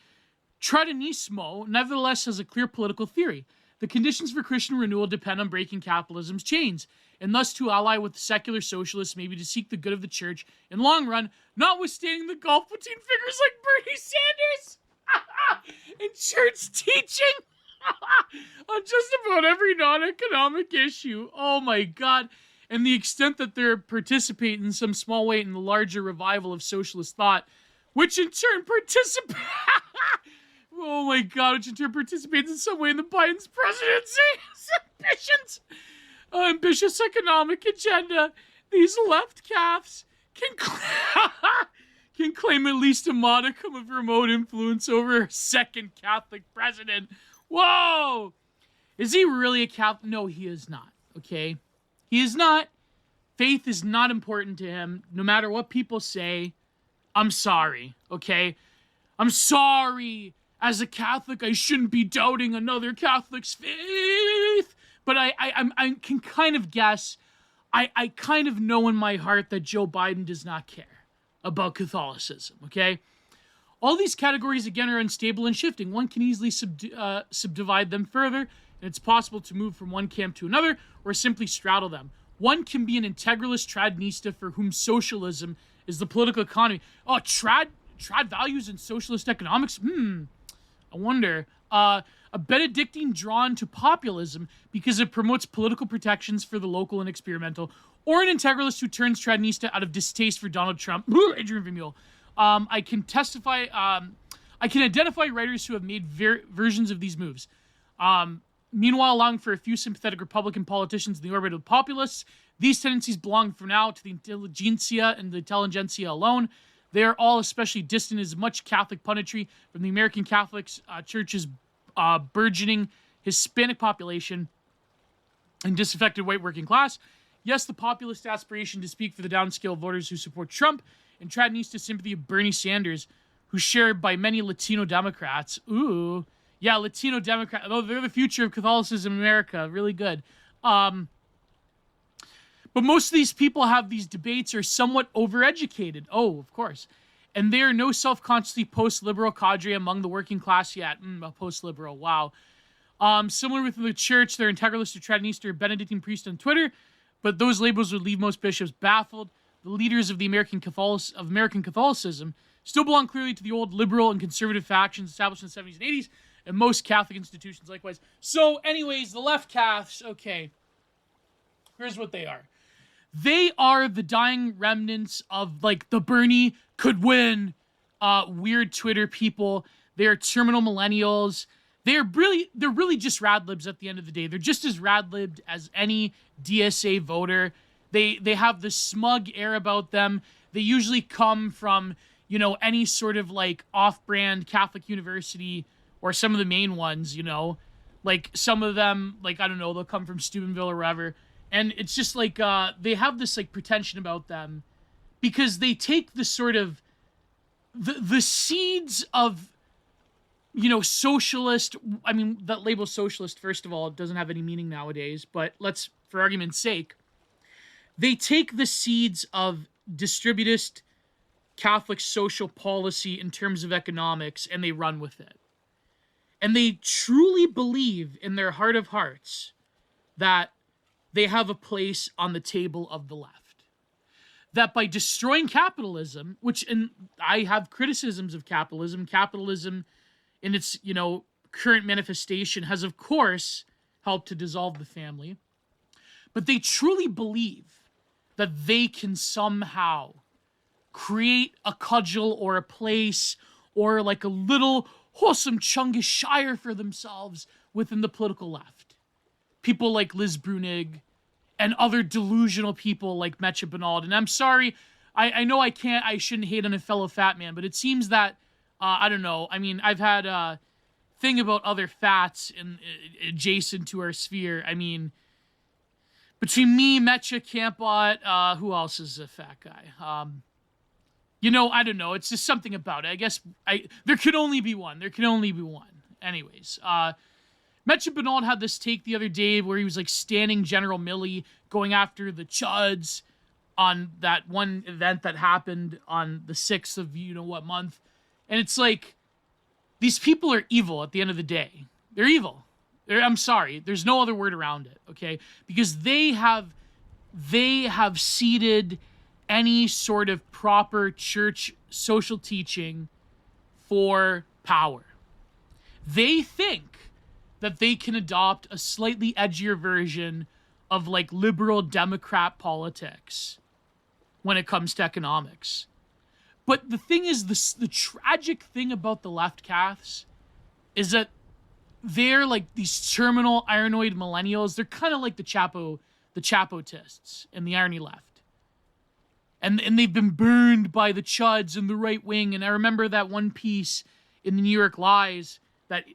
Tradinismo, nevertheless, has a clear political theory. The conditions for Christian renewal depend on breaking capitalism's chains, and thus to ally with secular socialists may be to seek the good of the church in long run, notwithstanding the gulf between figures like Bernie Sanders and church teaching on just about every non-economic issue. Oh my God. And the extent that they're participating in some small way in the larger revival of socialist thought, which in turn participates oh my God, which in turn participates in some way in the Biden's presidency's ambitious economic agenda. These left calves can claim at least a modicum of remote influence over a second Catholic president. Whoa! Is he really a Catholic? No, he is not, okay? He is not. Faith is not important to him, no matter what people say. I'm sorry, okay? I'm sorry. As a Catholic, I shouldn't be doubting another Catholic's faith. But I can kind of guess, I kind of know in my heart that Joe Biden does not care about Catholicism, okay? All these categories, again, are unstable and shifting. One can easily subdivide them further, and it's possible to move from one camp to another or simply straddle them. One can be an integralist tradnista for whom socialism is the political economy. Oh, trad values in socialist economics? I wonder. A Benedictine drawn to populism because it promotes political protections for the local and experimental, or an integralist who turns tradnista out of distaste for Donald Trump. Adrian Vermeule. I can identify writers who have made versions of these moves. Meanwhile, allowing for a few sympathetic Republican politicians in the orbit of populists, these tendencies belong for now to the intelligentsia and the intelligentsia alone. They are all especially distant as much Catholic punditry from the American Catholic Church's burgeoning Hispanic population and disaffected white working class. Yes, the populist aspiration to speak for the downscale voters who support Trump and tradnista sympathy of Bernie Sanders, who's shared by many Latino Democrats. Ooh, yeah, Latino Democrats. Oh, they're the future of Catholicism in America. Really good. But most of these people have these debates are somewhat overeducated. Oh, of course. And they are no self-consciously post-liberal cadre among the working class yet. A post-liberal, wow. Similar with the church, they're integralist or tradnista or Benedictine priest on Twitter, but those labels would leave most bishops baffled. The leaders of the American Catholicism still belong clearly to the old liberal and conservative factions established in the 70s and 80s, and most Catholic institutions likewise. So, anyways, the left Caths, okay. Here's what they are. They are the dying remnants of, like, the Bernie could win weird Twitter people. They're terminal millennials. They're really just rad-libs at the end of the day. They're just as rad-libbed as any DSA voter. They have this smug air about them. They usually come from, you know, any sort of, like, off-brand Catholic university or some of the main ones, you know. Like, some of them, like, I don't know, they'll come from Steubenville or wherever. And it's just like, they have this, like, pretension about them because they take the sort of, the seeds of, you know, socialist, I mean, that label socialist, first of all, doesn't have any meaning nowadays, but let's, for argument's sake, they take the seeds of distributist Catholic social policy in terms of economics and they run with it. And they truly believe in their heart of hearts that they have a place on the table of the left. That by destroying capitalism, which, and I have criticisms of capitalism in its, you know, current manifestation has, of course, helped to dissolve the family. But they truly believe that they can somehow create a cudgel or a place or like a little wholesome Chungus Shire for themselves within the political left. People like Liz Brunig and other delusional people like Metcha Bernald. And I'm sorry, I know I shouldn't hate on a fellow fat man, but it seems that, I don't know, I mean, I've had a thing about other fats adjacent to our sphere. I mean, between me, Metcha, Campbot, who else is a fat guy? You know, I don't know. It's just something about it. I guess there could only be one. There can only be one. Anyways, Metcha Bernald had this take the other day where he was like standing General Milley going after the Chuds on that one event that happened on the 6th of you know what month. And it's like, these people are evil at the end of the day. They're evil. I'm sorry, there's no other word around it, okay? Because they have ceded any sort of proper church social teaching for power. They think that they can adopt a slightly edgier version of like liberal Democrat politics when it comes to economics. But the thing is, the tragic thing about the left caths is that they're like these terminal ironoid millennials. They're kind of like the Chapotists and the irony left. And they've been burned by the chuds and the right wing. And I remember that one piece in the New York Lies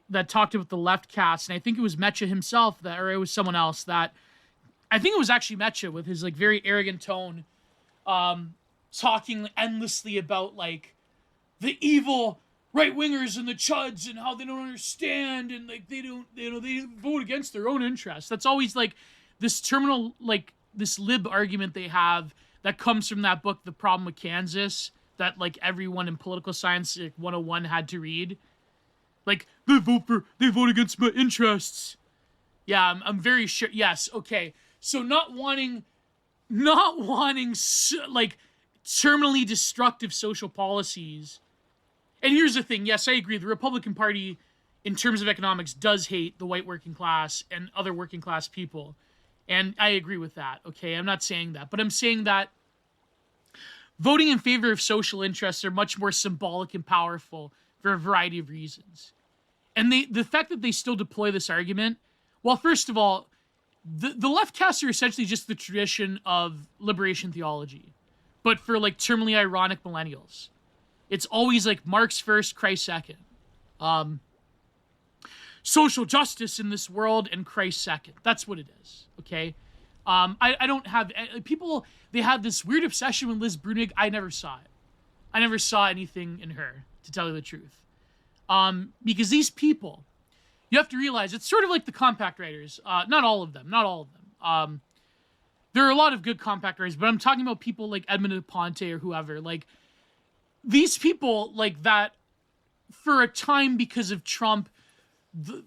that talked about the left cast, and I think it was Mecha himself or it was someone else that, I think it was actually Mecha with his like very arrogant tone, talking endlessly about like the evil right wingers and the chuds and how they don't understand and like they vote against their own interests. That's always like this terminal, like this lib argument they have that comes from that book, The Problem with Kansas, that like everyone in political science like 101 had to read. Like, they vote against my interests. Yeah, I'm very sure. Yes, okay. So not wanting like terminally destructive social policies. And here's the thing. Yes, I agree. The Republican Party, in terms of economics, does hate the white working class and other working class people. And I agree with that, okay? I'm not saying that. But I'm saying that voting in favor of social interests are much more symbolic and powerful for a variety of reasons. And the fact that they still deploy this argument, well, first of all, the left casts are essentially just the tradition of liberation theology, but for like terminally ironic millennials. It's always like Marx first, Christ second. Social justice in this world and Christ second. That's what it is, okay? I don't have... People, they have this weird obsession with Liz Brunig. I never saw it. I never saw anything in her, to tell you the truth. Because these people, you have to realize, it's sort of like the compact writers. Not all of them. There are a lot of good compact writers, but I'm talking about people like Edmond de Ponte or whoever. Like, these people, like that, for a time because of Trump,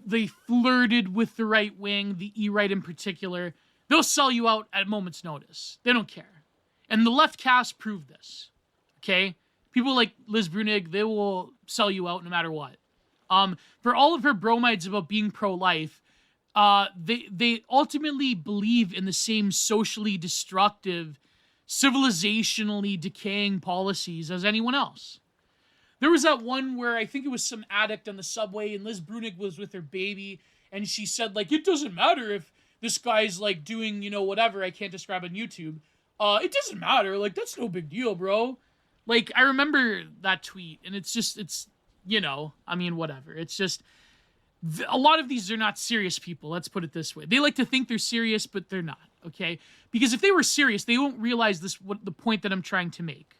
they flirted with the right wing, the E-right in particular. They'll sell you out at a moment's notice. They don't care. And the left cast proved this, okay? People like Liz Brunig, they will sell you out no matter what. For all of her bromides about being pro-life, they ultimately believe in the same socially destructive, civilizationally decaying policies as anyone else. There was that one where I think it was some addict on the subway and Liz Brunig was with her baby and she said, like, it doesn't matter if this guy's, like, doing, whatever I can't describe on YouTube. It doesn't matter. Like, that's no big deal, bro. Like, I remember that tweet, and it's whatever. It's just, a lot of these are not serious people, let's put it this way. They like to think they're serious, but they're not, okay? Because if they were serious, they won't realize the point that I'm trying to make.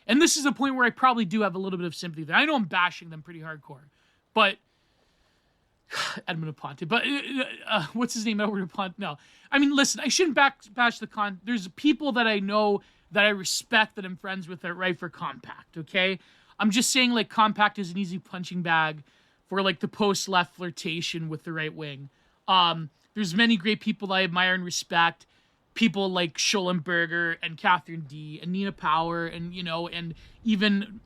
And this is a point where I probably do have a little bit of sympathy there. I know I'm bashing them pretty hardcore, but... Edmond de Ponte, but what's his name? Edward de Ponte? No. I mean, listen, I shouldn't bash the There's people that I know that I respect, that I'm friends with, that write for Compact, okay? I'm just saying, like, Compact is an easy punching bag for, like, the post-left flirtation with the right wing. There's many great people that I admire and respect. People like Schollenberger and Catherine D. and Nina Power and, and even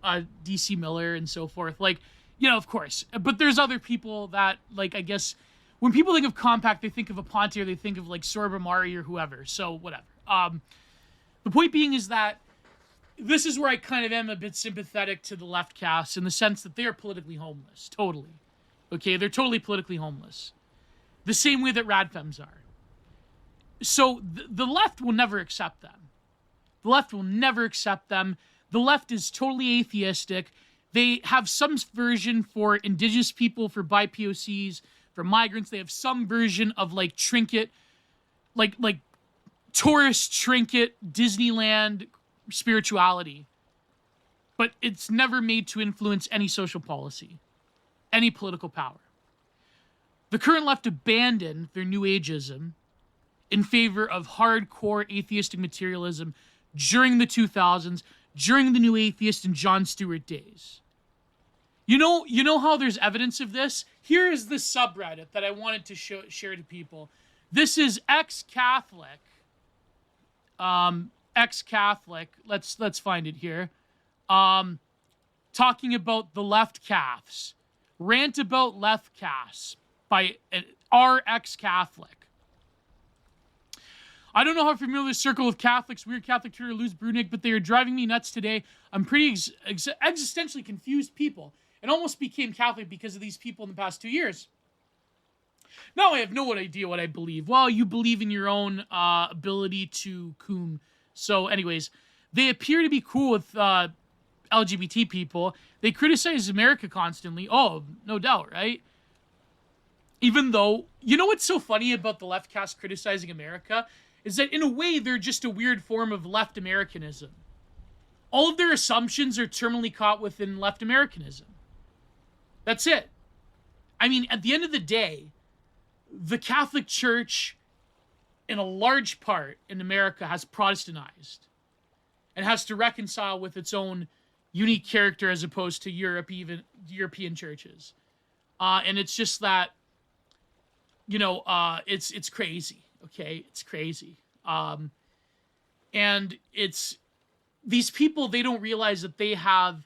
D.C. Miller and so forth. Like, of course. But there's other people that, like, I guess, when people think of Compact, they think of Aponte or they think of, like, Sorba Mari or whoever. So, whatever. The point being is that this is where I kind of am a bit sympathetic to the left cast in the sense that they are politically homeless. Totally. Okay? They're totally politically homeless. The same way that radfems are. So, the left will never accept them. The left will never accept them. The left is totally atheistic. They have some version for indigenous people, for BIPOCs, for migrants. They have some version of, like, trinket, like tourist trinket, Disneyland spirituality. But it's never made to influence any social policy, any political power. The current left abandoned their New Ageism in favor of hardcore atheistic materialism during the 2000s, during the New Atheist and Jon Stewart days. You know how there's evidence of this? Here is the subreddit that I wanted to share to people. This is ex-Catholic. Ex-Catholic. Let's find it here. Talking about the left calves. Rant about left calves by our ex-Catholic. I don't know how familiar with the circle of Catholics, weird Catholic Twitter, Luz Brunig, but they are driving me nuts today. I'm pretty existentially confused people and almost became Catholic because of these people in the past 2 years. Now I have no idea what I believe. Well, you believe in your own ability to coom. So anyways, they appear to be cool with LGBT people. They criticize America constantly. Oh, no doubt, right? Even though, you know what's so funny about the left cast criticizing America? Is that in a way, they're just a weird form of left Americanism. All of their assumptions are terminally caught within left Americanism. That's it. I mean, at the end of the day, the Catholic Church, in a large part in America, has Protestantized and has to reconcile with its own unique character as opposed to European churches. And it's just that, it's crazy. Okay, it's crazy. And it's these people, they don't realize that they have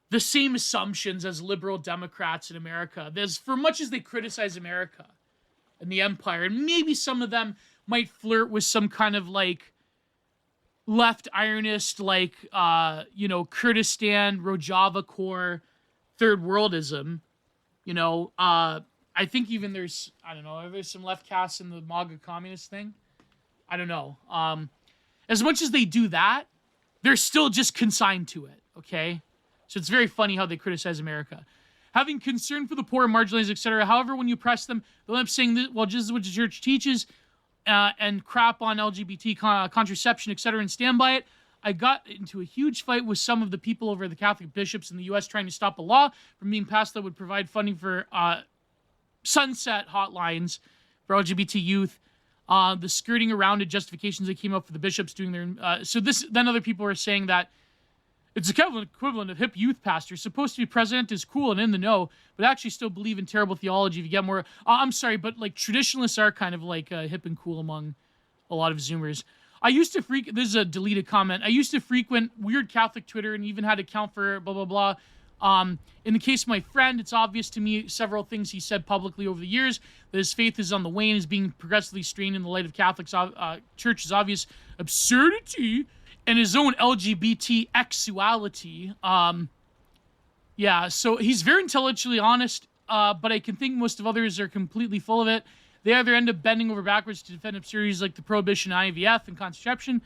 the same assumptions as liberal Democrats in America. There's, for much as they criticize America and the empire, and maybe some of them might flirt with some kind of like left ironist, like, Kurdistan, Rojava core, third worldism, I think even there's some left casts in the MAGA communist thing. I don't know. As much as they do that, they're still just consigned to it, okay? So it's very funny how they criticize America. Having concern for the poor, marginalized, etc. However, when you press them, they'll end up saying that, well, just what the church teaches and crap on LGBT contraception, etc. and stand by it. I got into a huge fight with some of the people over the Catholic bishops in the U.S. trying to stop a law from being passed that would provide funding for sunset hotlines for LGBT youth. The skirting around it justifications that came up for the bishops doing their... then other people are saying that it's the equivalent of hip youth pastors. Supposed to be president is cool and in the know, but actually still believe in terrible theology if you get more... I'm sorry, but like traditionalists are kind of like hip and cool among a lot of Zoomers. I used to this is a deleted comment. I used to frequent weird Catholic Twitter and even had an account for blah, blah, blah. In the case of my friend, it's obvious to me several things he said publicly over the years that his faith is on the wane, is being progressively strained in the light of Catholic Church's obvious absurdity and his own LGBT sexuality. So he's very intellectually honest, but I can think most of others are completely full of it. They either end up bending over backwards to defend absurdities like the prohibition of IVF and contraception.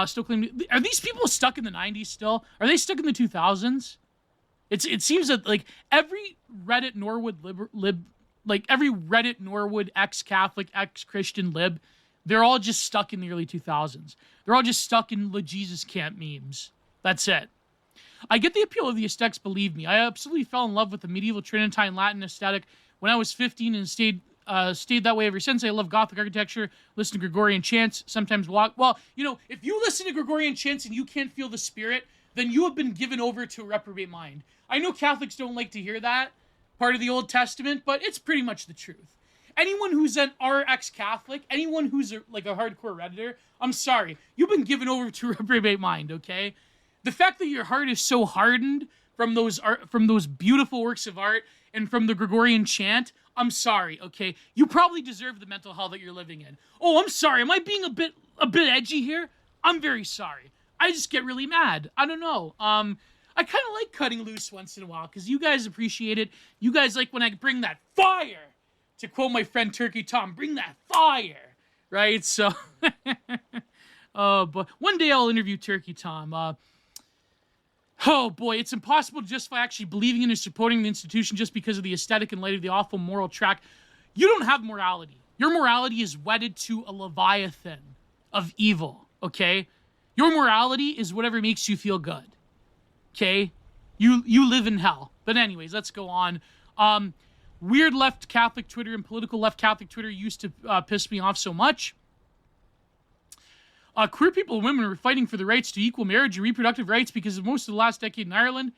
Still claiming, are these people stuck in the 90s still? Are they stuck in the 2000s? It seems that like every Reddit Norwood every Reddit Norwood ex-Catholic, ex-Christian lib, they're all just stuck in the early 2000s. They're all just stuck in the Jesus camp memes. That's it. I get the appeal of the aesthetics, believe me. I absolutely fell in love with the medieval Tridentine Latin aesthetic when I was 15 and stayed that way ever since. I love Gothic architecture, listen to Gregorian chants, sometimes walk. Well, if you listen to Gregorian chants and you can't feel the spirit, then you have been given over to a reprobate mind. I know Catholics don't like to hear that part of the Old Testament, but it's pretty much the truth. Anyone who's an ex-Catholic, anyone who's a hardcore Redditor, I'm sorry, you've been given over to a reprobate mind, okay? The fact that your heart is so hardened from those beautiful works of art and from the Gregorian chant, I'm sorry, okay? You probably deserve the mental hell that you're living in. Oh, I'm sorry, am I being a bit edgy here? I'm very sorry. I just get really mad. I don't know. I kind of like cutting loose once in a while because you guys appreciate it. You guys like when I bring that fire. To quote my friend Turkey Tom, bring that fire, right? So, but one day I'll interview Turkey Tom. Oh boy, it's impossible to justify actually believing in or supporting the institution just because of the aesthetic in light of the awful moral track. You don't have morality. Your morality is wedded to a leviathan of evil, okay? Your morality is whatever makes you feel good, okay? You live in hell. But anyways, let's go on. Weird left Catholic Twitter and political left Catholic Twitter used to piss me off so much. Queer people and women are fighting for the rights to equal marriage and reproductive rights because of most of the last decade in Ireland.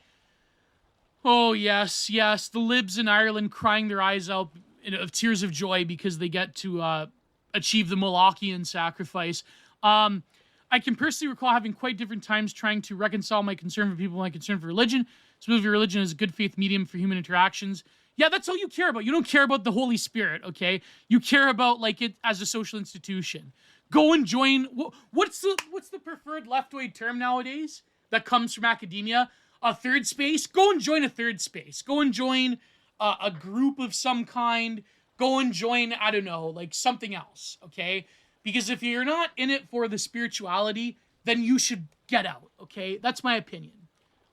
Oh, yes, yes. The libs in Ireland crying their eyes out of tears of joy because they get to achieve the Molochian sacrifice. Um, I can personally recall having quite different times trying to reconcile my concern for people and my concern for religion. Specifically, religion is a good faith medium for human interactions. Yeah, that's all you care about. You don't care about the Holy Spirit, okay? You care about like it as a social institution. Go and join. What's the preferred leftoid term nowadays that comes from academia? A third space. Go and join a third space. Go and join a group of some kind. Go and join, I don't know, like something else, okay? Because if you're not in it for the spirituality, then you should get out, okay? That's my opinion.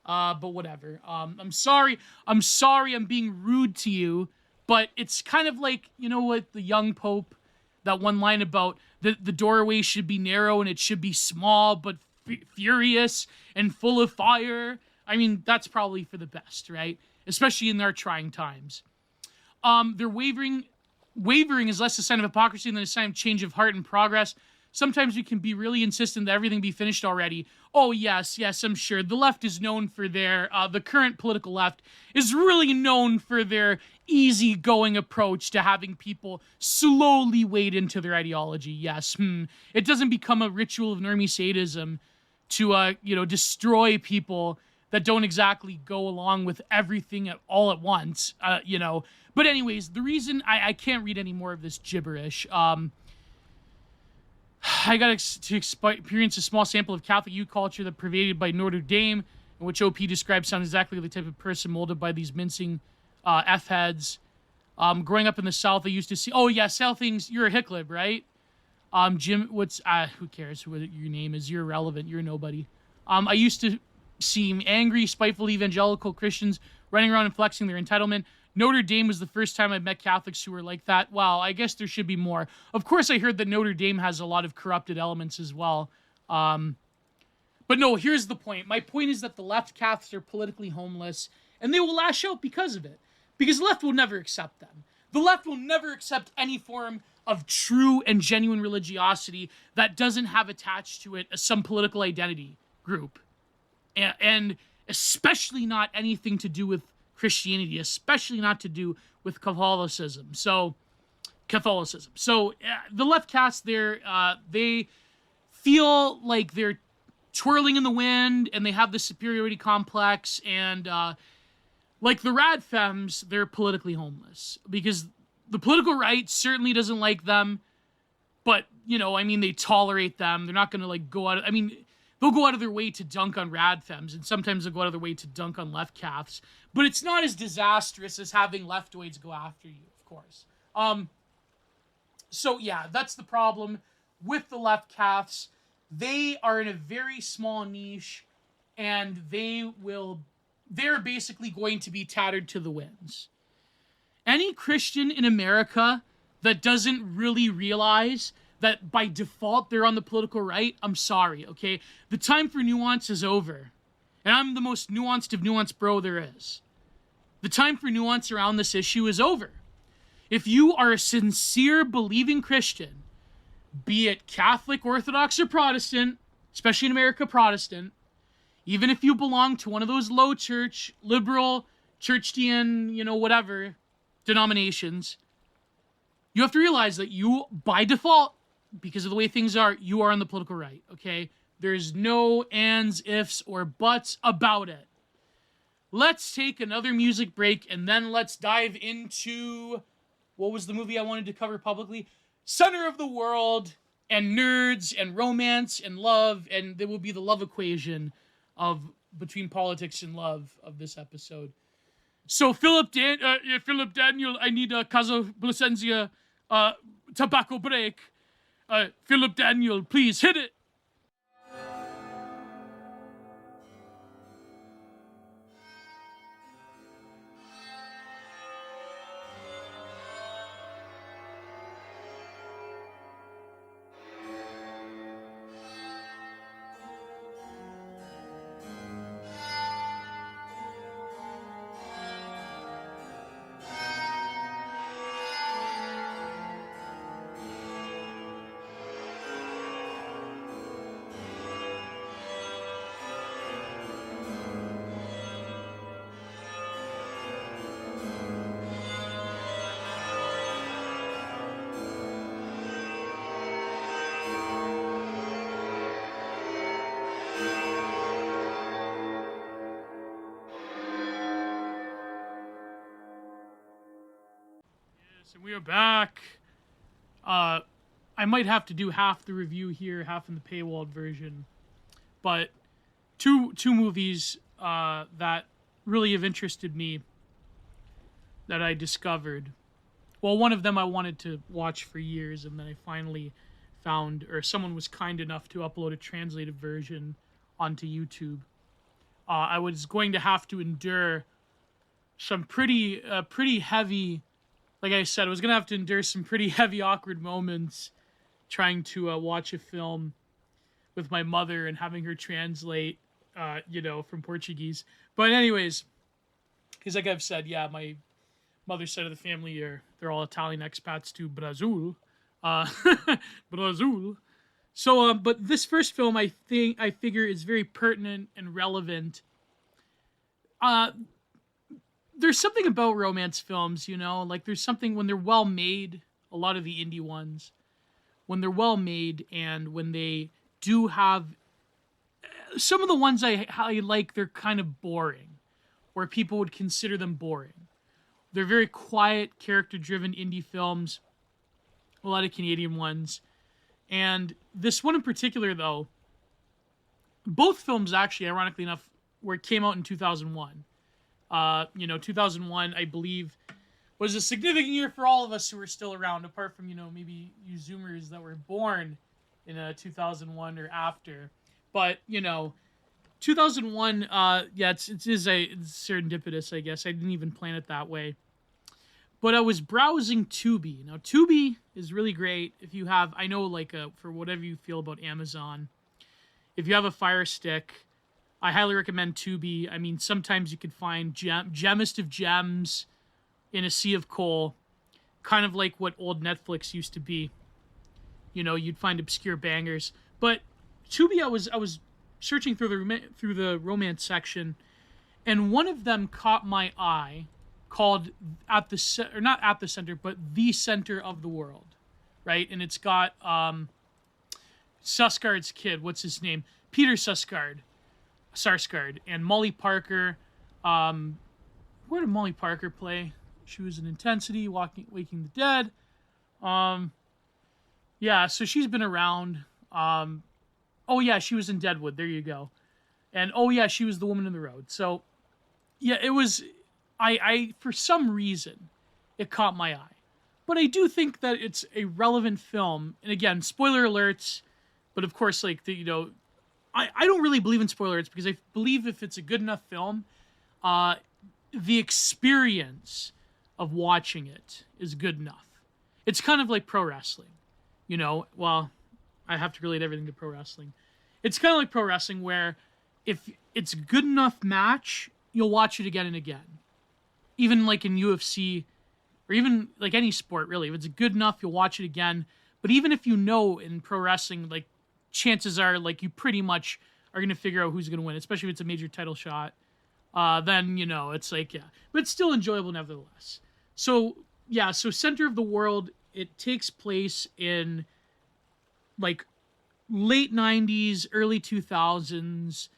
But whatever. I'm sorry. I'm being rude to you, but it's kind of like, you know what, the young pope, that one line about the doorway should be narrow and it should be small, but furious and full of fire. I mean, that's probably for the best, right? Especially in our trying times. Their wavering is less a sign of hypocrisy than a sign of change of heart and progress. Sometimes we can be really insistent that everything be finished already. Oh, yes, I'm sure. The left is known for the current political left is really known for their easygoing approach to having people slowly wade into their ideology. Yes, It doesn't become a ritual of normie sadism to, destroy people that don't exactly go along with everything all at once, But anyways, the reason I can't read any more of this gibberish, I got to experience a small sample of Catholic youth culture that pervaded by Notre Dame, in which OP describes sound exactly the type of person molded by these mincing F-heads. Growing up in the South, I used to see, oh yeah, South things, you're a hicklib, right? Jim, who cares what your name is? You're irrelevant. You're nobody. I used to see angry, spiteful evangelical Christians running around and flexing their entitlement. Notre Dame was the first time I met Catholics who were like that. Wow, I guess there should be more. Of course, I heard that Notre Dame has a lot of corrupted elements as well. But no, here's the point. My point is that the left Catholics are politically homeless, and they will lash out because of it. Because the left will never accept them. The left will never accept any form of true and genuine religiosity that doesn't have attached to it some political identity group. And especially not anything to do with Christianity, especially not to do with Catholicism. So the left cast there, they feel like they're twirling in the wind, and they have this superiority complex, and like the rad femmes, they're politically homeless because the political right certainly doesn't like them, but they tolerate them. They're not gonna like go out. They'll go out of their way to dunk on rad femmes, and sometimes they'll go out of their way to dunk on left caths. But it's not as disastrous as having leftoids go after you, of course. So yeah, that's the problem with the left caths. They are in a very small niche, and they're basically going to be tattered to the winds. Any Christian in America that doesn't really realize that by default they're on the political right, I'm sorry, okay? The time for nuance is over. And I'm the most nuanced of nuanced bro there is. The time for nuance around this issue is over. If you are a sincere believing Christian, be it Catholic, Orthodox, or Protestant, especially in America, Protestant, even if you belong to one of those low church, liberal, churchtian, whatever, denominations, you have to realize that you, by default, because of the way things are, you are on the political right, okay? There's no ands, ifs, or buts about it. Let's take another music break, and then let's dive into, what was the movie I wanted to cover publicly? Center of the World, and nerds, and romance, and love, and there will be the love equation between politics and love of this episode. So, Philip Daniel, I need a Casa Placencia tobacco break. Philip Daniel, please hit it. We are back. I might have to do half the review here, half in the paywalled version. But two movies that really have interested me that I discovered. Well, one of them I wanted to watch for years, and then I finally found, or someone was kind enough to upload a translated version onto YouTube. I was going to have to endure some pretty heavy, like I said, I was going to have to endure some pretty heavy, awkward moments trying to watch a film with my mother and having her translate, from Portuguese. But anyways, because like I've said, yeah, my mother's side of the family they're all Italian expats to Brazil. Brazil. So, but this first film, I figure is very pertinent and relevant. There's something about romance films, like there's something when they're well made, a lot of the indie ones, when they're well made and when they do have, some of the ones I like, they're kind of boring, where people would consider them boring. They're very quiet, character-driven indie films, a lot of Canadian ones. And this one in particular, though, both films actually, ironically enough, where it came out in 2001. 2001, I believe, was a significant year for all of us who were still around, apart from, maybe you Zoomers that were born in 2001 or after. But, 2001, it's serendipitous, I guess. I didn't even plan it that way. But I was browsing Tubi. Now, Tubi is really great if you have, I know, for whatever you feel about Amazon, if you have a Fire Stick, I highly recommend Tubi. I mean, sometimes you could find gemmest of gems in a sea of coal, kind of like what old Netflix used to be. You'd find obscure bangers. But Tubi, I was searching through the romance section, and one of them caught my eye, called not at the center, but the center of the world, right? And it's got Sarsgaard's kid. What's his name? Peter Sarsgaard, and Molly Parker. Where did Molly Parker play? She was in Intensity, Waking the Dead. So she's been around. She was in Deadwood. There you go. And she was the woman in the road. So yeah, it was. I for some reason, it caught my eye. But I do think that it's a relevant film. And again, spoiler alerts. But of course, I don't really believe in spoiler alerts because I believe if it's a good enough film, the experience of watching it is good enough. It's kind of like pro wrestling. Well, I have to relate everything to pro wrestling. It's kind of like pro wrestling where if it's a good enough match, you'll watch it again and again. Even like in UFC, or even like any sport, really. If it's good enough, you'll watch it again. But even if in pro wrestling, chances are, you pretty much are going to figure out who's going to win, especially if it's a major title shot. Then, it's But it's still enjoyable nevertheless. So Center of the World, it takes place in, late 90s, early 2000s,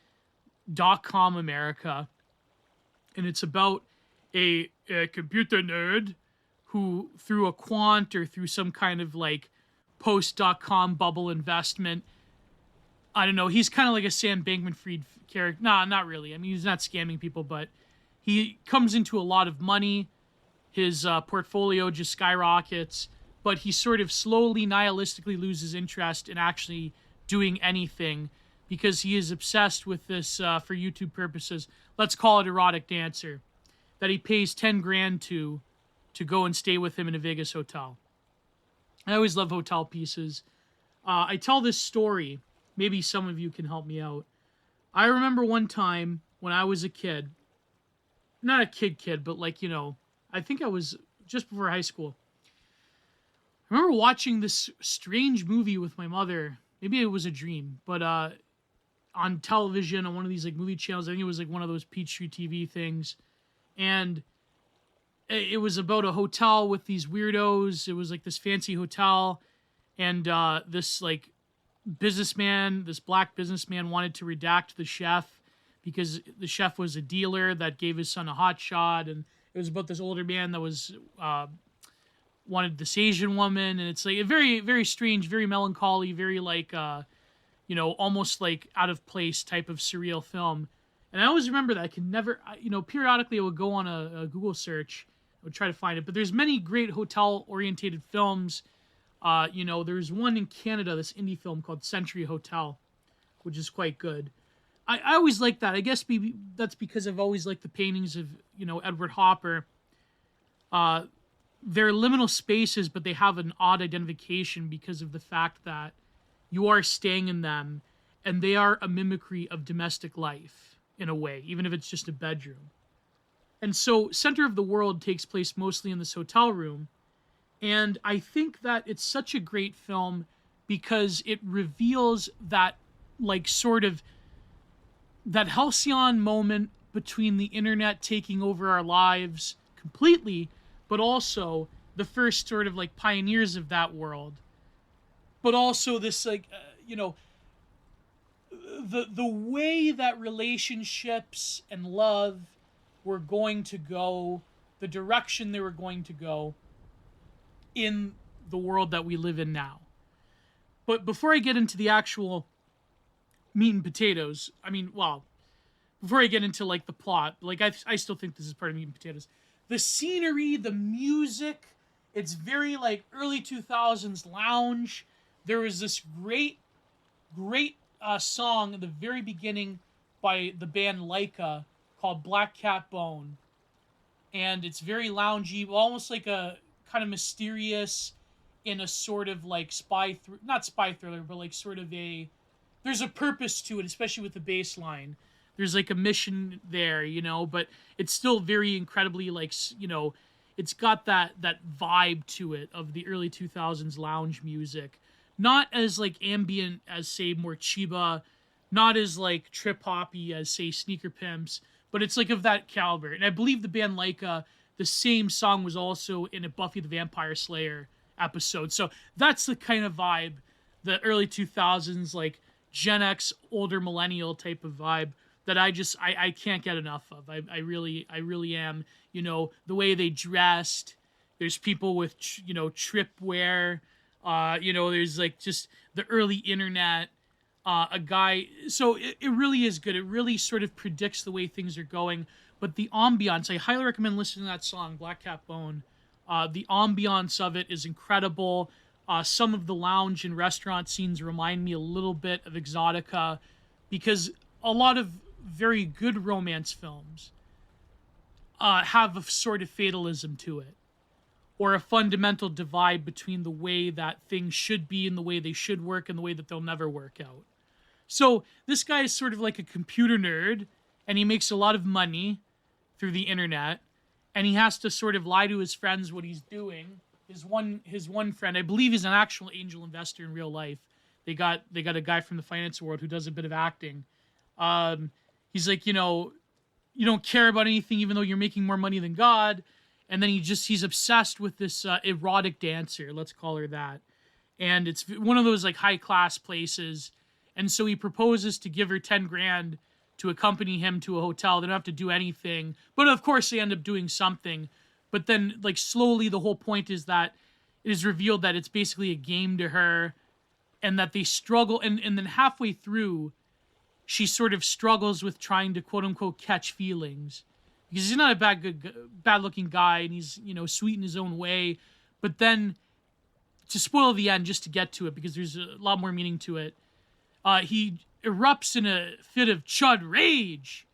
.com America. And it's about a computer nerd who, through a quant or through some kind of post.com bubble investment, I don't know, he's kind of like a Sam Bankman-Fried character. Nah, not really. I mean, he's not scamming people, but he comes into a lot of money. His portfolio just skyrockets, but he sort of slowly, nihilistically loses interest in actually doing anything because he is obsessed with this, for YouTube purposes, let's call it erotic dancer, that he pays 10 grand to go and stay with him in a Vegas hotel. I always love hotel pieces. I tell this story. Maybe some of you can help me out. I remember one time when I was a kid, not a kid, but I think I was just before high school. I remember watching this strange movie with my mother. Maybe it was a dream, but on television, on one of these movie channels. I think it was one of those Peachtree TV things. And it was about a hotel with these weirdos. It was this fancy hotel. And this black businessman wanted to redact the chef because the chef was a dealer that gave his son a hot shot. And it was about this older man that was wanted this Asian woman, and it's like a very, very strange, very melancholy, very like almost like out of place type of surreal film. And I always remember that I can never, periodically I would go on a Google search, I would try to find it. But there's many great hotel orientated films. There's one in Canada, this indie film called Century Hotel, which is quite good. I always like that. I guess that's because I've always liked the paintings of, Edward Hopper. They're liminal spaces, but they have an odd identification because of the fact that you are staying in them, and they are a mimicry of domestic life in a way, even if it's just a bedroom. And so Center of the World takes place mostly in this hotel room, and I think that it's such a great film because it reveals that, like, sort of that halcyon moment between the internet taking over our lives completely, but also the first sort of like pioneers of that world. But also this like, the way that relationships and love were going to go, the direction they were going to go in the world that we live in now. But before I get into the actual meat and potatoes, before I get into like the plot, like I still think this is part of meat and potatoes. The scenery, the music, it's very like early 2000s lounge. There was this great song at the very beginning by the band Laika called Black Cat Bone. And it's very loungy, almost like a kind of mysterious in a sort of like not spy thriller, but like sort of there's a purpose to it, especially with the bass line. There's like a mission there, but it's still very incredibly like, it's got that vibe to it of the early 2000s lounge music. Not as like ambient as say more Chiba, not as like trip hoppy as say Sneaker Pimps, but it's like of that caliber. And I believe the band Laika, the same song was also in a Buffy the Vampire Slayer episode. So that's the kind of vibe, the early 2000s like Gen X, older millennial type of vibe that I can't get enough of. I really am. The way they dressed. There's people with trip wear. There's like just the early internet. A guy. So it really is good. It really sort of predicts the way things are going. But the ambiance, I highly recommend listening to that song, Black Cat Bone. The ambiance of it is incredible. Some of the lounge and restaurant scenes remind me a little bit of Exotica, because a lot of very good romance films have a sort of fatalism to it, or a fundamental divide between the way that things should be and the way they should work and the way that they'll never work out. So this guy is sort of like a computer nerd, and he makes a lot of money through the internet, and he has to sort of lie to his friends what he's doing. His one friend, I believe he's an actual angel investor in real life. They got a guy from the finance world who does a bit of acting. He's like, you don't care about anything even though you're making more money than God. And then he's obsessed with this erotic dancer, let's call her that. And it's one of those like high class places. And so he proposes to give her 10 grand to accompany him to a hotel. They don't have to do anything. But of course they end up doing something. But then like slowly the whole point is that it is revealed that it's basically a game to her, and that they struggle. And then halfway through, she sort of struggles with trying to quote unquote catch feelings, because he's not a bad looking guy, and he's, sweet in his own way. But then, to spoil the end, just to get to it, because there's a lot more meaning to it, he erupts in a fit of chud rage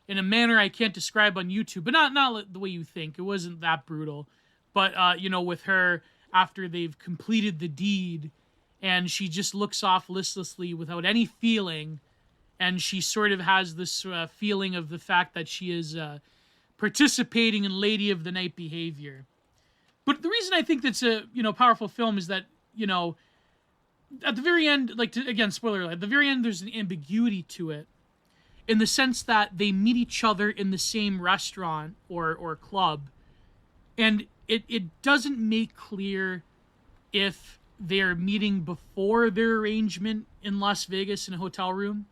in a manner I can't describe on YouTube, but not the way you think. It wasn't that brutal. But, with her, after they've completed the deed, and she just looks off listlessly without any feeling, and she sort of has this feeling of the fact that she is participating in Lady of the Night behavior. But the reason I think that's a powerful film is that at the very end, again, spoiler alert, at the very end there's an ambiguity to it, in the sense that they meet each other in the same restaurant or club, and it doesn't make clear if they're meeting before their arrangement in Las Vegas in a hotel room.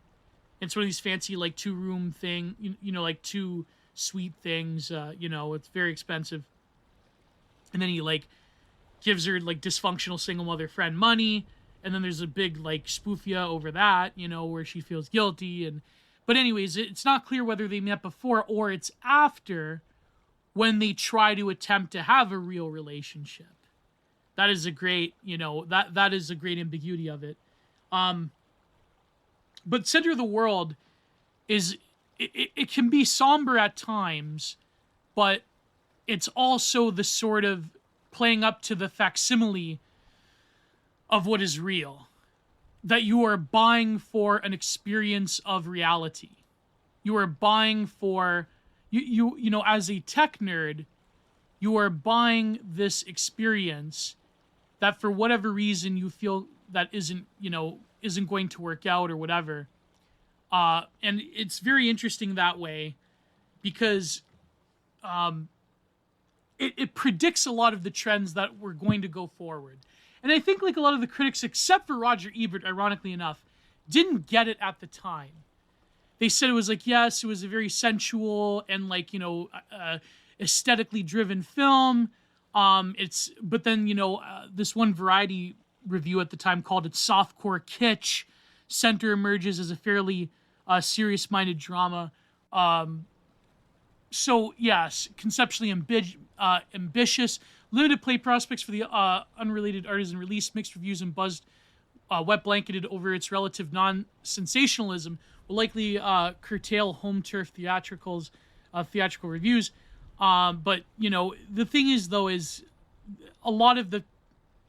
It's one of these fancy like 2-room thing, like 2 suite things. It's very expensive. And then he like gives her like dysfunctional single mother friend money, and then there's a big like spoofia over that, where she feels guilty. But anyways, it's not clear whether they met before or it's after, when they try to attempt to have a real relationship. That is a great, that is a great ambiguity of it. But Center of the World is, it can be somber at times, but it's also the sort of playing up to the facsimile of what is real. That you are buying for an experience of reality. You are buying for, as a tech nerd, you are buying this experience that for whatever reason you feel that isn't going to work out or whatever. And it's very interesting that way because it predicts a lot of the trends that were going to go forward. And I think like a lot of the critics, except for Roger Ebert, ironically enough, didn't get it at the time. They said it was like, yes, it was a very sensual and like, aesthetically driven film. But then, this one Variety review at the time called it softcore kitsch. Center emerges as a fairly serious-minded drama. So yes, conceptually ambitious, limited play prospects for the unrelated artisan release, mixed reviews and buzzed, wet blanketed over its relative non-sensationalism, will likely curtail home turf theatrical reviews. But the thing is, though, is a lot of the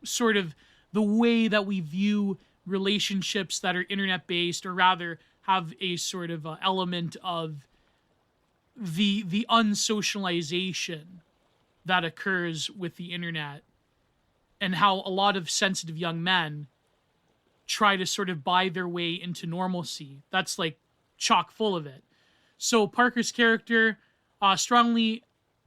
sort of the way that we view relationships that are internet-based, or rather have a sort of element of the unsocialization that occurs with the internet, and how a lot of sensitive young men try to sort of buy their way into normalcy. That's like chock full of it. So Parker's character strongly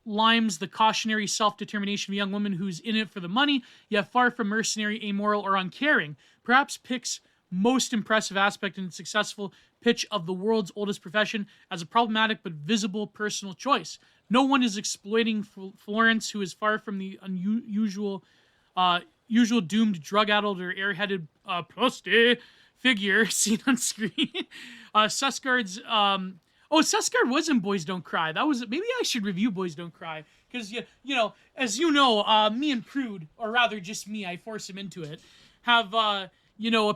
limes the cautionary self-determination of a young woman who's in it for the money, yet far from mercenary, amoral, or uncaring. Perhaps Pick's most impressive aspect in its successful pitch of the world's oldest profession as a problematic but visible personal choice. No one is exploiting Florence, who is far from the usual doomed, drug-addled, or airheaded posty figure seen on screen. Susgard's Susgard was in Boys Don't Cry. Maybe I should review Boys Don't Cry, because as me and Prude, or rather just me, I force him into it, have a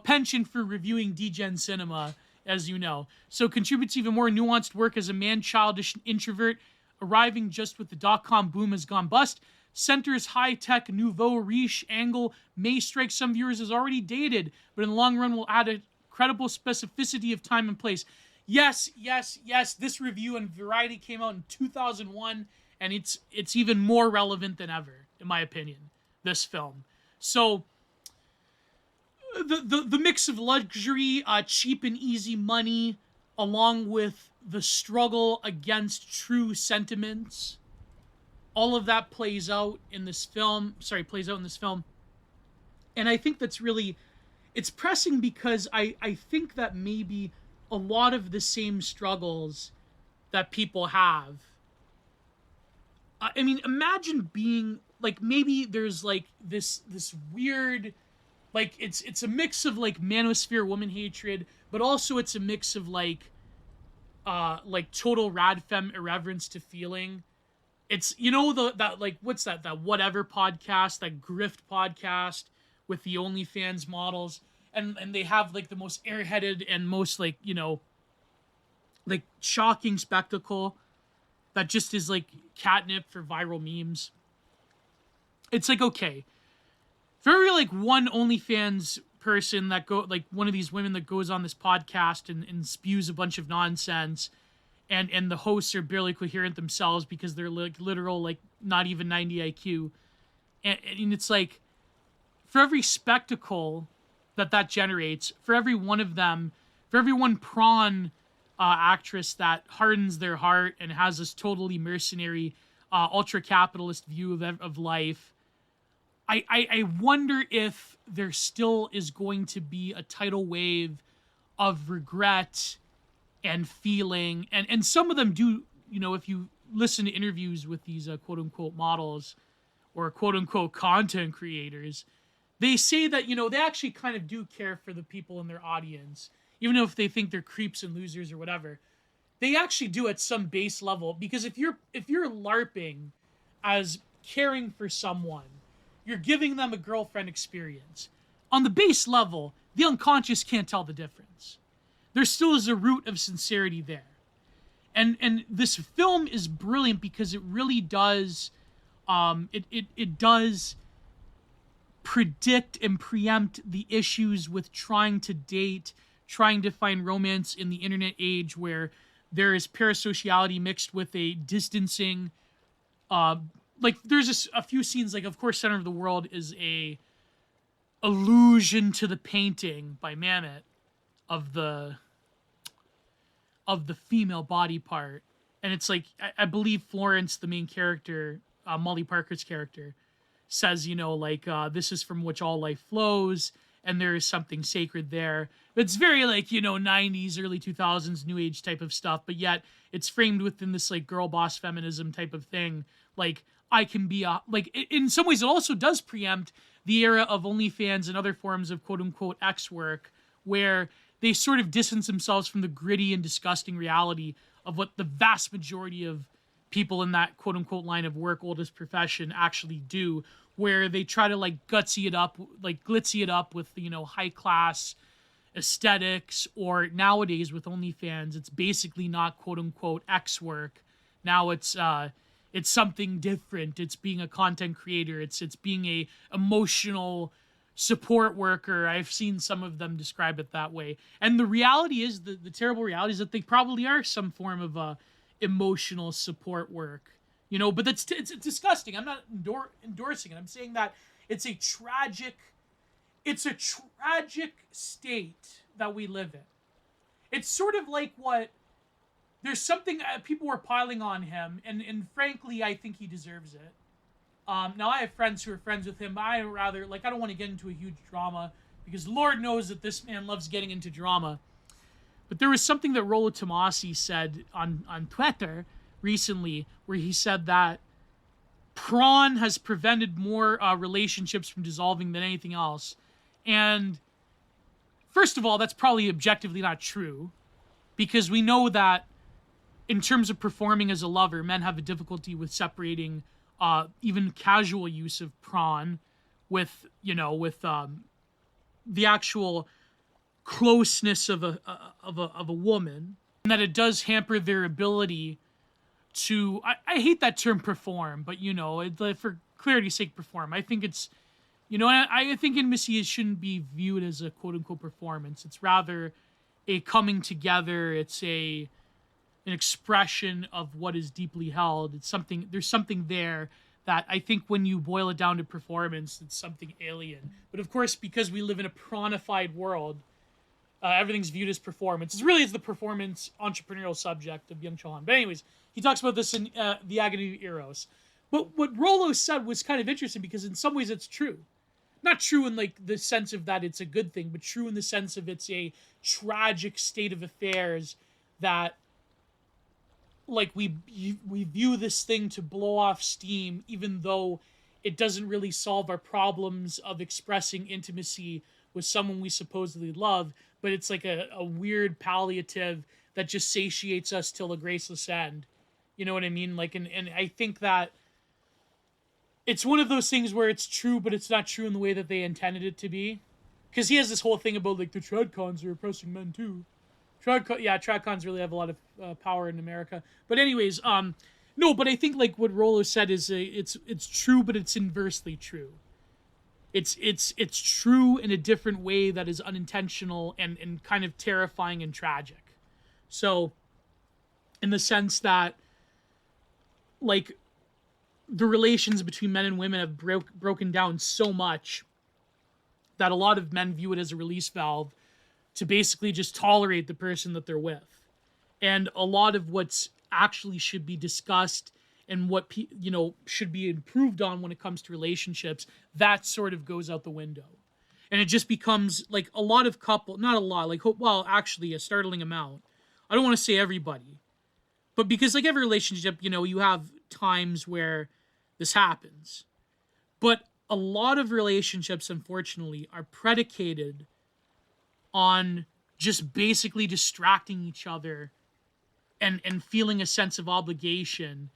penchant for reviewing degen cinema, as you know. So contributes even more nuanced work as a man-childish introvert, arriving just with the dot-com boom has gone bust. Center's high-tech nouveau riche angle may strike some viewers as already dated, but in the long run will add a credible specificity of time and place. Yes, this review in Variety came out in 2001, and it's even more relevant than ever, in my opinion, this film. So the mix of luxury, cheap and easy money, along with the struggle against true sentiments, all of that plays out in this film. And I think that's really, it's pressing because I think that maybe a lot of the same struggles that people have. I mean, imagine being like, maybe there's like this weird, like it's a mix of like manosphere woman hatred, but also it's a mix of like total radfem irreverence to feeling. It's that whatever podcast, that grift podcast with the OnlyFans models, and they have like the most airheaded and most like shocking spectacle that just is like catnip for viral memes. It's like, okay, for every like one OnlyFans person that one of these women that goes on this podcast and spews a bunch of nonsense, and the hosts are barely coherent themselves because they're like literal, like not even 90 IQ. And it's like, for every spectacle that generates, for every one of them, for every one prawn actress that hardens their heart and has this totally mercenary, ultra-capitalist view of life, I wonder if there still is going to be a tidal wave of regret and feeling, and some of them do, if you listen to interviews with these quote-unquote models, or quote unquote content creators, they say that, they actually kind of do care for the people in their audience, even if they think they're creeps and losers or whatever. They actually do at some base level, because if you're LARPing as caring for someone, you're giving them a girlfriend experience. On the base level, the unconscious can't tell the difference. There still is a root of sincerity there. And this film is brilliant because it really does it does predict and preempt the issues with trying to date, trying to find romance in the internet age, where there is parasociality mixed with a distancing. Like there's a few scenes, like of course Center of the World is a allusion to the painting by Mamet of the female body part, and it's like I believe Florence, the main character, Molly Parker's character, says, this is from which all life flows, and there is something sacred there. It's very like, 90s, early 2000s, new age type of stuff, but yet it's framed within this like girl boss feminism type of thing. Like, I can be in some ways it also does preempt the era of OnlyFans and other forms of quote unquote X work, where they sort of distance themselves from the gritty and disgusting reality of what the vast majority of people in that quote unquote line of work, oldest profession, actually do, where they try to like glitzy it up with, high class aesthetics, or nowadays with OnlyFans, it's basically not quote unquote X work. Now it's something different. It's being a content creator. It's being a emotional support worker. I've seen some of them describe it that way. And the reality is, the terrible reality is that they probably are some form of emotional support work. But it's disgusting. I'm not endorsing it. I'm saying that it's a tragic state that we live in. It's sort of like there's something people were piling on him, and frankly, I think he deserves it. Now I have friends who are friends with him, but I don't want to get into a huge drama, because Lord knows that this man loves getting into drama. But there was something that Rollo Tomasi said on Twitter recently, where he said that prawn has prevented more relationships from dissolving than anything else. And first of all, that's probably objectively not true, because we know that in terms of performing as a lover, men have a difficulty with separating even casual use of prawn with the actual closeness of a woman, and that it does hamper their ability to, I hate that term perform, but for clarity's sake, perform. I think it's, I think intimacy shouldn't be viewed as a quote unquote performance. It's rather a coming together. It's an expression of what is deeply held. There's something there that I think when you boil it down to performance, it's something alien. But of course, because we live in a pranified world, everything's viewed as performance. It's the performance entrepreneurial subject of Byung-Chul Han. But anyways, he talks about this in The Agony of Eros. But what Rollo said was kind of interesting, because in some ways it's true. Not true in like the sense of that it's a good thing, but true in the sense of it's a tragic state of affairs that like we view this thing to blow off steam, even though it doesn't really solve our problems of expressing intimacy with someone we supposedly love, but it's like a weird palliative that just satiates us till a graceless end. You know what I mean? Like, and I think that it's one of those things where it's true, but it's not true in the way that they intended it to be. Because he has this whole thing about like the tradcons are oppressing men too. Tradcons really have a lot of power in America. But anyways, no, but I think like what Rollo said is it's true, but it's inversely true. It's true in a different way that is unintentional and kind of terrifying and tragic. So, in the sense that, like, the relations between men and women have broken down so much that a lot of men view it as a release valve to basically just tolerate the person that they're with. And a lot of what's actually should be discussed and what should be improved on when it comes to relationships, that sort of goes out the window. And it just becomes like a lot of not a lot, like, well, actually a startling amount. I don't want to say everybody, but because like every relationship, you have times where this happens. But a lot of relationships, unfortunately, are predicated on just basically distracting each other and feeling a sense of obligation,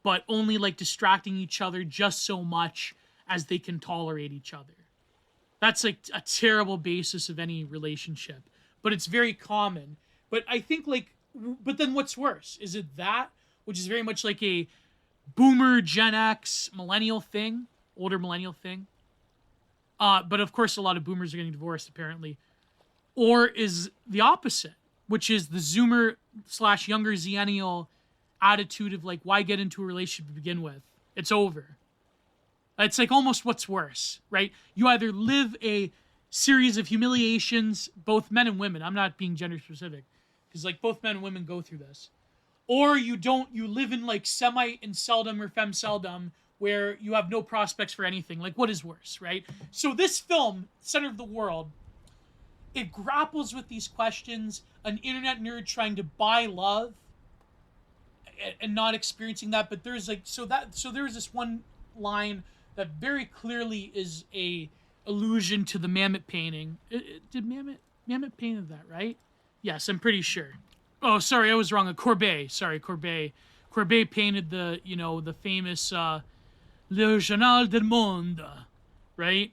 but only like distracting each other just so much as they can tolerate each other. That's like a terrible basis of any relationship, but it's very common. But I think like, but then what's worse? Is it that, which is very much like a boomer, Gen X, millennial thing, older millennial thing? But of course, a lot of boomers are getting divorced, apparently. Or is the opposite, which is the Zoomer / younger Zennial attitude of like, why get into a relationship to begin with? It's over. It's like almost what's worse, right? You either live a series of humiliations, both men and women. I'm not being gender specific, because like both men and women go through this. Or you don't, you live in like semi-inceldom or femceldom, where you have no prospects for anything. Like, what is worse, right? So this film, Center of the World, it grapples with these questions. An internet nerd trying to buy love and not experiencing that. But there's like, so there's this one line that very clearly is a allusion to the Mamet painting. Did Mamet painted that, right? Yes, I'm pretty sure. Oh, sorry, I was wrong. Courbet. Sorry, Courbet. Courbet painted the, the famous Le Journal du Monde, right?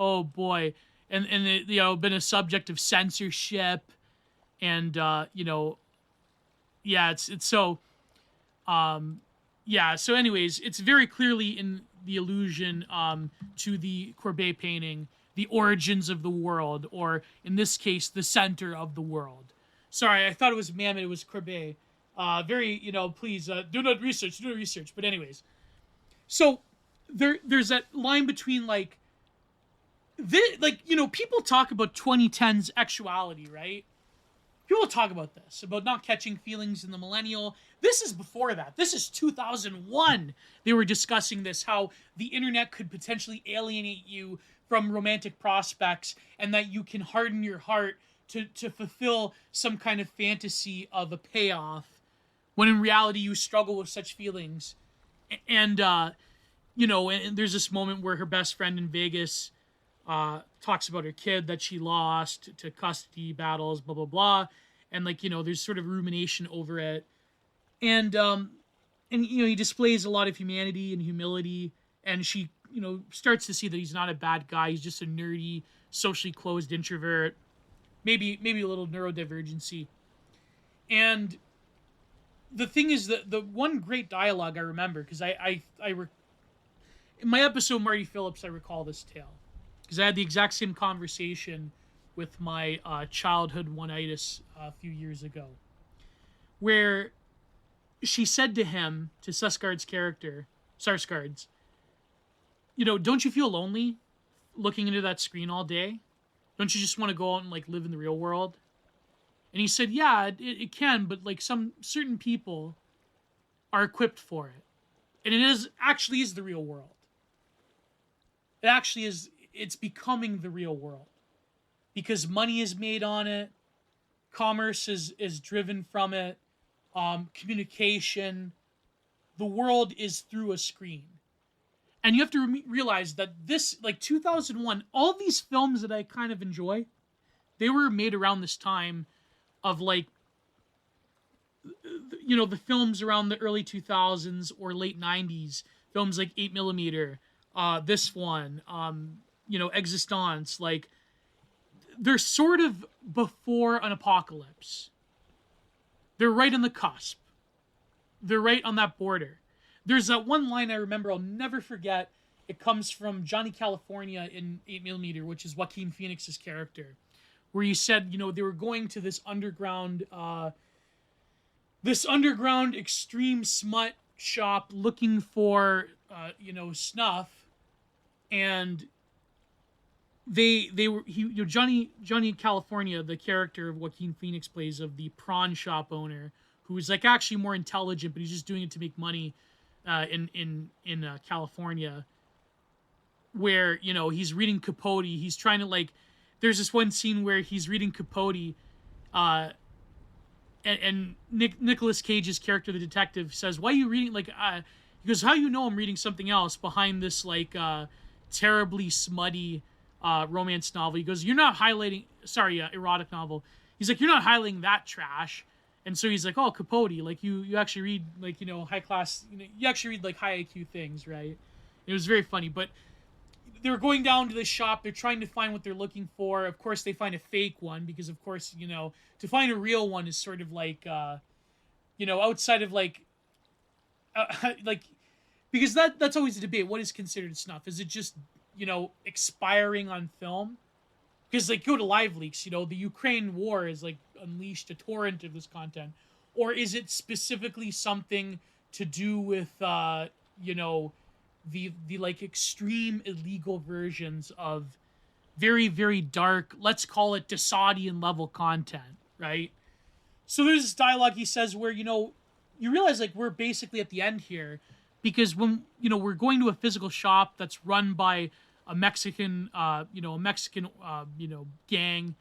Oh boy, and it, been a subject of censorship, and yeah, it's so yeah. So, anyways, it's very clearly in the allusion to the Courbet painting, the origins of the world, or in this case, the center of the world. Sorry, I thought it was Mamet. It was Courbet. Very, please do not research. But anyways, so there's that line between like, people talk about 2010's actuality, right? People talk about this, about not catching feelings in the millennial. This is before that. This is 2001. They were discussing this, how the internet could potentially alienate you from romantic prospects, and that you can harden your heart to fulfill some kind of fantasy of a payoff, when in reality you struggle with such feelings. And, and there's this moment where her best friend in Vegas talks about her kid that she lost to custody battles, blah, blah, blah. And like, there's sort of rumination over it. And he displays a lot of humanity and humility. And she, starts to see that he's not a bad guy. He's just a nerdy, socially closed introvert. Maybe a little neurodivergency. And the thing is that the one great dialogue I remember, because in my episode Marty Phillips, I recall this tale. Because I had the exact same conversation with my childhood one-itis a few years ago, where she said to him, to Sarsgaard's character, don't you feel lonely looking into that screen all day? Don't you just want to go out and like live in the real world? And he said, yeah, it can, but like some certain people are equipped for it. And it actually is the real world. It actually is. It's becoming the real world, because money is made on it, commerce is driven from it, communication. The world is through a screen. And you have to realize that this, like 2001, all these films that I kind of enjoy, they were made around this time of like, the films around the early 2000s or late 90s, films like 8mm, this one, Existence, like, they're sort of before an apocalypse. They're right on the cusp. They're right on that border. There's that one line I remember I'll never forget. It comes from Johnny California in 8mm, which is Joaquin Phoenix's character, where he said, they were going to this underground extreme smut shop looking for, snuff, and they were Johnny California, the character of Joaquin Phoenix plays, of the prawn shop owner, who is like actually more intelligent, but he's just doing it to make money in California, where he's reading Capote. He's trying to like. There's this one scene where he's reading Capote, and Nicolas Cage's character, the detective, says, "Why are you reading?" Like, He goes, how you know I'm reading something else behind this like terribly smutty romance novel? He goes, you're not highlighting, sorry, erotic novel. He's like, you're not highlighting that trash. And so he's like, oh, Capote, like you actually read like, high class, you actually read like high IQ things, right? It was very funny. But they're going down to the shop. They're trying to find what they're looking for. Of course, they find a fake one because, of course, to find a real one is sort of like, outside of like, because that's always a debate. What is considered snuff? Is it just, expiring on film? Because like go to live leaks, the Ukraine war is like unleashed a torrent of this content, or is it specifically something to do with the like extreme illegal versions of very very dark, let's call it Desaadian level content, right? So there's this dialogue he says where you realize like we're basically at the end here, because when we're going to a physical shop that's run by a Mexican, gang,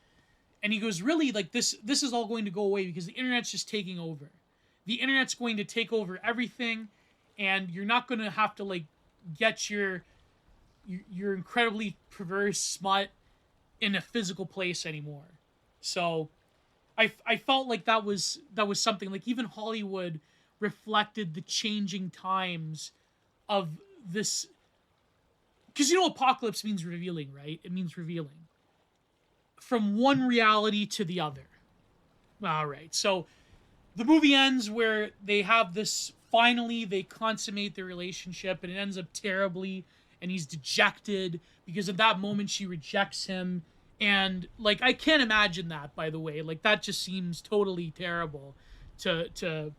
and he goes, really, like this is all going to go away because the internet's just taking over. The internet's going to take over everything, and you're not going to have to like get your incredibly perverse smut in a physical place anymore. So, I felt like that was something like even Hollywood reflected the changing times of this. Because apocalypse means revealing, right? It means revealing from one reality to the other. All right, so the movie ends where they have this, finally they consummate their relationship, and it ends up terribly, and he's dejected because at that moment she rejects him. And like, I can't imagine that, by the way. Like, that just seems totally terrible to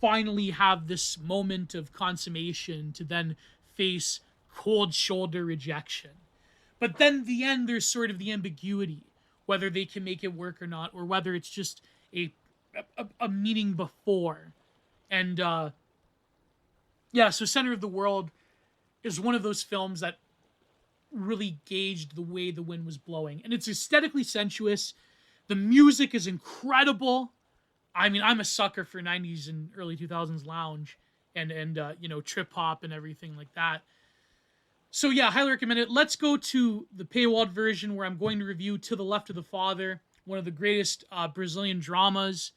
finally have this moment of consummation to then face cold shoulder rejection. But then the end, there's sort of the ambiguity whether they can make it work or not, or whether it's just a meeting before. And so Center of the World is one of those films that really gauged the way the wind was blowing. And it's aesthetically sensuous. The music is incredible. I mean, I'm a sucker for 90s and early 2000s lounge and trip hop and everything like that. So yeah, highly recommend it. Let's go to the paywalled version where I'm going to review To the Left of the Father, one of the greatest Brazilian dramas.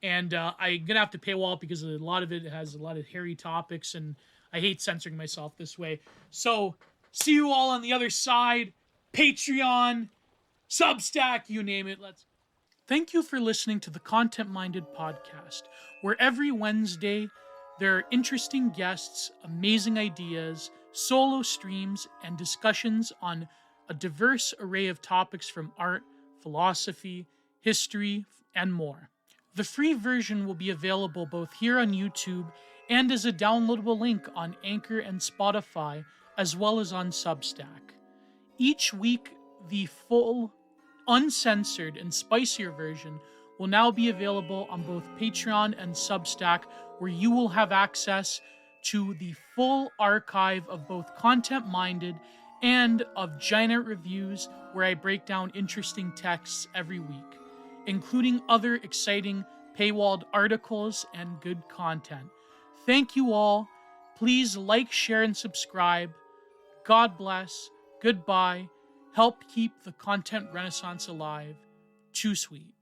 And I'm going to have to paywall it because a lot of it has a lot of hairy topics, and I hate censoring myself this way. So see you all on the other side. Patreon, Substack, you name it. Thank you for listening to the Content Minded podcast, where every Wednesday there are interesting guests, amazing ideas, solo streams, and discussions on a diverse array of topics from art, philosophy, history, and more. The free version will be available both here on YouTube and as a downloadable link on Anchor and Spotify, as well as on Substack. Each week, the full, uncensored, and spicier version will now be available on both Patreon and Substack, where you will have access to the full archive of both Content Minded and of Giant Reviews, where I break down interesting texts every week, including other exciting paywalled articles and good content. Thank you all. Please like, share, and subscribe. God bless. Goodbye. Help keep the content renaissance alive. Too sweet.